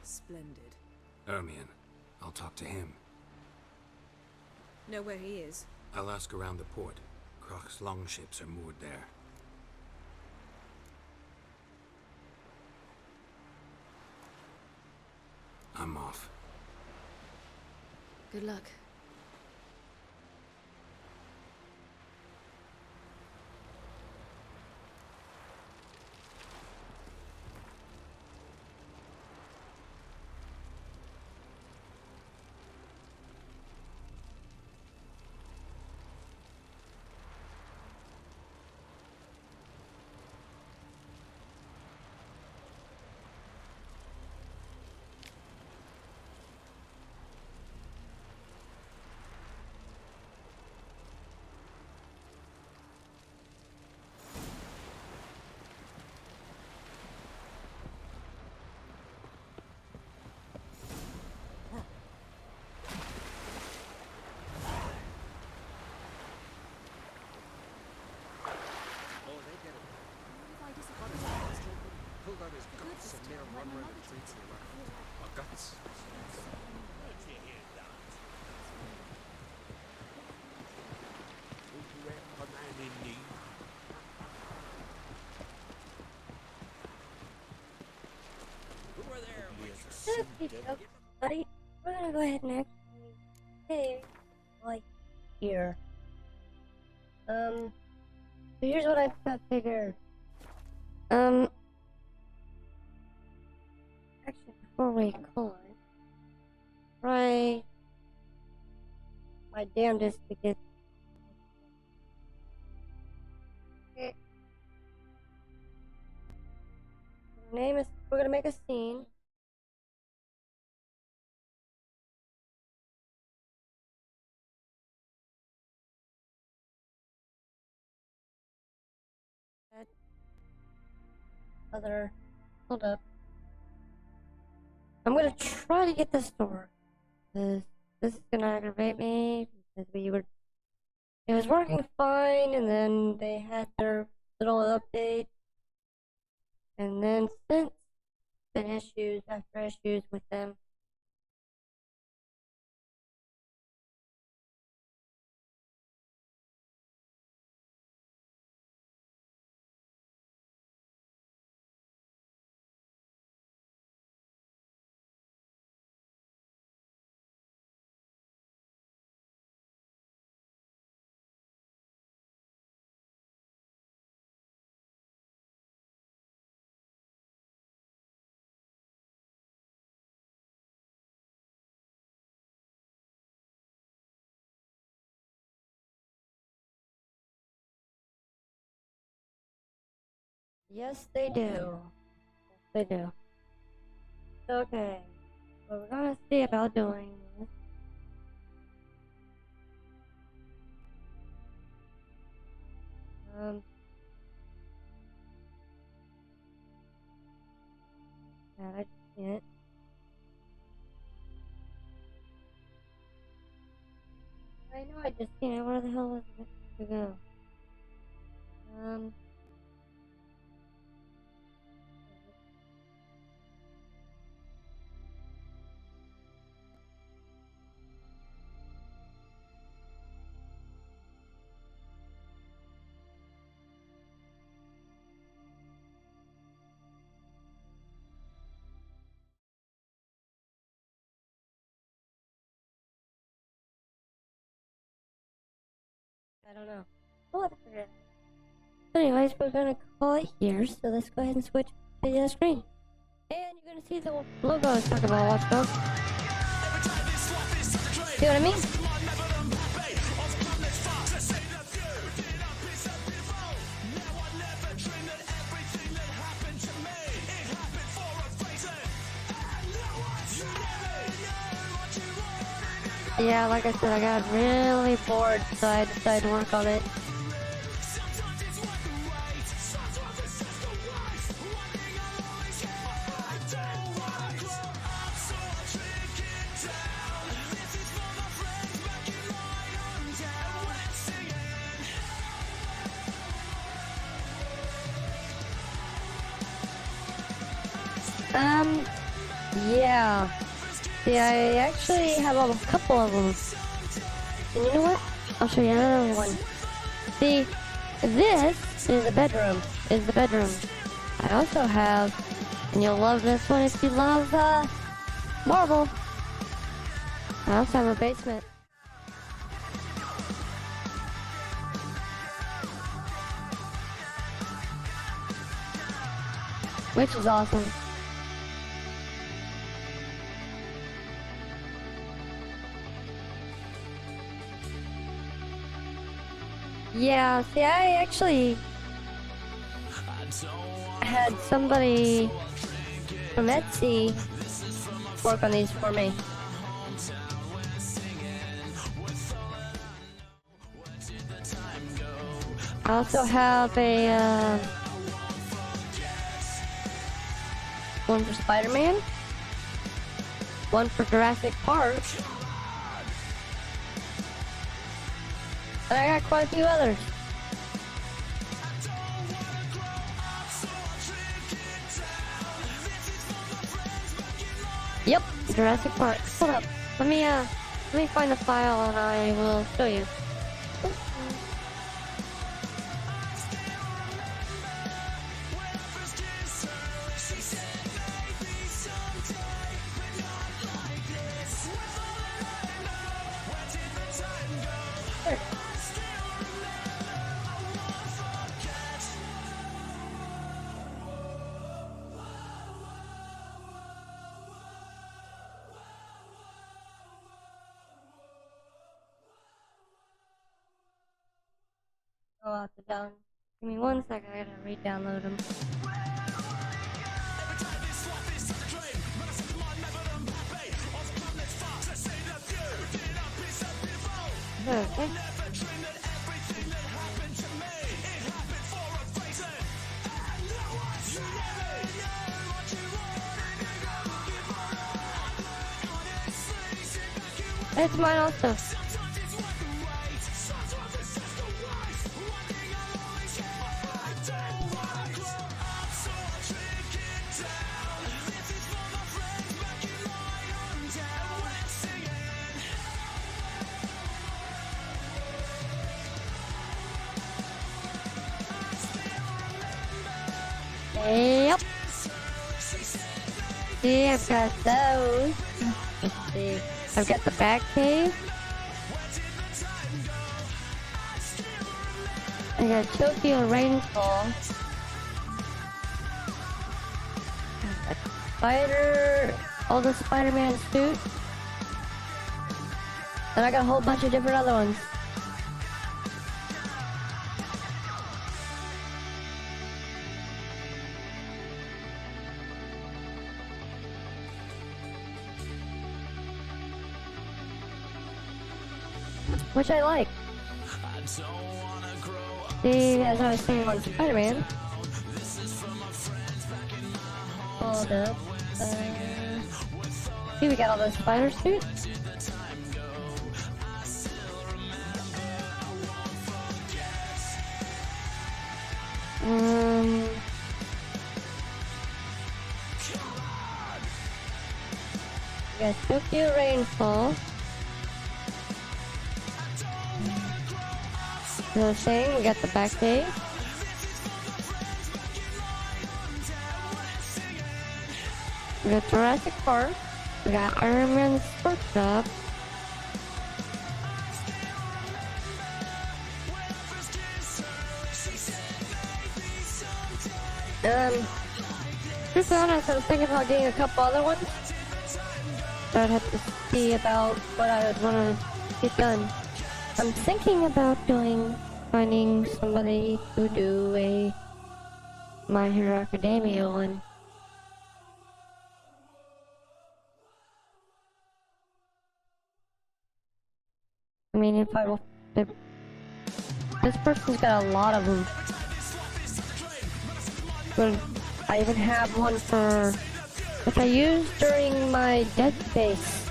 Splendid. Ermion. I'll talk to him. Know where he is? I'll ask around the port. Croc's longships are moored there. I'm off. Good luck. Pulled out his guts and made him run around the streets and around. Our guts? Where'd you hear that? Would you help a man in need? Who are there? okay, buddy. We're gonna go ahead and actually save like here. So here's what I've got figured. Actually, before we call it, try my damnedest to get. Okay. Name is. We're gonna make a scene. Hold up. I'm gonna try to get this door. This is gonna aggravate me because it was working fine, and then they had their little update, and then since been issues after issues with them. Yes, they do. They do. Okay. So we're gonna see about doing this. Yeah, I just can't. I know I just can't. Where the hell was it to go? I don't know. We'll have to figure it out. So anyways, we're gonna call it here, so let's go ahead and switch to the screen. And you're gonna see the logo I was talking about, Watch Dogs. See what I mean? Yeah, like I said, I got really bored, so I decided to work on it. Yeah. See, I actually have a couple of them. And you know what? I'll show you another one. See, this is the bedroom. I also have, and you'll love this one if you love marble. I also have a basement. Which is awesome. Yeah, see, I actually had somebody from Etsy work on these for me. I also have a one for Spider-Man, one for Jurassic Park, and I got quite a few others. Yep, Jurassic Park. Hold up. Let me find the file and I will show you. Go out the down. Give me 1 second, I gotta re-download them. Okay. It's mine also. Yep. See, I've got those. Let's see. I've got the back cave. I got Tokyo Rainfall. Spider, all the Spider-Man suit. And I got a whole bunch of different other ones. Which I like. See, as I was saying on Spider-Man. Hold up. See, we got all those spider suits. We got Tokyo Rainfall. As I was saying, we got the back cave. We got Jurassic Park. We got Iron Man's workshop. To be honest, I was thinking about getting a couple other ones. So I'd have to see about what I would want to get done. I'm thinking about finding somebody to do a My Hero Academia one. I mean, if this person's got a lot of them. But I even have one which I used during my Dead Space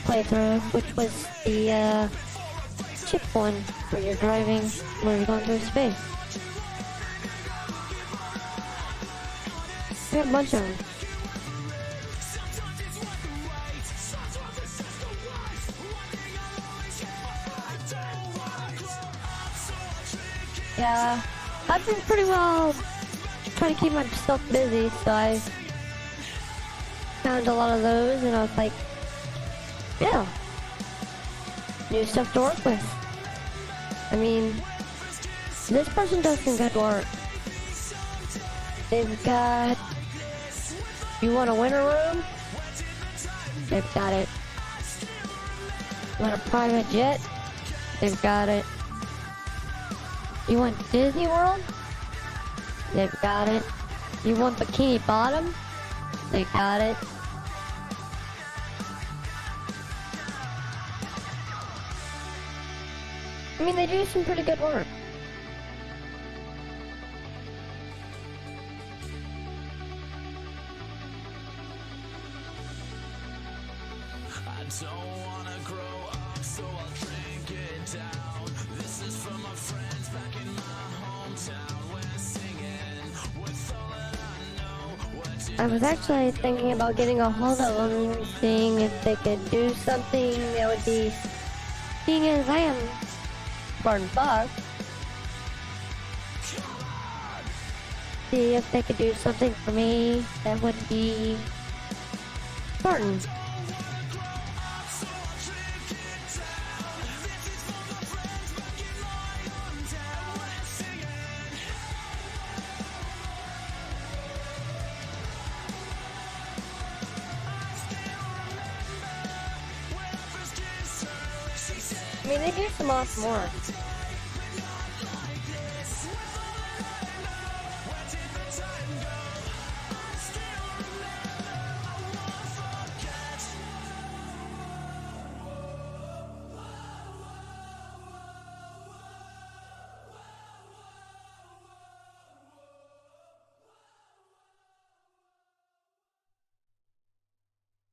playthrough, which was the ship one, where you're driving, where you're going through space. I have a bunch of them. Yeah, I've been pretty well trying to keep myself busy, so I found a lot of those, and I was like, yeah, new stuff to work with. I mean, this person does some good work. They've got, you want a winter room? They've got it. You want a private jet? They've got it. You want Disney World? They've got it. You want Bikini Bottom? They got it. I mean, they do some pretty good work. I don't wanna grow up, so I'll drink it down. This is for my friends back in my hometown. We're singing with all that I know. I was actually thinking about getting a hold of them, seeing if they could do something that would be, seeing as I am Spartan Fox, see if they could do something for me that would be Spartan. I mean, they do some awesome work.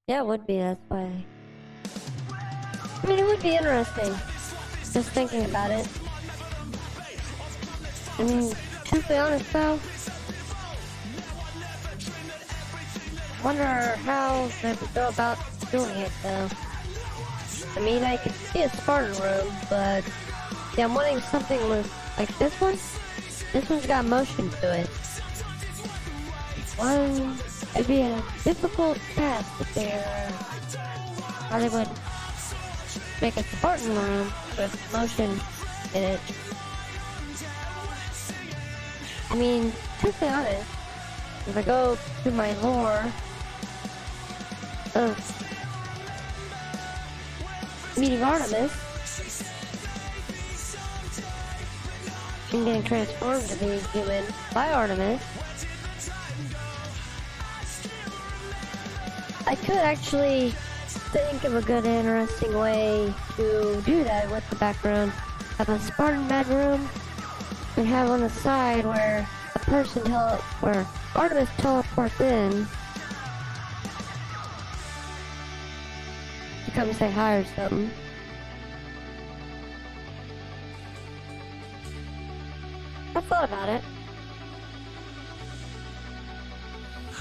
Yeah, it would be, that's why. I mean, it would be interesting, just thinking about it. I mean, to be honest though, wonder how they would go about doing it though. I mean, I could see a Spartan room, but yeah, I'm wanting something with, like this one. This one's got motion to it. it'd be a difficult task if they would make a Spartan room with motion in it. I mean, to be honest, if I go to my lore of meeting Artemis and getting transformed to be human by Artemis, I could actually think of a good, interesting way to do that with the background. Have a Spartan bedroom and have on the side where a person where Artemis teleports in to come say hi or something. I thought about it.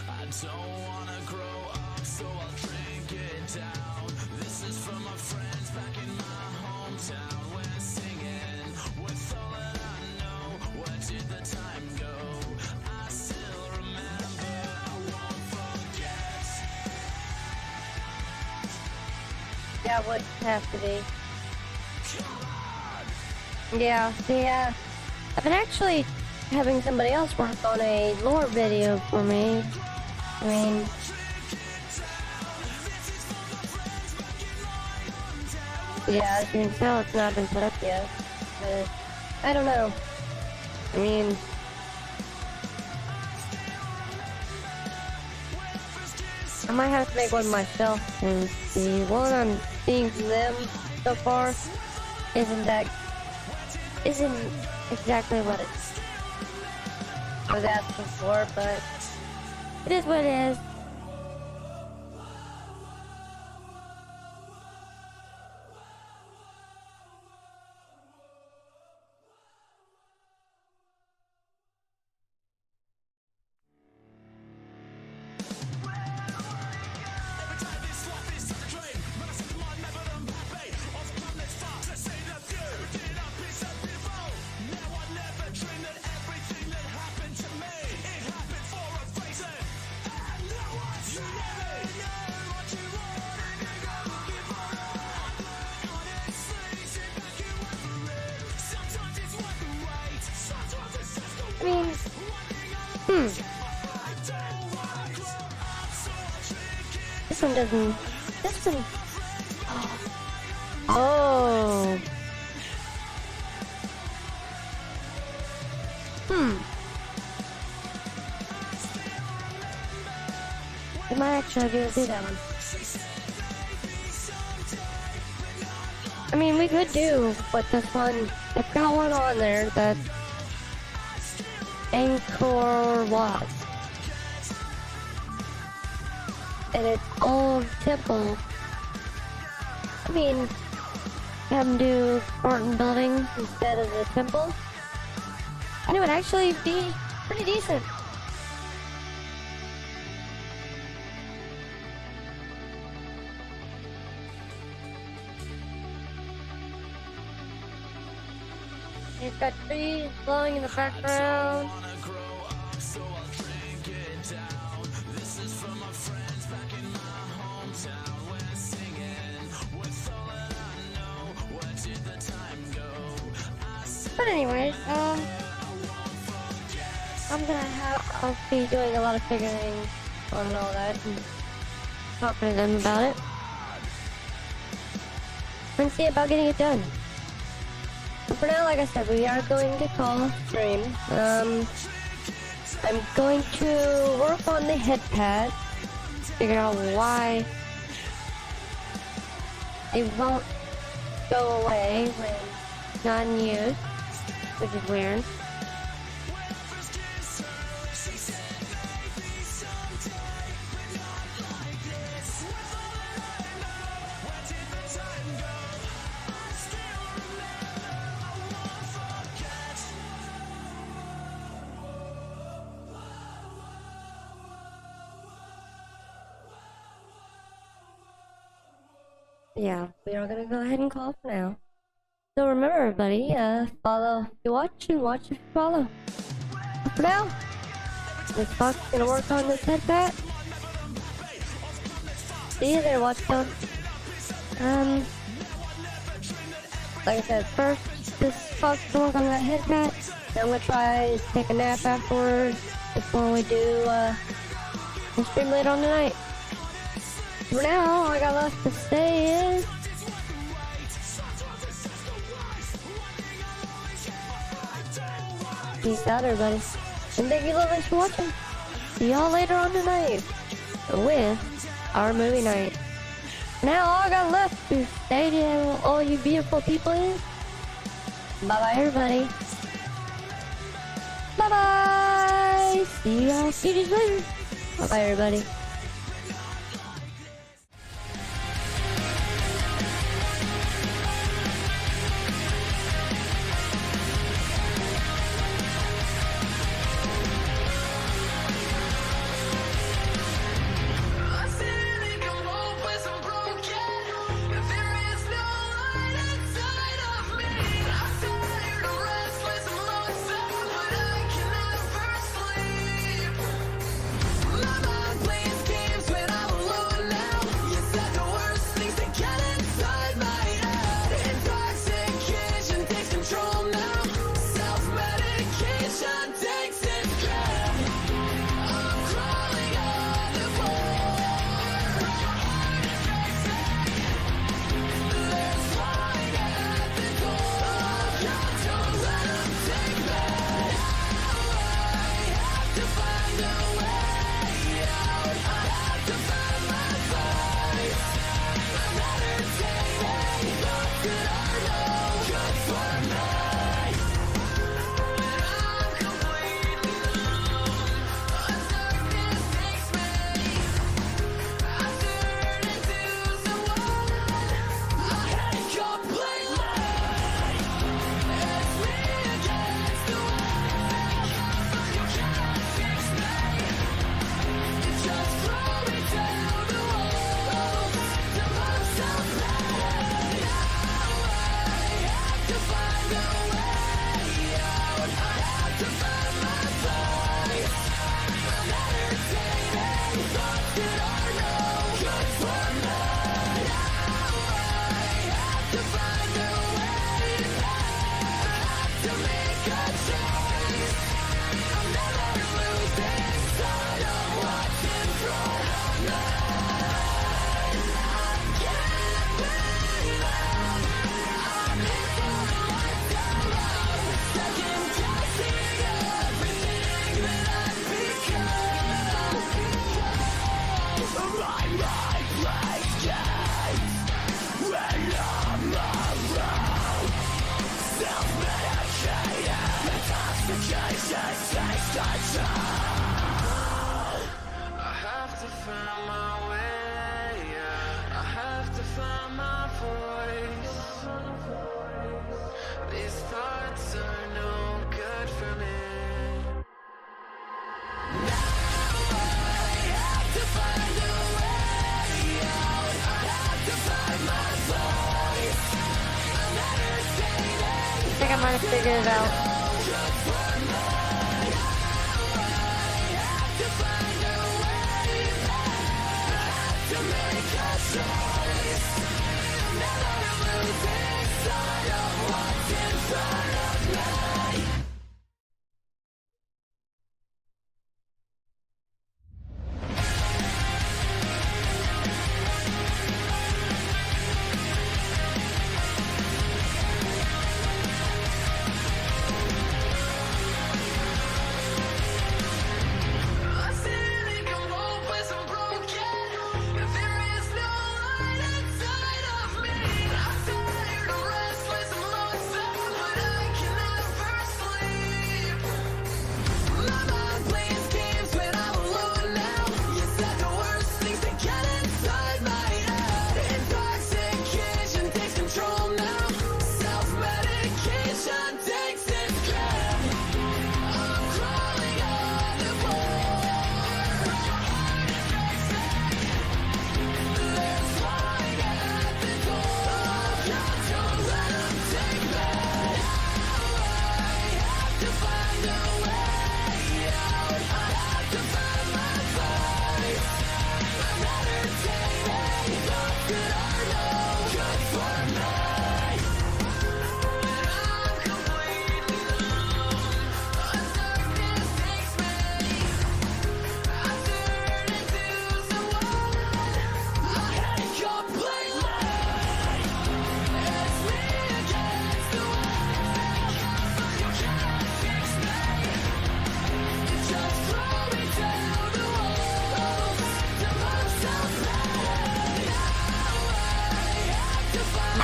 I don't wanna grow up, so I'll drink it down. This is from my friends back in my hometown. We're singing with all that I know. Where did the time go? I still remember, I won't forget. Yeah, it would have to be. Yeah, I've been actually having somebody else work on a lore video for me. I mean, yeah, as you can tell, it's not been put up yet. But I don't know. I mean, I might have to make one myself, because the one I'm seeing from them so far isn't exactly what I was asking for, but it is what it is. This one doesn't. This one. Oh. I might actually be able to do that one. I mean, we could do what this one. I've got one on there that Angkor was. And its old temple. I mean, have them do Spartan buildings instead of the temple. And it would actually be pretty decent. It's got trees blowing in the background. But anyways, I'll be doing a lot of figuring on all that and talking to them about it. And see about getting it done. But for now, like I said, we are going to call a stream. I'm going to work on the head pad, figure out why it won't go away when it's not in use, which is weird. Yeah, we are gonna go ahead and call for now. So remember, everybody, follow if you watch and watch if you follow. For now, This Fox gonna work on this headbat. See you there, Watchstone. Like I said, first, this Fox gonna work on that headbat. Then I'm gonna try to take a nap afterwards before we do, the stream later on tonight. For now, all I got left to say is... peace out, everybody. And thank you so much for watching. See y'all later on tonight with our movie night. Now all I got left to say to all you beautiful people is bye-bye, everybody. Bye-bye. See y'all later. Bye-bye, everybody. I think I might have figured it out.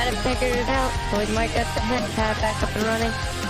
kind of figured it out, so we might get the head pad back up and running.